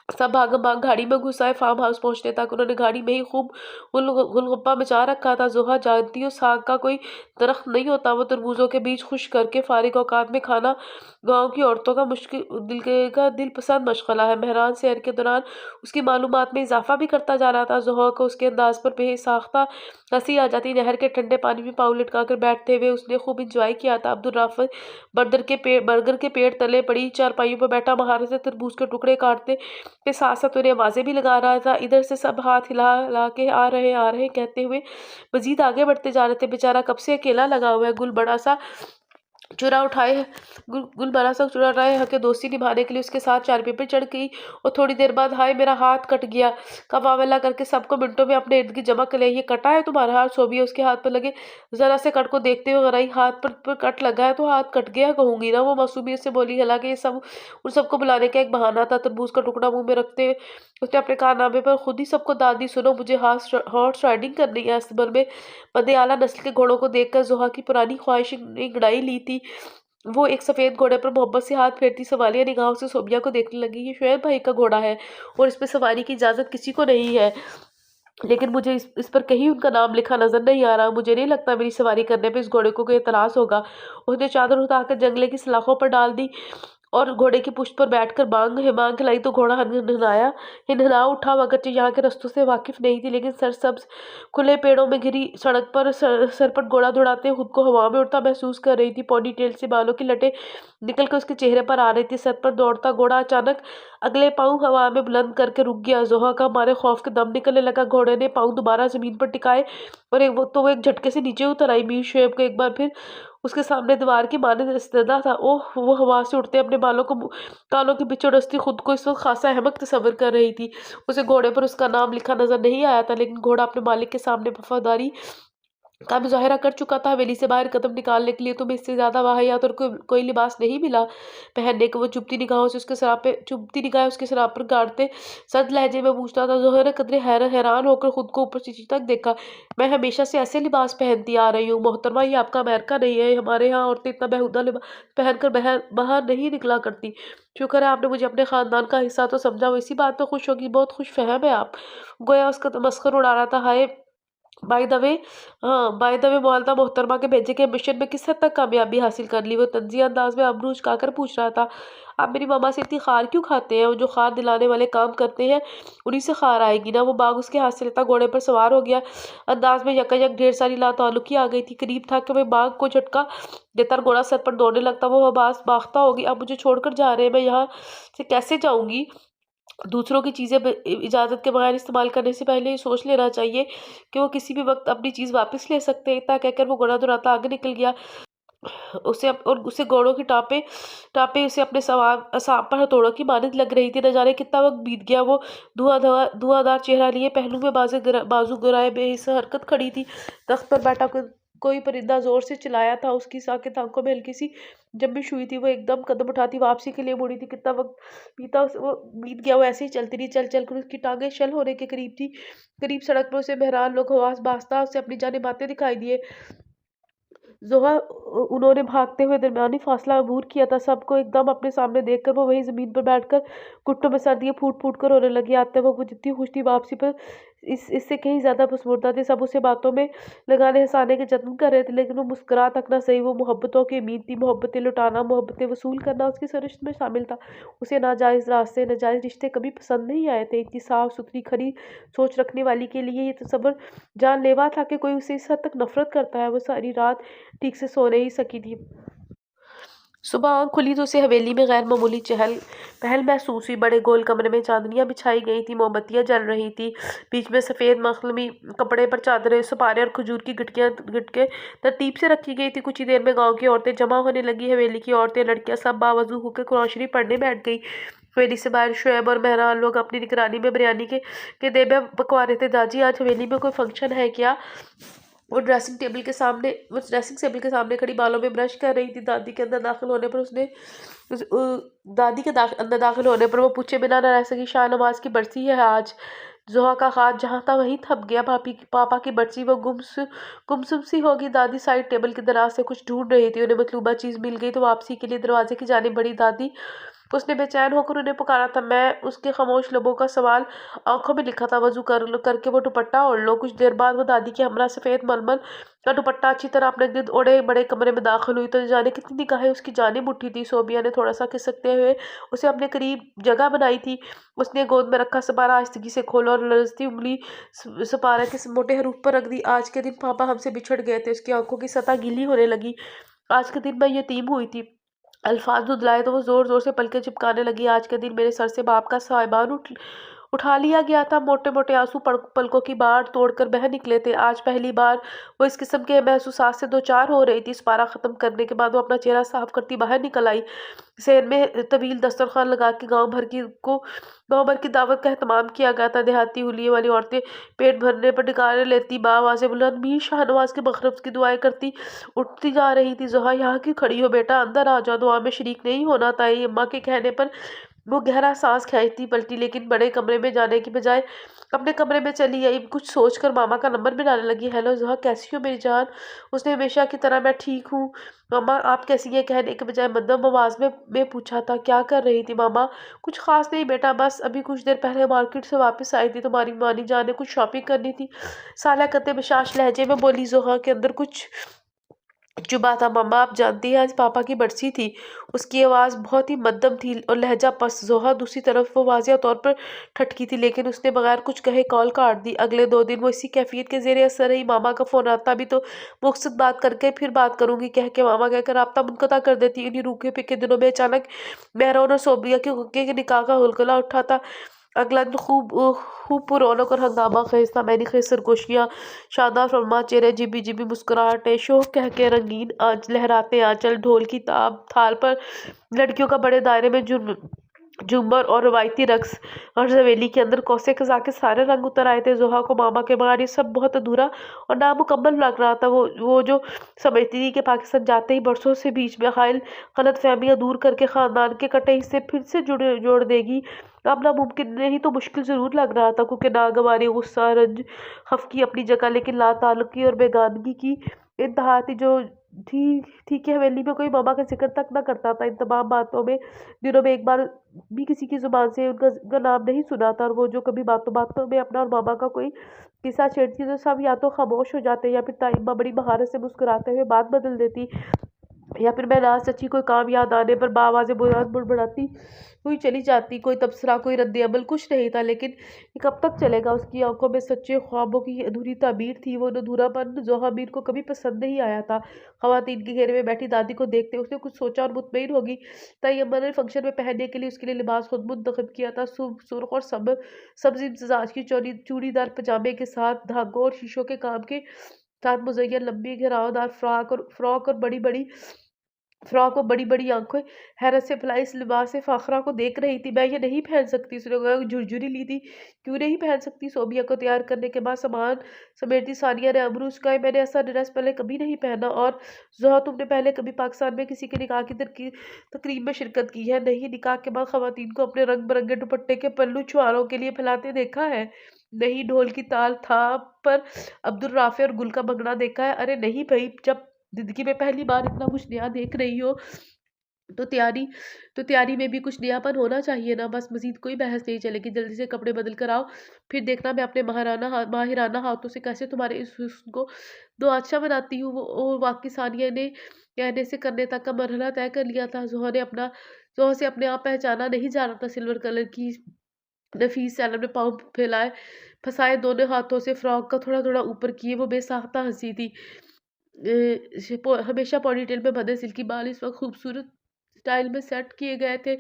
सब भागम भाग गाड़ी में घुस आए। फार्म हाउस पहुंचने तक उन्होंने गाड़ी में ही खूब गुलगप्पा मचा रखा था। जोहा जानती हो साग का कोई दरख्त नहीं होता, वो तरबूजों के बीज खुश करके फारिग औकात में खाना गांव की औरतों का दिल पसंद मशगला है। मेहरान सैर के दौरान उसकी मालूमात में इजाफा भी करता जा रहा था। जोहा को उसके अंदाज पर बेसाख्ता हंसी आ जाती। नहर के ठंडे पानी में पाँव लटका कर बैठते हुए उसने खूब इंजॉय किया था। अब्दुल राफत बर्गर के पेड़ तले पड़ी चारपाइयों पर बैठा महारत से तरबूज के टुकड़े काटते के साथ साथ उन्हें आवाजें भी लगा रहा था। इधर से सब हाथ हिला हिला के आ रहे कहते हुए मजीद आगे बढ़ते जा रहे थे। बेचारा कब से अकेला लगा हुआ है। गुल बड़ा सा चुरा रहे हके दोस्ती निभाने के लिए उसके साथ चारपाई पे चढ़ गई। और थोड़ी देर बाद हाय मेरा हाथ कट गया का वावेला करके सबको मिनटों में अपने इर्द गिर्द जमा कर लिया। ये कटा है तुम्हारा हाथ? सोबिया उसके हाथ पर लगे जरा से कट को देखते हुए गराई, हाथ पर कट लगा है तो हाथ कट गया कहूंगी ना, वो मासूमियत से बोली। हालांकि ये सब उन सबको बुलाने का एक बहाना था। तरबूज का टुकड़ा मुंह में रखते हुए उसने अपने कारनामे पर खुद ही सबको दाद दी। सुनो, मुझे हॉर्स राइडिंग करनी है। अस्तबल में बंदे आला नस्ल के घोड़ों को देखकर जोहा की पुरानी ख्वाहिश ने गड़ाई ली थी। वो एक सफेद घोड़े पर मोहब्बत से हाथ फेरती सवालिया निगाहों से सोबिया को देखने लगी। ये शुएब भाई का घोड़ा है और इस पे सवारी की इजाजत किसी को नहीं है, लेकिन मुझे इस पर कहीं उनका नाम लिखा नजर नहीं आ रहा। मुझे नहीं लगता मेरी सवारी करने पे इस घोड़े को कोई एतराज होगा। उसने चादर उतारकर जंगले की सलाखों पर डाल दी और घोड़े की पुश्त पर बैठकर मांग खिलाई तो घोड़ा हिनहिना उठा। अगरचे यहाँ के रास्तों से वाकिफ नहीं थी, लेकिन सरसब्ज खुले पेड़ों में घिरी सड़क पर सरपट घोड़ा दौड़ाते खुद को हवा में उड़ता महसूस कर रही थी। पॉनी टेल से बालों की लटें निकल कर उसके चेहरे पर आ रही थी। सर पर दौड़ता घोड़ा अचानक अगले पाँव हवा में बुलंद करके रुक गया। जोहा का मारे खौफ के दम निकलने लगा। घोड़े ने पाँव दोबारा जमीन पर टिकाए और वो एक झटके से नीचे उतर आई। मीर शुएब को एक बार फिर उसके सामने दीवार की माने इस्तेदा था। ओह, वो हवा से उड़ते अपने कानों के बीचों रस्ती खुद को इस वक्त खासा अहमक तस्वर कर रही थी। उसे घोड़े पर उसका नाम लिखा नजर नहीं आया था, लेकिन घोड़ा अपने मालिक के सामने वफादारी का मुजाहिरा कर चुका था। हवेली से बाहर कदम निकालने के लिए तुम्हें इससे ज्यादा वाहियात और कोई लिबास नहीं मिला पहनने को। वो चुभती निगाहें उसके शराब पर गाड़ते सर्द लहजे में पूछता था। जोहर ने कदरे हैरान होकर खुद को ऊपर नीचे तक देखा। मैं हमेशा से ऐसे लिबास पहनती आ रही हूँ मोहतरमा, ये आपका अमेरिका नहीं है। हमारे यहाँ औरतें इतना बेहुदा लिबास पहनकर बाहर नहीं निकला करती। शुक्र है आपने मुझे अपने खानदान का हिस्सा तो समझा। वो इसी बात पर खुश होगी, बहुत खुश फहम है आप। गोया उसका तमस्खुर उड़ा रहा था। हाय बाय द वे हाँ, बाय द वे मोहल्ला मोहतरमा के भेजे के मिशन में किस हद तक कामयाबी हासिल कर ली? वो तंज़िया अंदाज में अबरू उचकाकर पूछ रहा था। आप मेरी मम्मा से इतनी खार क्यों खाते हैं? वो जो खार दिलाने वाले काम करते हैं, उन्हीं से खार आएगी ना? वो बाघ उसके हाथ से लेता घोड़े पर सवार हो गया। अंदाज में यकायक ढेर सारी लाताल्लुकी आ गई थी। करीब था कि वह बाघ को झटका देता और घोड़ा सर पर दौड़ने लगता। वो हबास बाख्ता होगी, अब मुझे छोड़कर जा रहे हैं, मैं यहाँ से कैसे जाऊँगी? दूसरों की चीज़ें इजाज़त के बगैर इस्तेमाल करने से पहले ये सोच लेना चाहिए कि वो किसी भी वक्त अपनी चीज़ वापस ले सकते हैं। इतना कहकर वो घोड़ा दौड़ाता आगे निकल गया। उसे घोड़ों की टापे टापे उसे अपने सांप पर हथौड़ों की मानद लग रही थी। न जाने कितना वक्त बीत गया। वो धुआंधार चेहरा लिए, पहलू में बाजू गिराए बेहिस हरकत खड़ी थी। तख्त पर बैठा कोई परिंदा जोर से चिल्लाया था। उसकी साकेत आंखों में हल्की सी जम्बिश हुई थी। वो एकदम कदम उठाती वापसी के लिए मुड़ी थी। कितना वक्त वो बीत गया। वो ऐसे ही चलती रही। चल चल कर उसकी टांगें शल होने के करीब थी। करीब सड़क पर उसे मेहरान लोग हवास बास्ता उसे अपनी जाने बातें दिखाई दिए। जोहा उन्होंने भागते हुए दरमियानी फासला अबूर किया था। सबको एकदम अपने सामने देखकर वो वहीं जमीन पर बैठकर घुटनों में सर दिए फूट फूट कर रोने लगी। आते वक्त वो जितनी खुश थी वापसी पर इससे कहीं ज्यादा पसमुर्दा थे। सब उसे बातों में लगाने हंसाने के जतन कर रहे थे, लेकिन वो मुस्कुरा तक ना सही। वो मोहब्बतों की उम्मीद थी। मोहब्बतें लुटाना, मोहब्बतें वसूल करना उसकी सरिश्त में शामिल था। उसे नाजायज रास्ते, नाजायज रिश्ते कभी पसंद नहीं आए थे। इतनी साफ सुथरी खरी सोच रखने वाली के लिए ये तसव्वुर जानलेवा था कि कोई उसे इस हद तक नफरत करता है। वो सारी रात ठीक से सो नहीं सकी थी। सुबह आँख खुली तो उसे हवेली में गैर मामूली चहल पहल महसूस हुई। बड़े गोल कमरे में चांदनियाँ बिछाई गई थी, मोमबत्तियाँ जल रही थी। बीच में सफ़ेद मखमली कपड़े पर चादरें, सुपारे और खजूर की गिटके तरतीब से रखी गई थी। कुछ ही देर में गांव की औरतें जमा होने लगी। हवेली की औरतें, लड़कियां सब बावजू होकर कुरान शरीफ पढ़ने बैठ गई। हवेली से बाहर शुएब और मेहरान लोग अपनी निगरानी में बिरयानी के देबे पकवा रहे थे। दादी, आज हवेली में कोई फंक्शन है क्या? वो ड्रेसिंग टेबल के सामने खड़ी बालों में ब्रश कर रही थी। दादी के अंदर दाखिल होने पर वो पूछे बिना न रह सकी। शाहनवाज की बरसी है आज। जोहा का हाथ जहाँ था वहीं थप गया। पापा की बरसी, वो गुमसुम सी होगी। दादी साइड टेबल के दराज से कुछ ढूंढ रही थी। उन्हें मतलूबा चीज़ मिल गई तो वापसी के लिए दरवाजे की जानिब बढ़ी। दादी, उसने बेचैन होकर उन्हें पुकारा था। मैं उसके खामोश लबों का सवाल आंखों में लिखा था। वजू करके वो दुपट्टा ओढ़ लो। कुछ देर बाद वो दादी के हमरा सफ़ेद मलमल का दुपट्टा अच्छी तरह अपने गिर्द ओढ़े बड़े कमरे में दाखिल हुई तो जाने कितनी निगाहें उसकी जानिब उठी थी। सोबिया ने थोड़ा सा खिसकते हुए उसे अपने करीब जगह बनाई थी। उसने गोद में रखा सपारा आहिस्तगी से खोला और लरजती उंगली सपारा के मोटे हरूफ पर रख दी। आज के दिन पापा हमसे बिछड़ गए थे। उसकी आंखों की सतह गीली होने लगी। आज के दिन मैं यतीम हुई थी। अल्फाज धुतलाए तो वो जोर जोर से पलकें चिपकाने लगी। आज के दिन मेरे सर से बाप का साहिबान उठा लिया गया था। मोटे मोटे आंसू पलकों की बाढ़ तोड़कर बह निकले थे। आज पहली बार वो इस किस्म के महसूसात से दो चार हो रही थी। पारा ख़त्म करने के बाद वो अपना चेहरा साफ करती बाहर निकल आई। सेन में तवील दस्तरखान लगा के गांव भर की दावत का एहतमाम किया गया था। देहाती हुलिये वाली औरतें पेट भरने पर डिकारे लेती, बावाज़ बुलंद मीर शाहनवाज के मग़रिब की दुआएं करती उठती जा रही थी। जोहा, यहाँ क्यों खड़ी हो बेटा, अंदर आ जाओ, दुआ में शरीक नहीं होना? ताई अम्मा के कहने पर वो गहरा सांस खींचती पलटी, लेकिन बड़े कमरे में जाने की बजाय अपने कमरे में चली आई। कुछ सोचकर मामा का नंबर मिलाने लगी। हेलो जोहा, कैसी हो मेरी जान? उसने हमेशा की तरह मैं ठीक हूँ मामा, आप कैसी हैं कहने के बजाय मध्यम आवाज में पूछा था। क्या कर रही थी मामा? कुछ खास नहीं बेटा, बस अभी कुछ देर पहले मार्केट से वापस आई थी। तुम्हारी मानी जान ने कुछ शॉपिंग करनी थी। साला कते बशाश लहजे में बोली जोहा के अंदर कुछ चुभा था। मम्मा, आप जानती हैं आज पापा की बरसी थी। उसकी आवाज़ बहुत ही मध्यम थी और लहजा पस्त। जोहा दूसरी तरफ वो वाज़िया तौर पर ठटकी थी, लेकिन उसने बगैर कुछ कहे कॉल काट दी। अगले 2 दिन वो इसी कैफियत के ज़ेरे असर रही। मामा का फ़ोन आता भी तो मुक़्सद बात करके फिर बात करूँगी कह के मामा कहकर राब्ता मुनक़ता कर देती। इन्हीं रूखे फिके दिनों में अचानक मेहरान और सोबिया के निकाह का हुलगुला उठा था। अगला दिन खूब पुरौनक और हंगामा खेज था। मैंने खेज सरगोशियाँ, शानदार फरमा चेहरे, जिबी जिबी मुस्कुराहटें, शोक कह के रंगीन आज लहराते आंचल, ढोल की थाल पर लड़कियों का बड़े दायरे में झूमर और रवायती रक्स और हवेली के अंदर कौसे खजा के सारे रंग उतर आए थे। जोहा को मामा के बगैर ये सब बहुत अधूरा और नामुकम्मल लग रहा था। वो जो समझती थी कि पाकिस्तान जाते ही बरसों से बीच में हायल गलत फहमियाँ दूर करके ख़ानदान के कटे हिस्से फिर से जोड़ देगी, अब नामुमकिन नहीं तो मुश्किल ज़रूर लग रहा था, क्योंकि नागवारी, गुस्सा, रंज, खफकी अपनी जगह, लेकिन लाताल्लुकी और बेगानगी की इंतहा थी जो थी कि हवेली में कोई मामा का ज़िक्र तक ना करता था। इन तमाम बातों में दिनों में एक बार भी किसी की ज़ुबान से उनका नाम नहीं सुना था, और वो जो कभी बातों-बातों में अपना और मामा का कोई किस्सा छेड़ती तो सब या तो खामोश हो जाते, या फिर ताइम्मा बड़ी महारत से मुस्कुराते हुए बात बदल देती, या फिर मैं नाज़ चाची कोई काम याद आने पर बाआवाज़ बुड़बुड़ाती हुई चली जाती। कोई तबसरा, कोई रद्द-ए-अमल कुछ नहीं था, लेकिन ये कब तक चलेगा? उसकी आँखों में सच्चे ख्वाबों की अधूरी ताबीर थी। वो अधूरापन ज़ोया मीर को कभी पसंद नहीं आया था। ख़वातीन के घेरे में बैठी दादी को देखते उसने कुछ सोचा और मुतमईन होगी। तैय्यमा ने फंक्शन में पहनने के लिए उसके लिए लिबास खुद मुंतखब किया था। सुर्ख़ और सब्ज़ इम्तिज़ाज की चूड़ीदार पजामे के साथ धागों और शीशों के काम के साथ मुज़य्यन लंबी घेरावदार फ्रॉक और बड़ी-बड़ी आँखें हैरत से फैलाई इस लिबास फ़ाख़िरा को देख रही थी। मैं ये नहीं पहन सकती, उसने कहा। झुरझुरी ली थी। क्यों नहीं पहन सकती? सोबिया को तैयार करने के बाद सामान समेटती सानिया ने अबरू चुकाए। मैंने ऐसा ड्रेस पहले कभी नहीं पहना। और ज़ोया, तुमने पहले कभी पाकिस्तान में किसी के निकाह की तकरीब में शिरकत की है? नहीं। निकाह के बाद ख़वातीन को अपने रंग-बिरंगे दुपट्टे के पल्लू छुहारों के लिए फैलाते देखा है? नहीं। ढोल की ताल थाप पर अब्दुल राफ़ी और गुल का भंगड़ा देखा है? अरे नहीं भई, जब ज़िंदगी में पहली बार इतना कुछ नया देख रही हो, तो तैयारी तो तैयारी में भी कुछ नयापन होना चाहिए ना। बस मज़ीद कोई बहस नहीं चलेगी, जल्दी से कपड़े बदल कर आओ, फिर देखना मैं अपने माहिराना हाथों से कैसे तुम्हारे इस हुस्न को दो अच्छा बनाती हूँ। वो वाक़ई सानिया ने कहने से करने तक का मरहला तय कर लिया था। ज़ोया से अपने आप पहचाना नहीं जा रहा था। सिल्वर कलर की नफ़ीस सैलम ने पाँव फँसाए दोनों हाथों से फ्रॉक का थोड़ा-थोड़ा ऊपर किए वो बेसाख्ता हँसी थी। हमेशा पॉनीटेल में बंधे सिल्की बाल इस वक़्त खूबसूरत स्टाइल में सेट किए गए थे।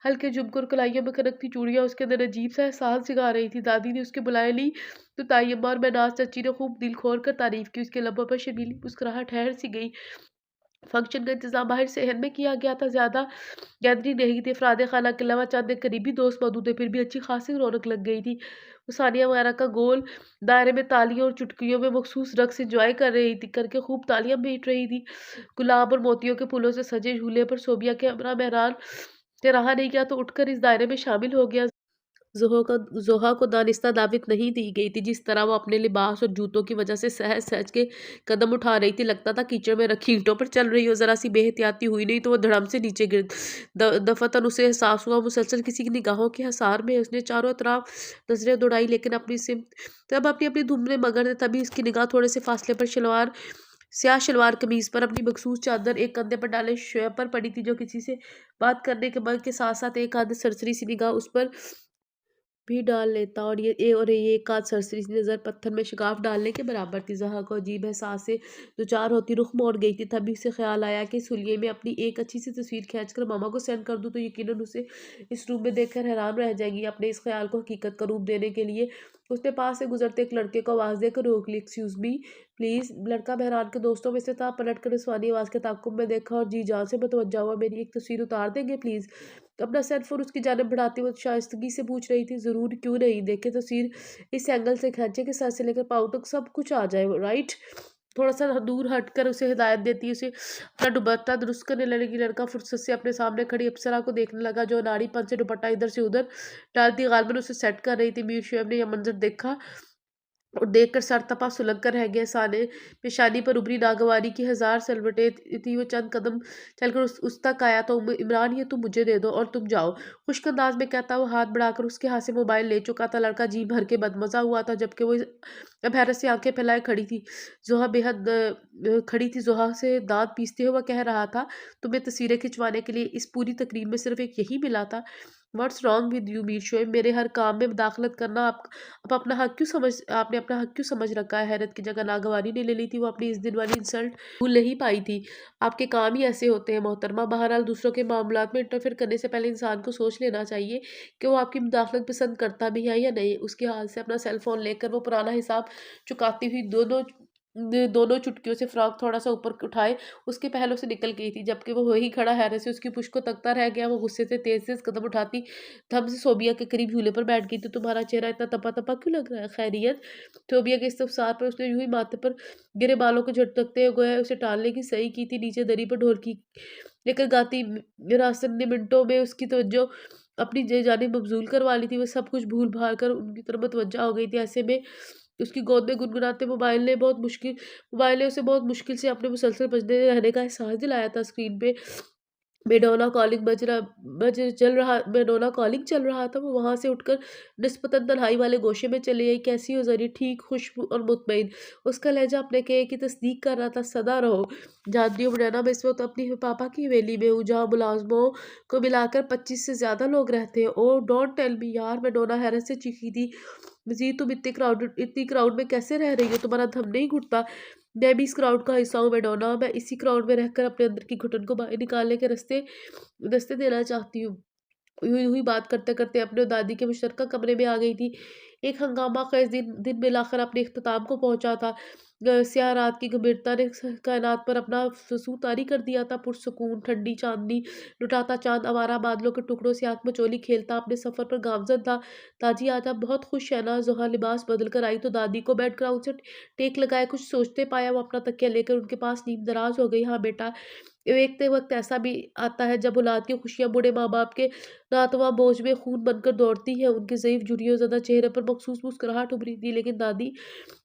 हल्के झुमके और कलाइयों में खनकती चूड़ियाँ उसके अंदर अजीब-सा एहसास जगा रही थी। दादी ने उसकी बुलाए ली तो ताई अम्मा और महनाज़ चाची ने खूब दिल खोल कर तारीफ़ की। उसके लबों पर शर्मीली मुस्कुराहट ठहर सी गई। फंक्शन का इंतज़ाम बाहर सहन में किया गया था। ज़्यादा गैदरिंग नहीं थी। अफ़राद खाना के अलावा चंद एक करीबी दोस्त मौजूद थे, फिर भी अच्छी खासी रौनक लग गई थी। वो सानिया वगैरह का गोल दायरे में तालियों और चुटकियों में मखसूस रक़्स एन्जॉय कर रही थी, करके खूब तालियाँ पीट रही थी। गुलाब और मोतियों के फूलों से सजे झूले पर सोबिया के हमरा मेहरान ने रहा नहीं किया तो उठकर इस दायरे में शामिल हो गया। ज़ोहा को दानिस्ता दावत नहीं दी गई थी। जिस तरह वो अपने लिबास और जूतों की वजह से सहज-सहज के कदम उठा रही थी, लगता था कीचड़ में रखी ईंटों पर चल रही हो। ज़रा-सी बेहतियाती हुई नहीं तो वो धड़म से नीचे दफ़अतन उसे एहसास हुआ मुसलसल किसी की निगाहों के हिसार में। उसने चारों तरफ नज़रें दौड़ाई, लेकिन अपनी-अपनी धुन में मगन थे। तभी उसकी निगाह थोड़े से फासले पर स्याह शलवार कमीज़ पर अपनी मखसूस चादर एक कंधे पर डाले शोएब पर पड़ी थी, जो किसी से बात करने के मन के साथ-साथ एक आध सरसरी सी निगाह उस पर भी डाल लेता, और ये एक आध सरसरी सी नज़र पत्थर में शिगाफ डालने के बराबर थी। ज़हा को अजीब एहसास से दो-चार होती रुख मोड़ गई थी। तभी उसे ख़्याल आया कि इस हुलिये में अपनी एक अच्छी सी तस्वीर खींचकर मामा को सेंड कर दूँ तो यकीनन उसे इस रूम में देखकर हैरान रह जाएंगी। अपने इस ख़्याल को हकीकत का रूप देने के लिए उसने पास से गुजरते एक लड़के को आवाज़ देकर रोक ली। Excuse me please. लड़का मेहरान के दोस्तों में से था। पलट कर रसवानी आवाज़ के ताक़ुब में देखा और जी जान से मुतवज्जा हुआ। मेरी एक तस्वीर उतार देंगे प्लीज़? तो अपना सेल फ़ोन उसकी जानिब बढ़ाते हुए शाइस्तगी से पूछ रही थी। ज़रूर, क्यों नहीं। देखें तस्वीर इस एंगल से खींचे कि सर से लेकर पाँव तक सब कुछ आ जाए, राइट? थोड़ा-सा दूर हटकर उसे हिदायत देती उसे अपना दुपट्टा दुरुस्त करने लगी। लड़का फुर्सत से अपने सामने खड़ी अप्सरा को देखने लगा, जो अनाड़ीपन से दुपट्टा इधर से उधर डालती गालिबन उसे सेट कर रही थी। मीर शुएब ने यह मंज़र देखा और देखकर सर तपा सुलग कर रह गया। साने पेशानी पर उभरी नागवारी की हज़ार सलवटें थी। वो चंद कदम चलकर उस तक आया तो इमरान, ये तुम मुझे दे दो और तुम जाओ, खुश्क अंदाज में कहता वो हाथ बढ़ाकर उसके हाथ से मोबाइल ले चुका था। लड़का जी भर के बदमज़ा हुआ था, जबकि वो अब हैरत से आंखें फैलाए खड़ी थी। ज़ोहा से दांत पीसते हुए कह रहा था, तुम्हें तस्वीरें खिंचवाने के लिए इस पूरी तकरीब में सिर्फ एक यही मिला था? What's wrong with you Mir Shoaib? मेरे हर काम में मुदाखलत करना आपने अपना हक क्यों समझ रखा है? हैरत की जगह नागवारी ने ले ली थी। वो अपनी इस दिन वाली इंसल्ट भूल नहीं पाई थी। आपके काम ही ऐसे होते हैं मोहतरमा। बहरहाल दूसरों के मामलात में इंटरफेयर करने से पहले इंसान को सोच लेना चाहिए कि वो आपकी मुदाखलत पसंद करता भी है या नहीं। उसके हाथ से अपना सेल फोन लेकर वो पुराना हिसाब चुकाती हुई दोनों चुटकियों से फ्रॉक थोड़ा सा ऊपर उठाए उसके पहलों से निकल गई थी, जबकि वो वही खड़ा हैरत से उसकी पुश्त को तकता रह गया। वो गुस्से से तेज कदम उठाती धम से सोबिया के करीब झूले पर बैठ गई। तो तुम्हारा चेहरा इतना तपा तपा क्यों लग रहा है? खैरियत? सोबिया के इस्तफसार पर उसने यूं ही माथे पर गिरे बालों को झटकते हुए उसे टालने की सही की थी। नीचे दरी पर ढोलकी लेकर गाती रासन ने मिनटों में उसकी तवज्जो अपनी जानिब मबजूल करवा ली थी। वो सब कुछ भूल भाल कर उनकी तरफ मुतवज्जा हो गई थी। ऐसे में उसकी गोद में गुनगुनाते मोबाइल ने उसे बहुत मुश्किल से अपने मुसलसल बजने रहने का एहसास दिलाया था। स्क्रीन पे मेडोना कॉलिंग चल रहा था। वो वहाँ से उठकर निस्बतन तन्हाई वाले गोशे में चली आई। कैसी हो ज़री? ठीक, खुश और मुतमईन। उसका लहजा अपने कहे की तस्दीक कर रहा था। सदा रहो। जानती हो बनैना, मैं इस वक्त अपनी पापा की हवेली में हूँ, जहाँ मुलाजमों को मिलाकर 25 से ज्यादा लोग रहते हैं। ओह डोंट टेल मी यार, मेडोना हैरत से चीखी थी। मजीद तुम इतनी क्राउड में कैसे रह रही हो? तुम्हारा दम नहीं घुटता? मैं भी इस क्राउड का हिस्सा हूँ मैडोना। मैं इसी क्राउड में रहकर अपने अंदर की घुटन को बाहर निकालने के रास्ते देना चाहती हूँ। यूं ही बात करते करते अपने और दादी के मुश्तरका कमरे में आ गई थी। एक हंगामा खेज दिन मिलाकर अपने इख्तिताम को पहुंचा था। स्याह रात की गंभीरता ने कायनात पर अपना फसूं तारी कर दिया था। पुरसकून ठंडी चांदनी लुटाता चांद आवारा बादलों के टुकड़ों से आंख मचोली खेलता अपने सफर पर गामजन था। दादी आज आप बहुत खुश है ना? जोहा लिबास बदल कर आई तो दादी को बेड क्राउच से टेक लगाए कुछ सोचते पाया। वो अपना तकिया लेकर उनके पास नींद दराज हो गई। हाँ बेटा, एक वक्त ऐसा भी आता है जब औलाद की खुशियां बूढ़े माँ बाप के नातवा बोझ में खून बनकर दौड़ती है। उनके ज़ईफ़ झुर्रियों ज़दा चेहरे पर मखसूस मुस्कुराहट उभरी थी। लेकिन दादी,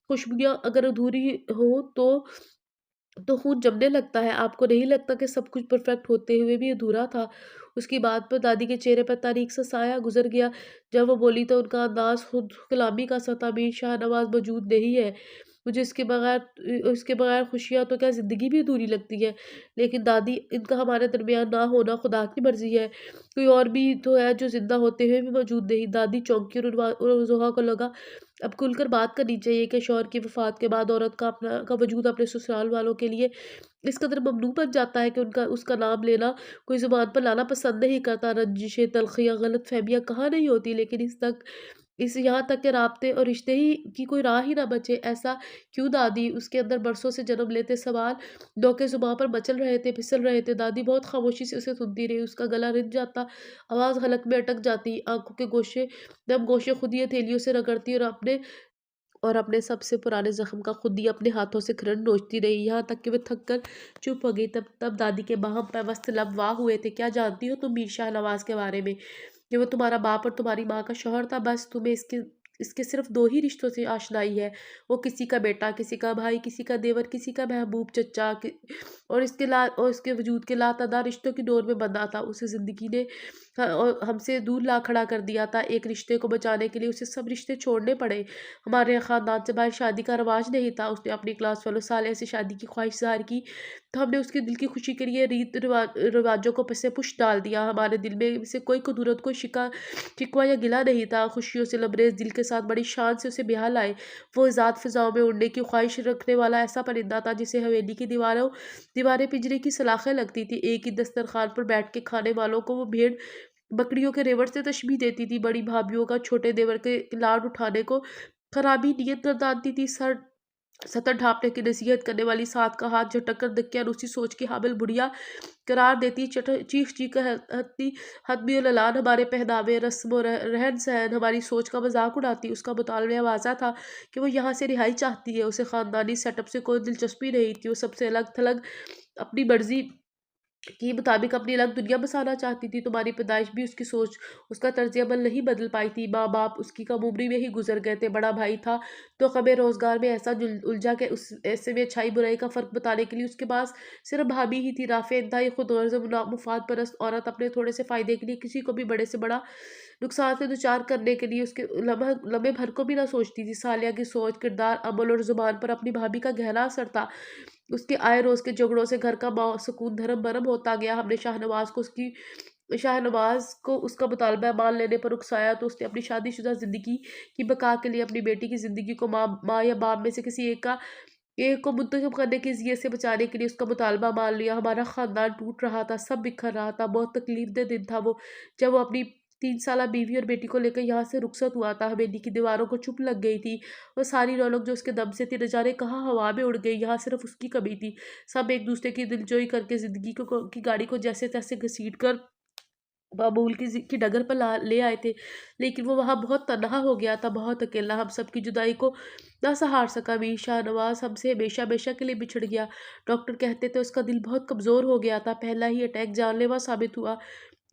खुशबुयाँ अगर अधूरी हो तो खून जमने लगता है। आपको नहीं लगता कि सब कुछ परफेक्ट होते हुए भी अधूरा था? उसकी बात पर दादी के चेहरे पर तारीक सा साया गुजर गया। जब वो बोली तो उनका अंदाज खुद कलामी का सा था। मीर शाहनवाज मौजूद नहीं है, मुझे उसके बगैर खुशियाँ तो क्या ज़िंदगी भी अधूरी लगती है। लेकिन दादी, इनका हमारे दरमियान ना होना खुदा की मर्जी है। कोई और भी तो है जो जिंदा होते हुए भी मौजूद नहीं। दादी चौंकी और जोहा को लगा अब खुलकर बात करनी चाहिए कि शौहर की वफात के बाद औरत का वजूद अपने ससुराल वालों के लिए इस कदर ममनू बन जाता है कि उसका नाम लेना कोई जुबान पर लाना पसंद नहीं करता। रंजिशें, तलखियाँ, गलत फहमियाँ कहाँ नहीं होती, लेकिन इस यहाँ तक के राब्ते और रिश्ते ही की कोई राह ही ना बचे। ऐसा क्यों दादी? उसके अंदर बरसों से जन्म लेते सवाल नोके जुबां पर मचल रहे थे, फिसल रहे थे। दादी बहुत खामोशी से उसे सुनती रही। उसका गला रिंध जाता, आवाज़ हलक में अटक जाती, आंखों के नम गोशे खुद ही हथेलियों से रगड़ती और अपने सबसे पुराने ज़ख्म का खुद ही अपने हाथों से खरन नोचती रही, यहाँ तक कि वह थक कर चुप हो गई। तब तब दादी के बाहम पे मस्त लब वाह हुए थे। क्या जानती हो तुम मीर शाहनवाज के बारे में? कि वो तुम्हारा बाप और तुम्हारी माँ का शौहर था। बस तुम्हें इसके इसके सिर्फ 2 ही रिश्तों से आशनाई है। वो किसी का बेटा, किसी का भाई, किसी का देवर, किसी का महबूब चचा और इसके वजूद के लातादार रिश्तों की डोर में बंधा था। उसे ज़िंदगी ने और हमसे दूर ला खड़ा कर दिया था। एक रिश्ते को बचाने के लिए उसे सब रिश्ते छोड़ने पड़े। हमारे ख़ानदान से बाहर शादी का रवाज नहीं था। उसने अपनी क्लास फेलो सालिया से शादी की ख्वाहिश ज़ाहिर की तो हमने उसके दिल की खुशी के लिए रिवाजों को पसे पुश डाल दिया। हमारे दिल में से कोई कुदूरत, कोई शिकवा या गिला नहीं था। खुशियों से लबरेज दिल के साथ बड़ी शान से उसे ब्याह लाए। वो आज़ाद फ़िज़ाओं में उड़ने की ख्वाहिश रखने वाला ऐसा परिंदा था जिसे हवेली की दीवारें पिंजरे की सलाखें लगती थी। एक ही दस्तरखान पर बैठ के खाने वालों को वो भेड़ बकरियों के रेवड़ से तशबीह देती थी। बड़ी भाभीयों का छोटे देवर के लाड उठाने को खराबी नीयत गर्दानती थी। सतर ढाँपने की नसीहत करने वाली साथ का हाथ झटक कर दकियानूसी सोच की हामिल बुढ़िया करार देती। चीख चीख कर हत्ती हथबी और ललान हमारे पहनावे, रस्म और रहन सहन, हमारी सोच का मजाक उड़ाती। उसका मुतालबा वाज़ा था कि वो यहाँ से रिहाई चाहती है। उसे ख़ानदानी सेटअप से कोई दिलचस्पी नहीं थी। वो सबसे अलग थलग अपनी मर्जी के मुताबिक अपनी अलग दुनिया बसाना चाहती थी। तुम्हारी पैदाइश भी उसकी सोच, उसका तर्ज अमल नहीं बदल पाई थी। माँ बाप उसकी कम उम्री में ही गुजर गए थे। बड़ा भाई था तो ख़बे रोज़गार में ऐसा उलझा कि उस ऐसे में अच्छाई बुराई का फ़र्क बताने के लिए उसके पास सिर्फ भाभी ही थी। राफ़े इंतहाई खुदगर्ज़ मुफाद परस्त औरत अपने थोड़े से फ़ायदे के लिए किसी को भी बड़े से बड़ा नुकसान से दुचार करने के लिए उसके लम्हे भर को भी ना सोचती थी। सालिया की सोच, किरदार, अमल और ज़ुबान पर अपनी भाभी का गहरा असर था। उसके आए रोज़ के झगड़ों से घर का सुकून धर्म भरम होता गया। हमने शाहनवाज को उसका मुतालबा मान लेने पर उकसाया तो उसने अपनी शादीशुदा ज़िंदगी की बका के लिए अपनी बेटी की ज़िंदगी को माँ या बाप में से किसी एक को मुंतखब करने की ज़ियत से बचाने के लिए उसका मुतालबा मान लिया। हमारा ख़ानदान टूट रहा था, सब बिखर रहा था। बहुत तकलीफ़देह दिन था वो, जब वो अपनी 3 साला बीवी और बेटी को लेकर यहाँ से रुखसत हुआ था। हवेली की दीवारों को चुप लग गई थी। वो सारी रौनक जो उसके दम से थी न जाने कहाँ हवा में उड़ गई। यहाँ सिर्फ उसकी कमी थी। सब एक दूसरे की दिलजोई करके ज़िंदगी की गाड़ी को जैसे तैसे घसीट कर मामूल की डगर पर ले आए थे। लेकिन वो वहाँ बहुत तन्हा हो गया था, बहुत अकेला। हम सबकी जुदाई को ना सहार सका। मीर शाहनवाज हमसे हमेशा हमेशा के लिए बिछड़ गया। डॉक्टर कहते थे उसका दिल बहुत कमज़ोर हो गया था। पहला ही अटैक जानलेवा साबित हुआ।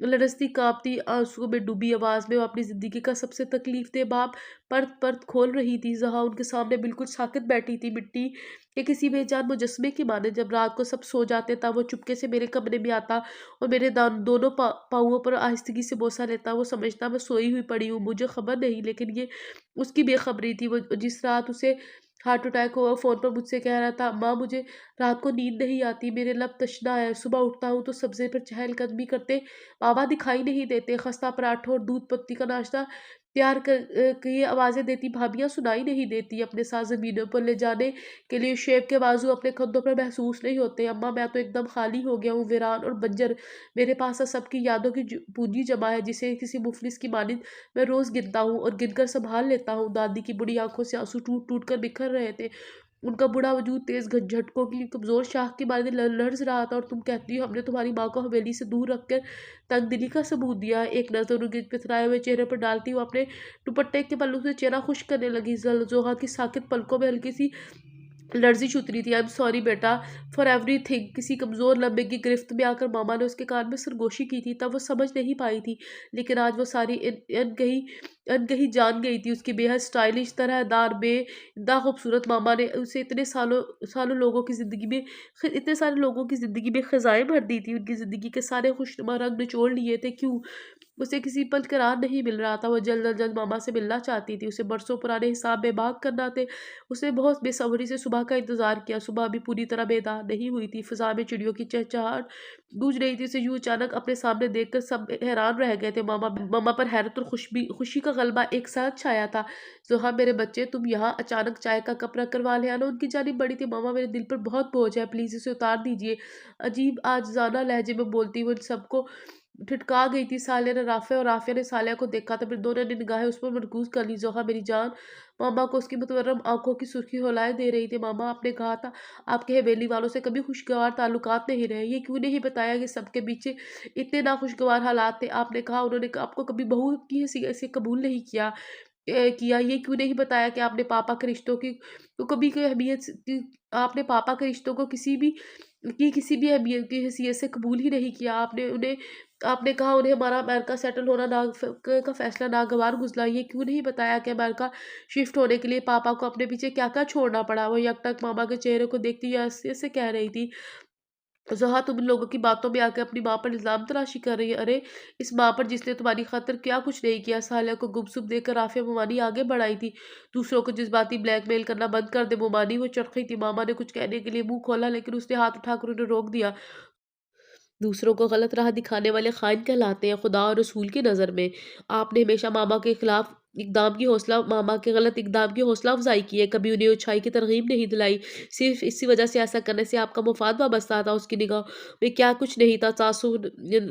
लरसती काँपती आँसुओं में डूबी आवाज़ में वो अपनी ज़िंदगी का सबसे तकलीफ़देह बाब परत-परत खोल रही थी। ज़हाँ उनके सामने बिल्कुल साक़ित बैठी थी, मिट्टी के किसी बेजान मुजस्मे की माने। जब रात को सब सो जाते तब वो चुपके से मेरे कमरे में आता और मेरे दोनों पाँवों पर आहिस्तगी से बोसा लेता। वो समझता मैं सोई हुई पड़ी हूँ, मुझे खबर नहीं, लेकिन ये उसकी बेखबरी थी। वो जिस रात उसे हार्ट अटैक हुआ, फ़ोन पर मुझसे कह रहा था, माँ मुझे रात को नींद नहीं आती, मेरे लब तशना है, सुबह उठता हूँ तो सब्ज़े पर चहलकदमी करते बाबा दिखाई नहीं देते, खस्ता पराठों और दूध पत्ती का नाश्ता तैयार की आवाज़ें देती भाभियाँ सुनाई नहीं देती, अपने साथ ज़मीनों पर ले जाने के लिए शेब के बाजू अपने कंधों पर महसूस नहीं होते। अम्मा मैं तो एकदम खाली हो गया हूँ, वीरान और बंजर। मेरे पास सबकी यादों की पूंजी जमा है, जिसे किसी मुफलिस की मानिंद मैं रोज़ गिनता हूँ और गिनकर संभाल लेता हूँ। दादी की बुढ़ी आंखों से आंसू टूट टूट कर बिखर रहे थे। उनका बूढ़ा वजूद तेज झटकों की कमजोर शाख के मारे लर्ज रहा था। और तुम कहती हो हमने तुम्हारी माँ को हवेली से दूर रखकर तंगदिली का सबूत दिया। एक नजर उनके पिथराए हुए चेहरे पर डालती वो अपने दुपट्टे के पल्लू से चेहरा खुश करने लगी। जोहा की साकित पलकों में हल्की सी लर्जिश उतरी थी। आई एम सॉरी बेटा फॉर एवरीथिंग। किसी कमजोर लम्बे की गिरफ्त में आकर मामा ने उसके कान में सरगोशी की थी। तब वो समझ नहीं पाई थी, लेकिन आज वो सारी अनकही जान गई थी। उसकी बेहद स्टाइलिश तरहदार बेइंतहा खूबसूरत मामा ने उसे इतने सालों सालों लोगों की जिंदगी में इतने सारे लोगों की जिंदगी में खजाएं भर दी थी। उनकी जिंदगी के सारे खुशनुमा रंग निचोड़ लिए थे। क्यों उसे किसी पल करार नहीं मिल रहा था। वो जल्द अज जल्द मामा से मिलना चाहती थी। उसे बरसों पुराने हिसाब बेबाक करना थे। उसने बहुत बेसब्री से सुबह का इंतजार किया। सुबह अभी पूरी तरह बेदार नहीं हुई थी। फिजा में चिड़ियों की चहचहाट गूंज रही थी। उसे यूं अचानक अपने सामने देखकर सब हैरान रह गए थे। मामा मामा पर हैरत और खुशी का गलबा एक साथ छाया था। जोहा मेरे बच्चे तुम यहाँ अचानक चाय का कप रख कर वाले आना। उनकी जानिब बड़ी थी। मामा मेरे दिल पर बहुत बोझ है, प्लीज इसे उतार दीजिए। अजीब आजिज़ाना लहजे में बोलती वो सबको ठिठका गई थी। साले ने राफे और राफिया ने सालिया को देखा था, फिर दोनों ने निगाहें उस पर मरकूज कर ली। जोहा मेरी जान मामा को उसकी मुतवर्रम आंखों की सुर्खी हौलाए दे रही थी। मामा आपने कहा था आपके हवेली वालों से कभी खुशगवार ताल्लुकात नहीं रहे, ये क्यों नहीं बताया कि सबके पीछे इतने नाखुशगवार हालात थे। आपने कहा उन्होंने आपको कभी बहू की हैसियत से कबूल नहीं किया। ये क्यों नहीं बताया कि आपने पापा के रिश्तों की तो कभी कोई आपने पापा के रिश्तों को किसी भी अहमियत की हैसियत से कबूल ही नहीं किया। आपने कहा उन्हें हमारा अमेरिका सेटल होना का फैसला नागवार गुजरा। ये क्यों नहीं बताया कि अमेरिका शिफ्ट होने के लिए पापा को अपने पीछे क्या क्या छोड़ना पड़ा। वो यकटक मामा के चेहरे को देखती हुई ऐसे कह रही थी, ज़ोहा तुम इन लोगों की बातों में आकर अपनी माँ पर इल्ज़ाम तराशी कर रही है। अरे इस माँ पर जिसने तुम्हारी खातिर क्या कुछ नहीं किया। सालिया को गुमसुम देकर राफिया मोमानी आगे बढ़ाई थी। दूसरों को जज्बाती ब्लैकमेल करना बंद कर दे मोमानी। वो चरखी थी। मामा ने कुछ कहने के लिए मुंह खोला, लेकिन उसने हाथ उठाकर उन्हें रोक दिया। दूसरों को गलत राह दिखाने वाले खाइन कहलाते हैं खुदा और रसूल की नज़र में। आपने हमेशा मामा के गलत इकदाम की हौसला अफजाई की है, कभी उन्हें अच्छाई की तरगीब नहीं दिलाई। सिर्फ इसी वजह से ऐसा करने से आपका मुफाद वाबस्ता था। उसकी निगाह में क्या कुछ नहीं था।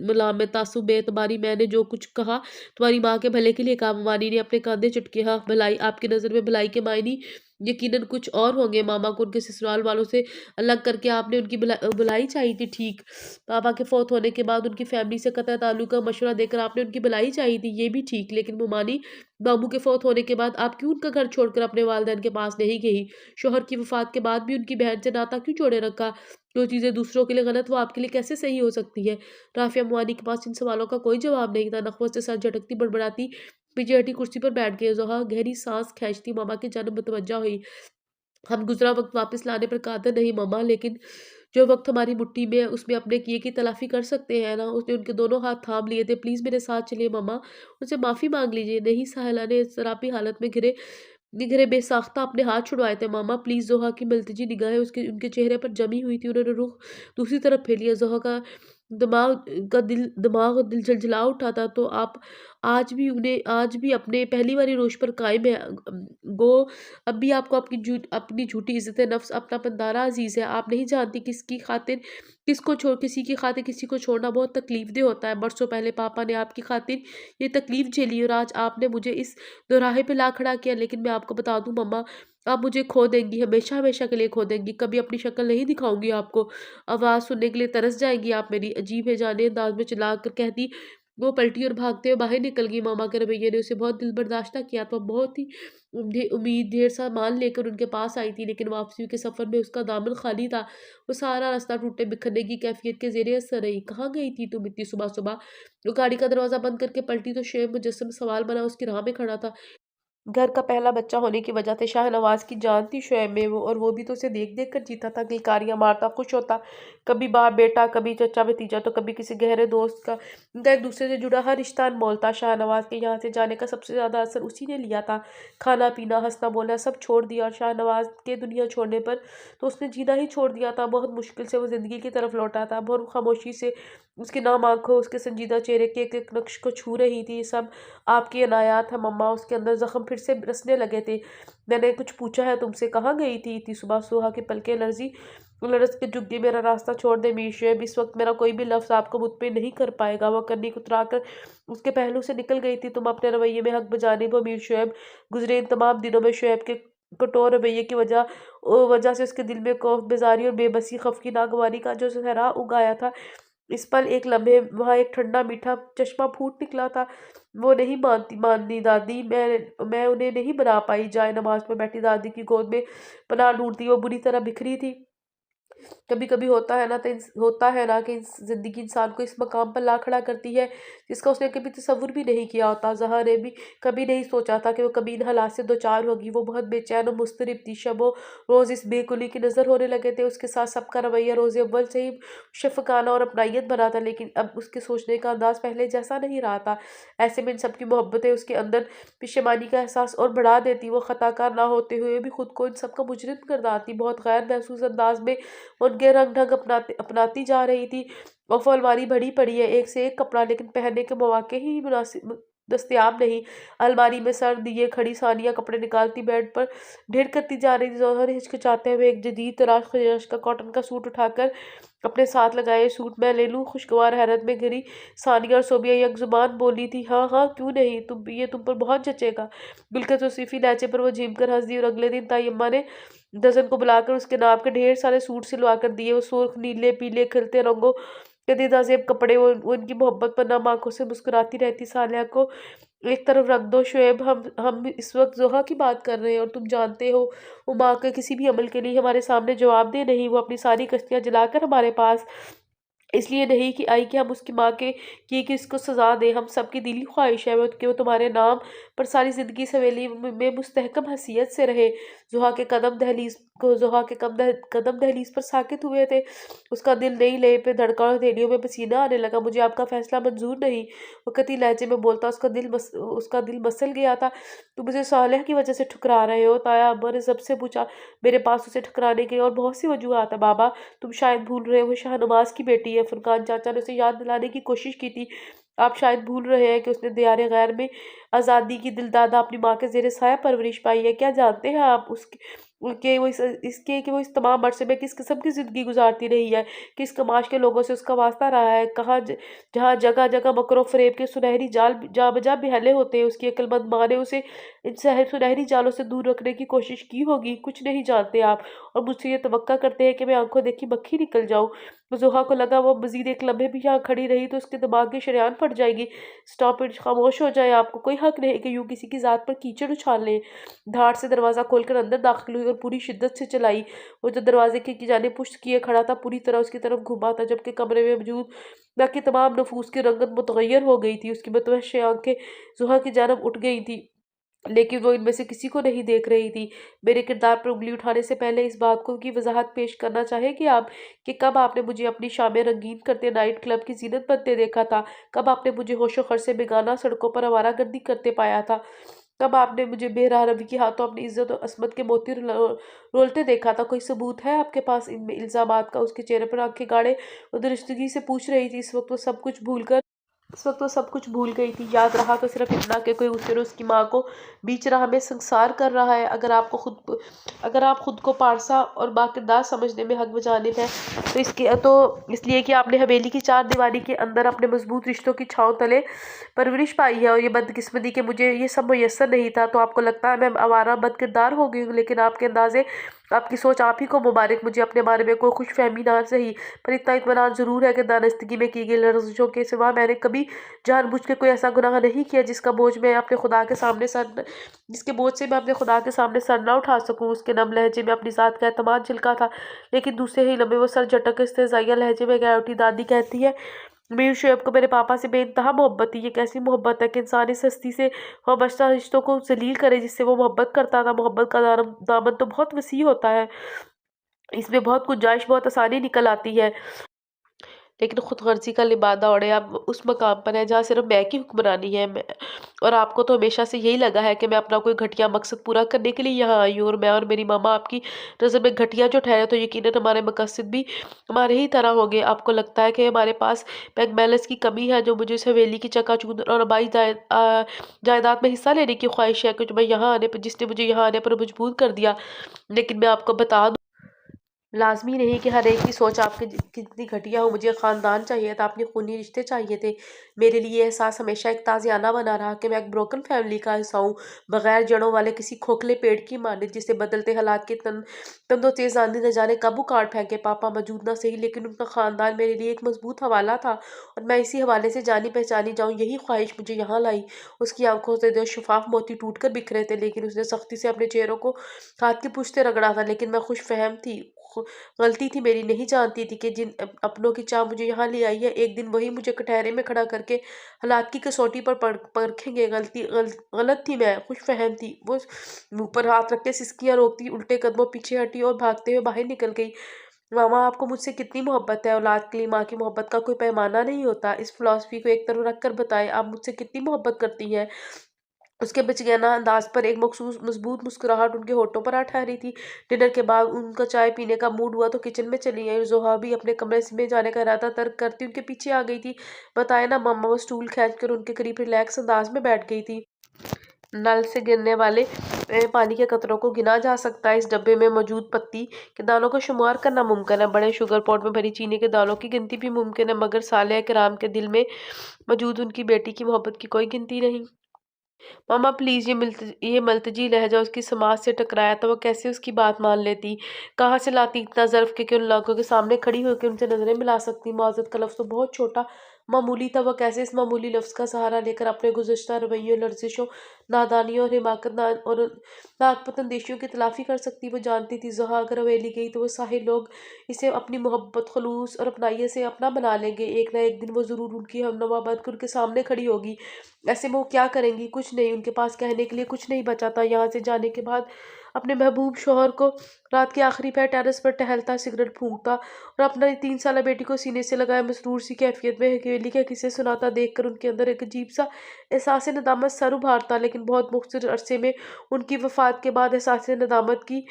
मलामत तासुब बेतबारी। मैंने जो कुछ कहा तुम्हारी माँ के भले के लिए कहा। ममानी ने अपने कंधे चटके। हाँ भलाई आपकी नज़र में भलाई के मायने यकीनन कुछ और होंगे। मामा को उनके ससुराल वालों से अलग करके आपने उनकी भलाई चाहिए थी। ठीक पापा के फौत होने के बाद उनकी फैमिली से कतई ताल्लुक का मशवरा देकर आपने उनकी भलाई चाहिए थी, ये भी ठीक। लेकिन मुमानी बाबू के फौत होने के बाद आप क्यों उनका घर छोड़कर अपने वालिदैन के पास नहीं गई। शोहर की वफात के बाद भी उनकी बहन से नाता क्यों जोड़े रखा। जो चीज़ें दूसरों के लिए गलत वो आपके लिए कैसे सही हो सकती है। राफिया मुमानी के पास इन सवालों का कोई जवाब नहीं था। नखवत से सर झटकती बड़बड़ाती पीछे हटी कुर्सी पर बैठ गई। जोहा गहरी सांस खींचती मामा की जानब मुतवज्जा हुई। हम गुजरा वक्त वापस लाने पर कादिर नहीं मामा, लेकिन जो वक्त हमारी मुट्ठी में है उसमें अपने किए की तलाफी कर सकते हैं ना। उसने उनके दोनों हाथ थाम लिए थे। प्लीज मेरे साथ चलिए मामा, उनसे माफी मांग लीजिए। नहीं साहिला ने सरापी हालत में निगरे बेसाख्ता अपने हाथ छुड़वाए थे। मामा प्लीज। जोहा की मिलतजी निगाहें उसके उनके चेहरे पर जमी हुई थी। उन्होंने रुख दूसरी तरफ फेर लिया। जोहा का दिमाग और दिल झलझला उठा था। तो आप आज भी अपने पहली वाली रोश पर कायम है। गो अब भी आपको अपनी झूठी इज्जत नफ्स अपना पंदारा अजीज है। आप नहीं जानती किसी की खातिर किसी को छोड़ना बहुत तकलीफदेह होता है। बरसों पहले पापा ने आपकी खातिर ये तकलीफ झेली और आज आपने मुझे इस दोराहे पे ला खड़ा किया। लेकिन मैं आपको बता दूं मम्मा, आप मुझे खो देंगी, हमेशा हमेशा के लिए खो देंगी। कभी अपनी शक्ल नहीं दिखाऊंगी आपको। आवाज़ सुनने के लिए तरस जाएंगी आप मेरी। अजीब है जाने अंदाज में चिल्ला कर कहती, वो पलटी और भागते हुए बाहर निकल गई। मामा के रवैये ने उसे बहुत दिल बर्दाश्त किया, तो बहुत ही उम्मीद ढेर सा मान लेकर उनके पास आई थी, लेकिन वापसी के सफर में उसका दामन खाली था। वो सारा रास्ता टूटे बिखरने की कैफियत के जेरे असर रही। कहाँ गई थी तुम इतनी सुबह सुबह? वो गाड़ी का दरवाजा बंद करके पलटी तो शोएब मुजस्सम सवाल बना उसकी राह में खड़ा था। घर का पहला बच्चा होने की वजह से शाहनवाज की जान थी शोएब में, वो भी तो उसे देख देख कर जीता था, किलकारियां मारता खुश होता। कभी बाप बेटा, कभी चचा भतीजा, तो कभी किसी गहरे दोस्त का। इनका एक दूसरे से जुड़ा हर रिश्ता अनमोल था। शाहनवाज के यहाँ से जाने का सबसे ज्यादा असर उसी ने लिया था। खाना पीना हंसना बोलना सब छोड़ दिया, और शाहनवाज के दुनिया छोड़ने पर तो उसने जीना ही छोड़ दिया था। बहुत मुश्किल से वो जिंदगी की तरफ लौटा था, बहुत खामोशी से उसकी नाम आंखों उसके संजीदा चेहरे के एक एक नक्श को छू रही थी। सब आपकी अनायात है मम्मा। उसके अंदर जख्म फिर से रसने लगे थे। मैंने कुछ पूछा है तुमसे? कहाँ गई थी इतनी सुबह? सुहा की पलकें लर्जी लरज के जुग्गी। मेरा रास्ता छोड़ दे मीर शोएब, इस वक्त मेरा कोई भी लफ्ज़ आपको मुझ पे नहीं कर पाएगा। वो कन्नी कुतरा कर उसके पहलू से निकल गई थी। तुम अपने रवैये में हक बजानिब हो मीर शोएब। गुजरे इन तमाम दिनों में शोएब के कठोर रवैये की वजह से उसके दिल में खौफ, बेजारी और बेबसी, खफ की नागवानी का जो सहरा उगाया था, इस पल एक लम्हे वहाँ एक ठंडा मीठा चश्मा फूट निकला था। वो नहीं माननी दादी, मैं उन्हें नहीं बना पाई। जाए नमाज में बैठी दादी की गोद में पनाह ढूंढती वो बुरी तरह बिखरी थी। कभी कभी होता है ना कि जिंदगी इंसान को इस मकाम पर ला खड़ा करती है जिसका उसने कभी तसव्वुर भी नहीं किया होता। जहाँ ने भी कभी नहीं सोचा था कि वो कभी इन हालात से दो चार होगी। वो बहुत बेचैन और मुस्तरिब थी। शबो रोज इस बेकुली की नजर होने लगे थे। उसके साथ सबका रवैया रोज अव्वल से ही शफकाना और अपनायत भरा था, लेकिन अब उसके सोचने का अंदाज पहले जैसा नहीं रहा था। ऐसे में इन सबकी मोहब्बतें उसके अंदर पेशेमानी का एहसास और बढ़ा देती। वो खताकार ना होते हुए भी खुद को इन सबका मुजरिम कर डालती। बहुत गैर महसूस अंदाज में उनके रंग ढंग अपनाती जा रही थी। और वो अलमारी भरी पड़ी है एक से एक कपड़ा, लेकिन पहनने के मौके ही मुनासिब दस्तयाब नहीं। अलमारी में सर दिए खड़ी सानिया कपड़े निकालती बेड पर ढेर करती जा रही थी। जौहर हिचकिचाते हुए एक जदीद तराश खजाश का कॉटन का सूट उठाकर अपने साथ लगाए। सूट मैं ले लूँ? खुशगवार हैरत में घिरी सानिया और सोबिया एक जुबान बोली थी। हाँ हाँ क्यों नहीं, ये तुम पर बहुत जचेगा। बिलखत वसीफी लहजे पर वो झीम कर हंस दी। और अगले दिन ताई अम्मा ने दजन को बुलाकर उसके नाप के ढेर सारे सूट सिलवा कर दिए। वो सुर्ख नीले पीले खिलते रंगों के दीदा जेब कपड़े, वो उनकी मोहब्बत पर नम आंखों से मुस्कुराती रहती। सालिया को एक तरफ रख दो शोएब, हम इस वक्त जोहा की बात कर रहे हैं, और तुम जानते हो वो माँ के किसी भी अमल के लिए हमारे सामने जवाब दे नहीं। वो अपनी सारी कश्तियाँ जलाकर हमारे पास इसलिए नहीं कि आई कि हम उसकी माँ के कि इसको सजा दें। हम सबकी दिली ख्वाहिश है कि वो तुम्हारे नाम पर सारी जिंदगी सवेली में मुस्तहकम हैसियत से रहे। जोहा के कदम दहलीज पर साकित हुए थे। उसका दिल नई लय पे धड़का और हथेलियों में पसीना आने लगा। मुझे आपका फैसला मंजूर नहीं, वो कती लहजे में बोलता। उसका दिल मसल गया था। तुम मुझे सालेह की वजह से ठुकरा रहे हो? ताया अब्बा ने सबसे पूछा। मेरे पास उसे ठुकराने के और बहुत सी वजूहत है बाबा, तुम शायद भूल रहे हो शाहनवाज की बेटी है। फुरकान चाचा ने उसे याद दिलाने की कोशिश की थी। आप शायद भूल रहे हैं कि उसने दियारे गैर में आज़ादी की दिलदादा अपनी माँ के जेरे साया परवरिश पाई है। क्या जानते हैं आप उसके कि वो इस तमाम अरसे में किस किस्म की ज़िंदगी गुजारती रही है, किस कमाश के लोगों से उसका वास्ता रहा है, जहाँ जगह जगह मकरो फरेब के सुनहरी जाल जा बजा बिहले होते हैं। उसकी अक्लमंद माँ ने उसे इन सुनहरी जालों से दूर रखने की कोशिश की होगी। कुछ नहीं जानते आप, और मुझसे ये तवक्का करते हैं कि मैं आंखों देखी मक्खी निकल जाऊं। जोहा को लगा वो मजीद एक लम्हे भी यहाँ खड़ी रही तो उसके दिमाग की शरेआन फट जाएगी। स्टॉप इट, खामोश हो जाए। आपको कोई हक नहीं कि यूं किसी की जात पर कीचड़ उछाल लें। धाड़ से दरवाज़ा खोलकर अंदर दाखिल हुई और पूरी शिद्दत से चलाई। वो जो दरवाजे की जानिब पुश्त किए खड़ा था पूरी तरह उसकी तरफ घुमा था, जबकि कमरे में मौजूद बाकी तमाम नफूस की रंगत मुतगैर हो गई थी। उसकी मतवहश आंखें जोहा की जानब उठ गई थी, लेकिन वो इनमें से किसी को नहीं देख रही थी। मेरे किरदार पर उंगली उठाने से पहले इस बात को की वजाहत पेश करना चाहेंगे आप कि कब आपने मुझे अपनी शामें रंगीन करते नाइट क्लब की जीनत बनते देखा था? कब आपने मुझे होशो खर्च से बेगाना सड़कों पर आवारागर्दी करते पाया था? कब आपने मुझे बेराह रवि के हाथों अपनी इज्जत और असमत के मोती रोलते देखा था? कोई सबूत है आपके पास इनमें इल्जामात का? उसके चेहरे पर आंखें गाड़े वो दुरुस्तगी से पूछ रही थी। इस वक्त वो सब कुछ भूल गई थी। याद रहा तो सिर्फ इतना कि कोई उसे और उसकी माँ को बीच राह में संसार कर रहा है। अगर आप खुद को पारसा और बाकिरदार समझने में हक बजानिब है तो इसलिए कि आपने हवेली की चार दीवारी के अंदर अपने मजबूत रिश्तों की छांव तले परवरिश पाई है, और ये बदकिस्मती कि मुझे ये सब मुयस्सर नहीं था, तो आपको लगता है मैं आवारा बदकिरदार हो गई हूँ। लेकिन आपके अंदाजे آپ کی سوچ آپ ہی کو مبارک، مجھے اپنے بارے میں کوئی خوش فہمی نہ صحیح، پر اتنا اطمینان ضرور ہے کہ دانستگی میں کی گئی لرزشوں کے سوا میں نے کبھی جان بوجھ کے کوئی ایسا گناہ نہیں کیا جس کا بوجھ میں اپنے خدا کے سامنے جس کے بوجھ سے میں اپنے خدا کے سامنے سر نہ اٹھا سکوں۔ اس کے نم لہجے میں اپنی ذات کا اعتماد جھلکا تھا، لیکن دوسرے ہی لمحے وہ سر جھٹک کے استہزائیہ لہجے میں کہہ اٹھی، دادی کہتی ہے میر شعیب کو میرے پاپا سے بے انتہا محبت تھی۔ یہ کیسی محبت ہے کہ انسان اس ہستی سے وابستہ رشتوں کو ذلیل کرے جس سے وہ محبت کرتا تھا۔ محبت کا دامن تو بہت وسیع ہوتا ہے، اس میں بہت گنجائش بہت آسانی نکل آتی ہے، لیکن خود غرضی کا لبادہ اوڑھے آپ اس مقام پر ہیں جہاں صرف میں کی حکمرانی ہے، اور آپ کو تو ہمیشہ سے یہی لگا ہے کہ میں اپنا کوئی گھٹیا مقصد پورا کرنے کے لیے یہاں آئی ہوں، اور میں اور میری ماما آپ کی نظر میں گھٹیا جو ٹھہرے تو یقیناً ہمارے مقاصد بھی ہمارے ہی طرح ہوں گے۔ آپ کو لگتا ہے کہ ہمارے پاس بینک بیلنس کی کمی ہے جو مجھے اس حویلی کی چکا چوندھ اور آبائی جائیداد میں حصہ لینے کی خواہش ہے، کہ میں یہاں آنے پر جس نے مجھے یہاں آنے پر مجبور کر دیا۔ لیکن میں آپ کو بتا دوں، لازمی نہیں کہ ہر ایک کی سوچ آپ کے کتنی گھٹیا ہو۔ مجھے خاندان چاہیے تھا، اپنے خونی رشتے چاہیے تھے۔ میرے لیے یہ احساس ہمیشہ ایک تازیانہ بنا رہا کہ میں ایک بروکن فیملی کا حصہ ہوں، بغیر جڑوں والے کسی کھوکھلے پیڑ کی مانند جسے بدلتے حالات کے تند و تیز آندھی نہ جانے کب اکاڑ پھینکے۔ پاپا موجود نہ صحیح، لیکن ان کا خاندان میرے لیے ایک مضبوط حوالہ تھا، اور میں اسی حوالے سے جانی پہچانی جاؤں، یہی خواہش مجھے یہاں لائی۔ اس کی آنکھوں سے دو شفاف موتی ٹوٹ کر بکھرے تھے، لیکن اس نے سختی سے اپنے چہروں کو ہاتھ کی پشت سے رگڑا تھا۔ لیکن میں خوش فہم تھی، غلطی تھی میری، نہیں جانتی تھی کہ جن اپنوں کی چاہ مجھے یہاں لے آئی ہے ایک دن وہی مجھے کٹہرے میں کھڑا کر کے حالات کی کسوٹی پر پرکھیں گے۔ غلط تھی، میں خوش فہم تھی۔ وہ منہ پر ہاتھ رکھ کے سسکیاں روکتی الٹے قدموں پیچھے ہٹی اور بھاگتے ہوئے باہر نکل گئی۔ ماما، آپ کو مجھ سے کتنی محبت ہے؟ اولاد کے لیے ماں کی محبت کا کوئی پیمانہ نہیں ہوتا۔ اس فلسفی کو ایک طرف رکھ کر بتائیں، آپ مجھ سے کتنی محبت کرتی ہیں؟ اس کے بچگانہ انداز پر ایک مخصوص مضبوط مسکراہٹ ان کے ہونٹوں پر آ ٹھہری تھی۔ ڈنر کے بعد ان کا چائے پینے کا موڈ ہوا تو کچن میں چلی گئی، اور زوہا بھی اپنے کمرے میں جانے کا ارادہ ترک کرتی ان کے پیچھے آ گئی تھی۔ بتائیں نا ماما، وہ سٹول کھینچ کر ان کے قریب ریلیکس انداز میں بیٹھ گئی تھی۔ نل سے گرنے والے پانی کے قطروں کو گنا جا سکتا ہے، اس ڈبے میں موجود پتی کے دانوں کو شمار کرنا ممکن ہے، بڑے شوگر پاٹ میں بھری چینی کے دانوں کی گنتی بھی ممکن ہے، مگر صالح کرام کے دل میں موجود ان کی بیٹی کی محبت کی کوئی گنتی نہیں۔ ماما پلیز، یہ ملتجی لہجہ اس کی سماعت سے ٹکرایا تو وہ کیسے اس کی بات مان لیتی؟ کہاں سے لاتی اتنا ظرف کہ ان لوگوں کے سامنے کھڑی ہو کے ان سے نظریں ملا سکتی؟ معذرت کا لفظ تو بہت چھوٹا معمولی تھا، وہ کیسے اس معمولی لفظ کا سہارا لے کر اپنے گزشتہ رویوں، لرزشوں، نادانیوں اور حماقت اور ناقص اندیشیوں کی تلافی کر سکتی؟ وہ جانتی تھی زہا اگر حویلی گئی تو وہ سارے لوگ اسے اپنی محبت، خلوص اور اپنائیت سے اپنا بنا لیں گے۔ ایک نہ ایک دن وہ ضرور ان کی ہمنوا بن کر ان کے سامنے کھڑی ہوگی۔ ایسے میں وہ کیا کریں گی؟ کچھ نہیں، ان کے پاس کہنے کے لیے کچھ نہیں بچا تھا۔ یہاں سے جانے کے بعد اپنے محبوب شوہر کو رات کے آخری پہر ٹیرس پر ٹہلتا، سگریٹ پھونکتا اور اپنی 3 سالہ بیٹی کو سینے سے لگائے مسرور سی کیفیت میں حویلی کے قصے سناتا دیکھ کر ان کے اندر ایک عجیب سا احساس ندامت سر ابھارتا، لیکن بہت مختصر عرصے میں ان کی وفات کے بعد احساس ندامت کی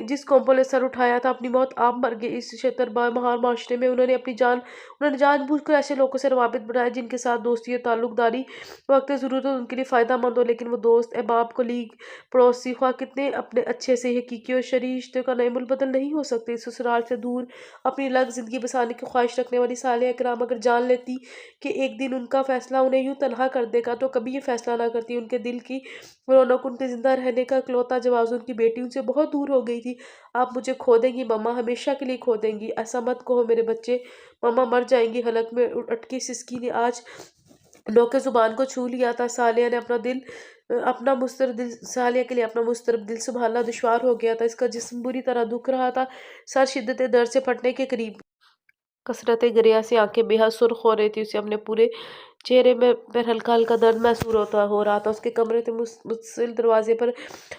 جس قوموں نے سر اٹھایا تھا اپنی موت آپ مر گئے۔ اس شتر مہار معاشرے میں انہوں نے جان بوجھ کر ایسے لوگوں سے روابط بنائے جن کے ساتھ دوستی اور تعلق داری وقت ضرورت ان کے لیے فائدہ مند ہو، لیکن وہ دوست، احباب، کولیگ، پڑوسی، خواہ کتنے اپنے اچھے سے حقیقی اور شرعی رشتے کا نعم البدل نہیں ہو سکتے۔ سسرال سے دور اپنی الگ زندگی بسانے کی خواہش رکھنے والی صالحہ کرام اگر جان لیتی کہ ایک دن ان کا فیصلہ انہیں یوں تنہا کر دے گا تو کبھی یہ فیصلہ نہ کرتی۔ ان کے دل کی رونق، ان کے زندہ رہنے کا اکلوتا جواز، ان کی بیٹی ان سے بہت دور ہو گئی تھی۔ آپ مجھے کھو دیں گی ماما، ہمیشہ کے لیے کھو دیں گی۔ ایسا مت کہو میرے بچے، ماما مر جائیں گی۔ حلق میں اٹکی سسکی نے آج نوکے زبان کو چھو لیا تھا۔ صالحہ کے لیے اپنا مضطرب دل سنبھالنا دشوار ہو گیا تھا۔ اس کا جسم بری طرح دکھ رہا تھا، سر شدت درد سے پھٹنے کے قریب، کثرت گریہ سے آنکھیں بے حد سرخ ہو رہی تھی۔ اسے اپنے پورے چہرے میں ہلکا ہلکا درد محسوس ہو رہا تھا۔ اس کے کمرے کے متصل دروازے پر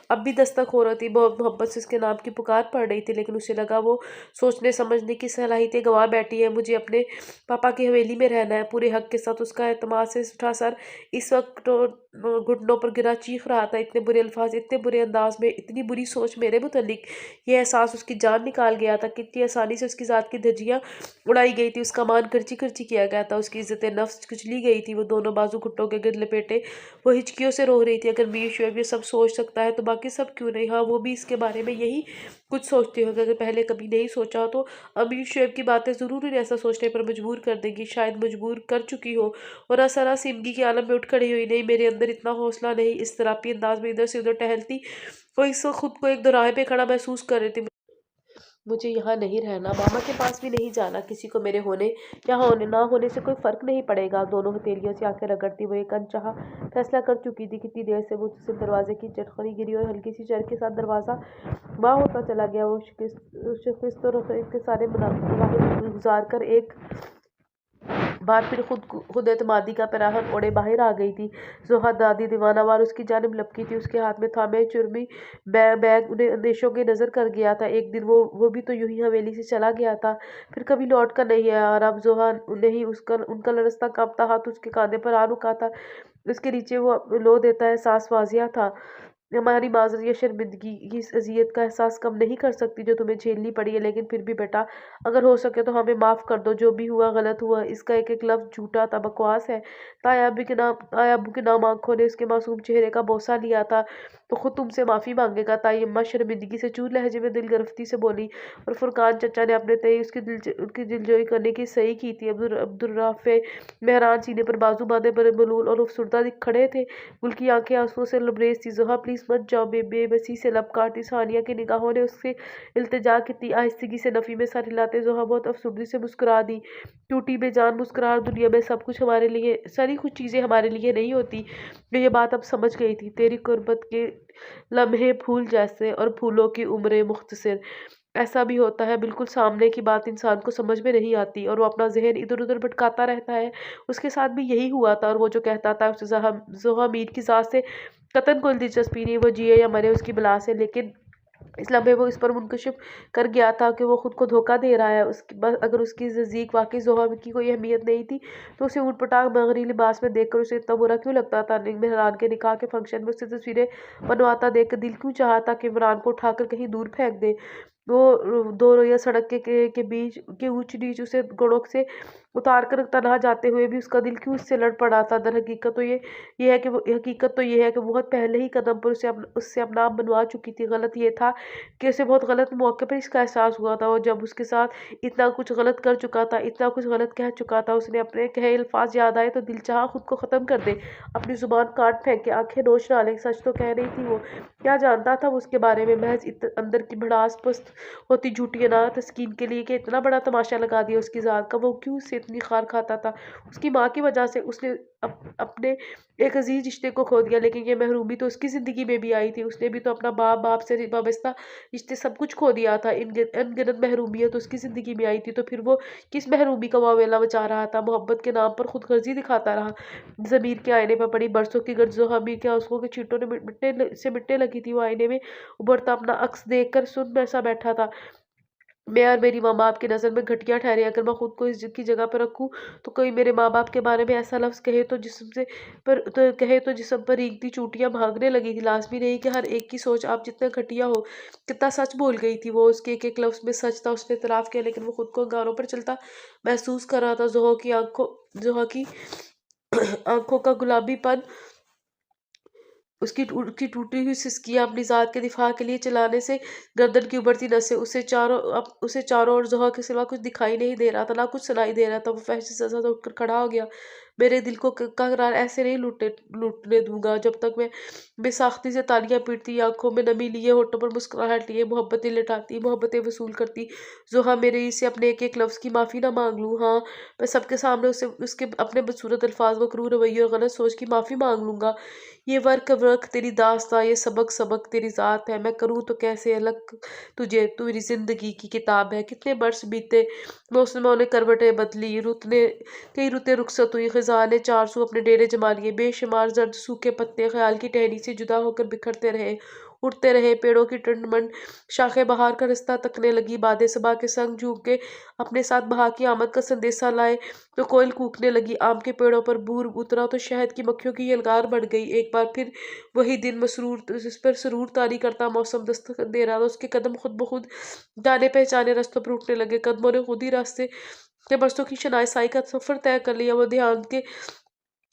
اب بھی دستک ہو رہی تھی، بہت محبت سے اس کے نام کی پکار پڑ رہی تھی، لیکن اسے لگا وہ سوچنے سمجھنے کی صلاحیتیں گنوا بیٹھی ہے۔ مجھے اپنے پاپا کی حویلی میں رہنا ہے، پورے حق کے ساتھ۔ اس کا اعتماد سے اٹھا سر اس وقت گھٹنوں پر گرا چیخ رہا تھا، اتنے برے الفاظ، اتنے برے انداز میں، اتنی بری سوچ میرے متعلق۔ یہ احساس اس کی جان نکال گیا تھا، کتنی آسانی سے اس کی ذات کی دھجیاں اڑائی گئی تھی، اس کا مان کرچی کرچی کیا گیا تھا، اس کی عزت نفس کچلی گئی गई थी, वो दोनों बाजू घुटनों के गिर लपेटे वो हिचकियों से रो रही थी। अगर मीर शुएब ये सब सोच सकता है तो बाकी सब क्यों नहीं? हाँ, वो भी इसके बारे में यही कुछ सोचते होंगे। अगर पहले कभी नहीं सोचा हो तो अमीर शुएब की बातें ज़रूर उन्हें ऐसा सोचने पर मजबूर कर देंगी, शायद मजबूर कर चुकी हो। और असरा सिमगी के आलम में उठ खड़ी हुई, नहीं मेरे अंदर इतना हौसला नहीं। इस तरापी अंदाज में इधर से उधर टहलती वो इस खुद को एक दोराहे पे खड़ा महसूस कर रही थी। मुझे यहाँ नहीं रहना, मामा के पास भी नहीं जाना, किसी को मेरे होने या होने ना होने से कोई फर्क नहीं पड़ेगा। दोनों हथेलियों से आंखें रगड़ती वो एक अनचाहा फैसला कर चुकी थी। कितनी देर से वो सिर्फ दरवाजे की चटखनी गिरी और हल्की सी चर के साथ दरवाजा वाह होता चला गया। वो शिकस्त और के सारे मनाहिब गुजार कर एक बार फिर खुद एतमादी का पराहन ओढ़े बाहर आ गई थी। जोहा दादी दीवानावार उसकी जानिब लपकी थी, उसके हाथ में थामे चुरमी बैग उन्हें अंदेशों की नजर कर गया था। एक दिन वो भी तो यूं ही हवेली से चला गया था, फिर कभी लौट कर नहीं आया। और अब जोहा नहीं, उसका उनका लरसता कांपता हाथ उसके कांधे पर आ रुका था। उसके नीचे वो लो देता एहसास वाजिया था। हमारी माजरत या शर्मिंदगी की इस अजियत का एहसास कम नहीं कर सकती जो तुम्हें झेलनी पड़ी है, लेकिन फिर भी बेटा, अगर हो सके तो हमें माफ़ कर दो। जो भी हुआ गलत हुआ। इसका एक एक लफ्ज़ झूठा था, बकवास है। ताया अब्बू के नाम आंखों ने उसके मासूम चेहरे का बोसा लिया था, तो खुद तुमसे माफ़ी मांगेगा। ताई अम्मा शर्मिंदगी से चूर लहजे में दिल गिरफ्ती से बोली। और फुरकान चचा ने अपने तय उसकी दिलजोई करने की सही की थी। अब्दुर्राफे मेहरान सीने पर बाजू बांधे बड़े मलूल और अफसुर्दा दिख खड़े थे। गुल की आंखें आंसुओं से लबरेज थी। जोहा प्लीज मत जाओ, बेबसी से लब काटी। सानिया की निगाहों ने उससे इल्तिजा की आहिस्तगी से नफी में सर हिलाते जोहा बहुत अफसुर्दी से मुस्कुरा दी। टूटी बेजान मुस्कुराहट, दुनिया में सब कुछ हमारे लिए, सारी कुछ चीज़ें हमारे लिए नहीं होती। ये बात अब समझ गई थी। तेरी कुर्बत के लम्हे फूल जैसे और फूलों की उम्रें मुख्तसर। ऐसा भी होता है, बिल्कुल सामने की बात इंसान को समझ में नहीं आती और वो अपना जहन इधर उधर भटकाता रहता है। उसके साथ भी यही हुआ था। और वो जो कहता था उसे जोहा मीर की सास से कतन कोई दिलचस्पी नहीं, वो जिए या मरे उसकी बला से। लेकिन इस लम्हे वो इस पर मुनकशिफ कर गया था कि वो खुद को धोखा दे रहा है। उसकी बस अगर उसकी नज़दीक वाकई जोहा की कोई अहमियत नहीं थी तो उसे ऊट पटांग मगरी लिबास में देखकर उसे इतना बुरा क्यों लगता था? मेहरान के निकाह के फंक्शन में उससे तस्वीरें बनवाता देखकर दिल क्यों चाहता कि इमरान को उठाकर कहीं दूर फेंक दे? वो दो रोया सड़क के बीच के ऊंच नीच उसे गुणों से उतार कर तनहा जाते हुए भी उसका दिल क्यों उससे लड़ पड़ा था? दर हकीकत तो ये है कि बहुत पहले ही कदम पर उससे अपना नाम बनवा चुकी थी। गलत ये था कि उसे बहुत गलत मौके पर इसका एहसास हुआ था। और जब उसके साथ इतना कुछ गलत कर चुका था, इतना कुछ गलत कह चुका था, उसने अपने कहे अल्फाज याद आए तो दिल चाहा खुद को ख़त्म कर दे, अपनी जुबान काट फेंके, आंखें नोच डाले। सच तो कह रही थी वो, क्या जानता था वो उसके बारे में? महज अंदर की भड़ास पुस्त होती झूठी अनाथ तस्कीन के लिए कि इतना बड़ा तमाशा लगा दिया उसकी ज़ात का। वो क्यों उससे इतनी खार खाता था? उसकी माँ की वजह से उसने अपने एक अजीज रिश्ते को खो दिया, लेकिन ये महरूमी तो उसकी ज़िंदगी में भी आई थी। उसने भी तो अपना बाप से वाबस्ता रिश्ते सब कुछ खो दिया था। अनगिनत महरूमियत उसकी ज़िंदगी में आई थी, तो फिर वो किस महरूमी का वावेला मचा रहा था? मोहब्बत के नाम पर खुदगर्जी दिखाता रहा। ज़मीर के आईने पर पड़ी बरसों की गर्जो हमी के आंसुओं के छींटों ने मिटने लगी थी। वो आईने में उभरता अपना अक्स देखकर सुन सा बैठा था। मैं और मेरी माँ बाप की नज़र में घटिया ठहरे। अगर मैं खुद को की जगह पर रखूँ तो कोई मेरे माँ बाप के बारे में ऐसा लफ्ज़ कहे तो जिस्म पर रेंगती चोटियाँ भागने लगी थी। लाजमी नहीं कि हर एक की सोच आप जितना घटिया हो। कितना सच बोल गई थी वो, उसके एक एक लफ्ज़ में सच था। उसने इतराफ़ किया, लेकिन वो खुद को अंगारों पर चलता महसूस कर रहा था। जोहा की आंखों का गुलाबीपन, उसकी टूटी हुई सिसकियाँ अपनी ज़ात के दिफा के लिए चलाने से गर्दन की उभरती नसें, उसे चारों ओर जोहा के सिवा कुछ दिखाई नहीं दे रहा था, ना कुछ सुनाई दे रहा था। वो फहश से सजा उठकर खड़ा हो गया। मेरे दिल को करार ऐसे नहीं लूटने दूंगा जब तक मैं बेसाख्ती से तालियां पीटती, आंखों में नमी लिए, होठों पर मुस्कुराहट लिए, मोहब्बतें लटाती, मोहब्बतें वसूल करती। जोहा मेरे से अपने एक एक लफ्ज़ की माफ़ी ना मांग लूँ? हाँ, मैं सबके सामने उसके अपने बदसूरत अल्फाज, मकरूह रवैये और गलत सोच की माफ़ी मांग लूँगा। ये वर्क तेरी दास्तां, ये सबक तेरी ज़ात है। मैं करूँ तो कैसे अलग तुझे, तू मेरी ज़िंदगी की किताब है। कितने बरस बीते, मौसमों ने करवटें बदली, कई रुतें रुखसत हुई, ख़ज़ां ने चारसू अपने डेरे जमा लिए। बेशुमार जर्द सूखे पत्ते ख्याल की टहनी से जुदा होकर बिखरते रहे, उड़ते रहे। पेड़ों की टंडमंड शाखें बहार का रास्ता तकने लगी। बादे सबा के संग झूम के अपने साथ बहा की आमद का संदेशा लाए तो कोयल कूकने लगी। आम के पेड़ों पर बूर उतरा तो शहद की मक्खियों की यलगार बढ़ गई। एक बार फिर वही दिन जिस पर सुरूर तारी करता मौसम दस्तक दे रहा था। उसके कदम खुद ब खुद जाने पहचाने रास्तों पर उठने लगे। कदमों ने खुद ही रास्ते के बरसों की शनाइसाई का सफर तय कर लिया। वो ध्यान के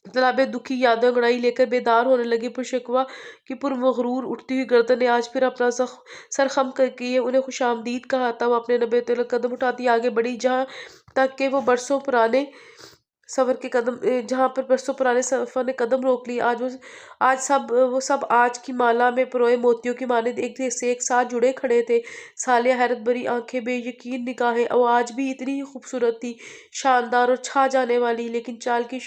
तालाबे दुखी यादें अंगड़ाई लेकर बेदार होने लगी। पुरशकवा की पुरमगरूर उठती हुई गर्दन ने आज फिर अपना सर खम कर किए उन्हें खुशामदीद कहा था। वो अपने नबे तेल कदम उठाती आगे बढ़ी, जहाँ तक के वो बरसों पुराने सफर के कदम जहाँ पर बरसों पुराने सफर ने कदम रोक ली। वो सब आज की माला में पिरोए मोतियों की माने एक साथ जुड़े खड़े थे। सालिया हैरत भरी आंखें, बेयकीन निगाहें, वो आज भी इतनी ही खूबसूरत थी, शानदार और छा जाने वाली। लेकिन चाल की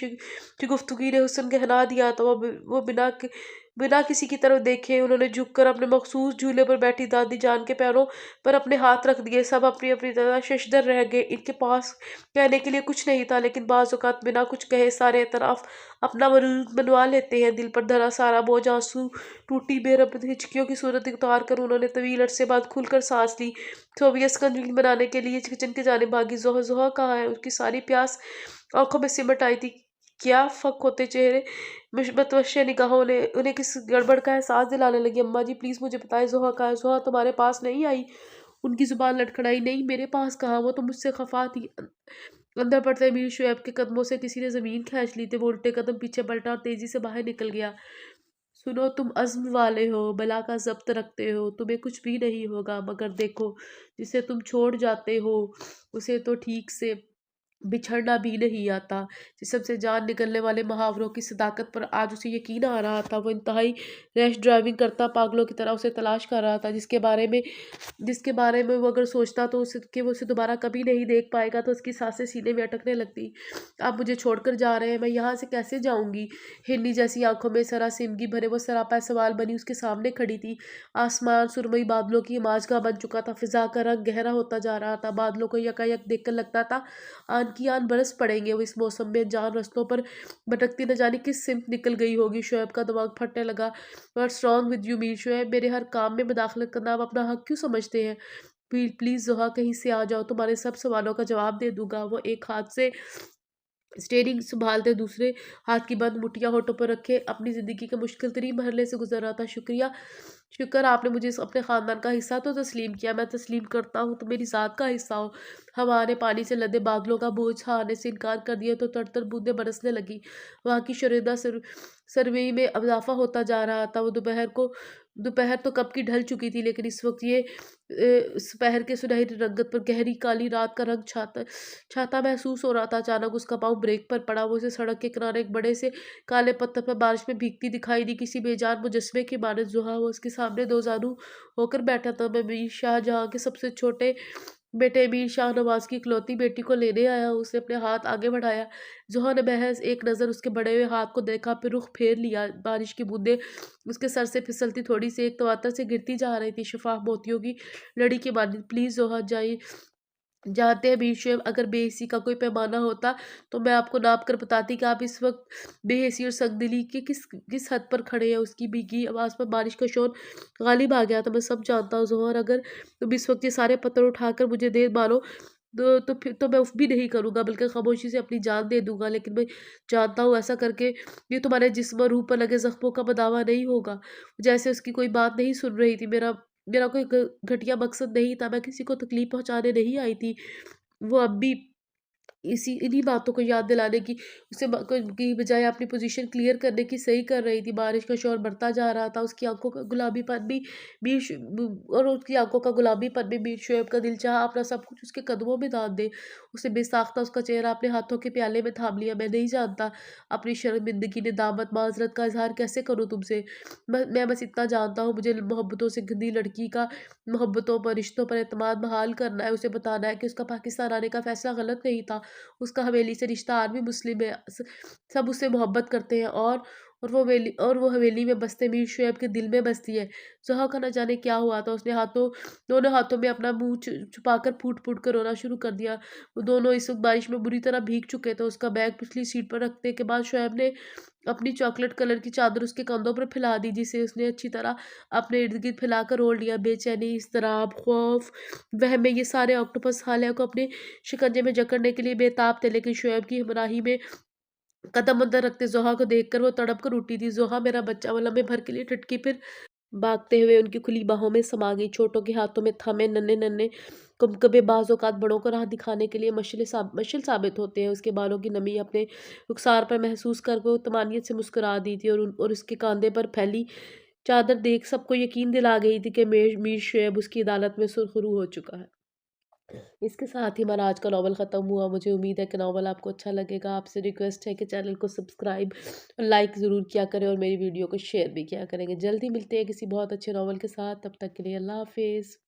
गुफ्तगू ने हुस्न गहरा दिया था। वो बिना किसी की तरफ देखे उन्होंने झुककर अपने मखसूस झूले पर बैठी दादी जान के पैरों पर अपने हाथ रख दिए। सब अपनी अपनी तरह शशदर रह गए। इनके पास कहने के लिए कुछ नहीं था, लेकिन बाज़ औक़ात बिना कुछ कहे सारे एतराफ़ अपना मनवा लेते हैं। दिल पर धरा सारा बोझ आंसू टूटी बेरब हिचकियों की सूरत उतार कर उन्होंने तवील अरसे बाद खुलकर सांस ली। सोबिया स्कंजवी बनाने के लिए किचन की जानिब भागी। जोहा जोहा कहाँ है? उसकी सारी प्यास आंखों में सिमट आई थी। क्या फक होते चेहरे मतवशे निगाहों ने उन्हें किस गड़बड़ का एहसास दिलाने लगी। अम्मा जी प्लीज मुझे बताएं, जोहा कहाँ है? जोहा तुम्हारे पास नहीं आई? उनकी जुबान लटखड़ाई। नहीं, मेरे पास कहाँ, वो तो मुझसे खफा थी। अंदर पड़ते मीर शुएब के कदमों से किसी ने जमीन खींच ली थी। वो उल्टे कदम पीछे पलटा और तेजी से बाहर निकल गया। सुनो, तुम अज़्म वाले हो, बला का ज़ब्त रखते हो, तुम्हें कुछ भी नहीं होगा। मगर देखो, जिसे तुम छोड़ जाते हो उसे तो ठीक से बिछड़ना भी नहीं आता। जिस्म से जान निकलने वाले मुहावरों की सदाकत पर आज उसे यकीन आ रहा था। वो इंतहाई रैश ड्राइविंग करता पागलों की तरह उसे तलाश कर रहा था, जिसके बारे में वो अगर सोचता तो वो उसे दोबारा कभी नहीं देख पाएगा। तो उसकी सांसें सीने में अटकने लगती। आप मुझे छोड़कर जा रहे हैं, मैं यहाँ से कैसे जाऊंगी? हिरनी जैसी आंखों में सरासिमगी भरे वो सरापा सवाल बनी उसके सामने खड़ी थी। आसमान सुरमई बादलों की हिमाजगाह बन चुका था। फिजा का रंग गहरा होता जा रहा था। बादलों को यकायक देखकर लगता था आन की आन बरस पड़ेंगे। वो इस मौसम में जान रस्तों पर भटकती न जाने किस सिमत निकल गई होगी। शोएब का दिमाग फटने लगा। What's wrong with you Mir Shoaib? मेरे हर काम में मुदाखलत करना आप अपना हक क्यों समझते हैं? प्लीज जोहा, कहीं से आ जाओ, तुम्हारे सब सवालों का जवाब दे दूंगा। वो एक हाथ से स्टेयरिंग संभालते दूसरे हाथ की बंद मुठ्ठियां होठों पर रखे अपनी ज़िंदगी के मुश्किल तरीन मरहले से गुजर रहा था। शुक्र आपने मुझे अपने ख़ानदान का हिस्सा तो तस्लीम किया। मैं तस्लीम करता हूँ तो मेरी ज़ात का हिस्सा हो। हवा ने पानी से लदे बादलों का बोझ सहारने से इनकार कर दिया तो तर बूंदें बरसने लगी। वहाँ की शरीदा सरवई में इजाफा होता जा रहा था। वो दोपहर तो कब की ढल चुकी थी, लेकिन इस वक्त ये दोपहर के सुनहरी रंगत पर गहरी काली रात का रंग छाता छाता महसूस हो रहा था। अचानक उसका पाँव ब्रेक पर पड़ा। वो उसे सड़क के किनारे एक बड़े से काले पत्थर पर बारिश में भीगती दिखाई दी। किसी बेजान मुजस्मे की मानद जोहा वो उसके सामने दो जानू होकर बैठा था। मैं मीर शाहजहाँ के सबसे छोटे बेटे मीर शाह नवाज की इकलौती बेटी को लेने आया हूँ। उसने अपने हाथ आगे बढ़ाया। जोहा ने महज एक नज़र उसके बड़े हुए हाथ को देखा, फिर रुख फेर लिया। बारिश की बूंदें उसके सर से फिसलती थोड़ी सी एक तवातर से गिरती जा रही थी, शफाफ मोतियों की लड़ी की मानी। प्लीज़ जोहा जाइए। जानते हैं मीर शुएब, अगर बेहिसी का कोई पैमाना होता तो मैं आपको नाप कर बताती कि आप इस वक्त बेहिसी और संगदिली के किस किस हद पर खड़े हैं। उसकी भीगी आवाज़ पर बारिश का शोर गालिब आ गया था। मैं सब जानता हूँ जोहर, अगर तुम इस वक्त ये सारे पत्थर उठाकर मुझे दे मारो तो फिर तो मैं उफ भी नहीं करूँगा, बल्कि खामोशी से अपनी जान दे दूंगा। लेकिन मैं जानता हूँ ऐसा करके ये तुम्हारे जिस्म और रूह पर लगे जख्मों का बदावा नहीं होगा। जैसे उसकी कोई बात नहीं सुन रही थी। मेरा मेरा कोई घटिया मकसद नहीं था। मैं किसी को तकलीफ पहुंचाने नहीं आई थी। वो अब भी इसी इन्हीं बातों को याद दिलाने की की बजाय अपनी पोजीशन क्लियर करने की सही कर रही थी। बारिश का शोर बढ़ता जा रहा था। उसकी आंखों का गुलाबीपन भी मीर शु- और उसकी आंखों का गुलाबीपन भी मीर शुएब का दिल चाहा अपना सब कुछ उसके कदमों में दान दे। उसे बेसाख्ता उसका चेहरा अपने हाथों के प्याले में थाम लिया। मैं नहीं जानता अपनी शर्मिंदगी निदामत माजरत का इजहार कैसे करूँ तुमसे। मैं बस इतना जानता हूँ, मुझे मोहब्बतों से गंदी लड़की का मोहब्बतों पर रिश्तों पर एतमाद बहाल करना है। उसे बताना है कि उसका पाकिस्तान आने का फैसला गलत नहीं था। उसका हवेली से रिश्ता आज भी मुस्लिम है। सब उससे मोहब्बत करते हैं और वो हवेली में बसते मीर शुएब के दिल में बसती है। ज़ोहा का न जाने क्या हुआ था। उसने दोनों हाथों में अपना मुंह छुपाकर फूट फूट कर रोना शुरू कर दिया। वो दोनों इस वक्त बारिश में बुरी तरह भीग चुके थे। उसका बैग पिछली सीट पर रखने के बाद शुएब ने अपनी चॉकलेट कलर की चादर उसके कंधों पर फैला दी, जिसे उसने अच्छी तरह अपने इर्द गिर्द फैलाकर ओढ़ लिया। बेचैनी, इज़्तिराब, खौफ, वहम में ये सारे ऑक्टोपस हालिया को अपने शिकंजे में जकड़ने के लिए बेताब थे। लेकिन शुएब की हमराही में कदम अंदर रखते जोहा को देखकर वो तड़प कर उठी थी। जोहा, मेरा बच्चा, वो लम्हे भर के लिए टटकी, फिर भागते हुए उनकी खुली बाहों में समा गई, छोटों के हाथों में थमे नन्हे-नन्हे कँपकँपे बाज़ औक़ात बड़ों को राह दिखाने के लिए मशाल साबित होते हैं। उसके बालों की नमी अपने रुखसार पर महसूस कर वो तमानियत से मुस्कुरा दी थी और उसके काँधे पर फैली चादर देख सबको यकीन दिला गई थी कि मीर शुएब उसकी अदालत में सुरख़रू हो चुका है। इसके साथ ही हमारा आज का नॉवल ख़त्म हुआ। मुझे उम्मीद है कि नॉवल आपको अच्छा लगेगा। आपसे रिक्वेस्ट है कि चैनल को सब्सक्राइब और लाइक ज़रूर किया करें और मेरी वीडियो को शेयर भी किया करेंगे। जल्दी मिलते हैं किसी बहुत अच्छे नॉवल के साथ। तब तक के लिए अल्लाह हाफ़िज़।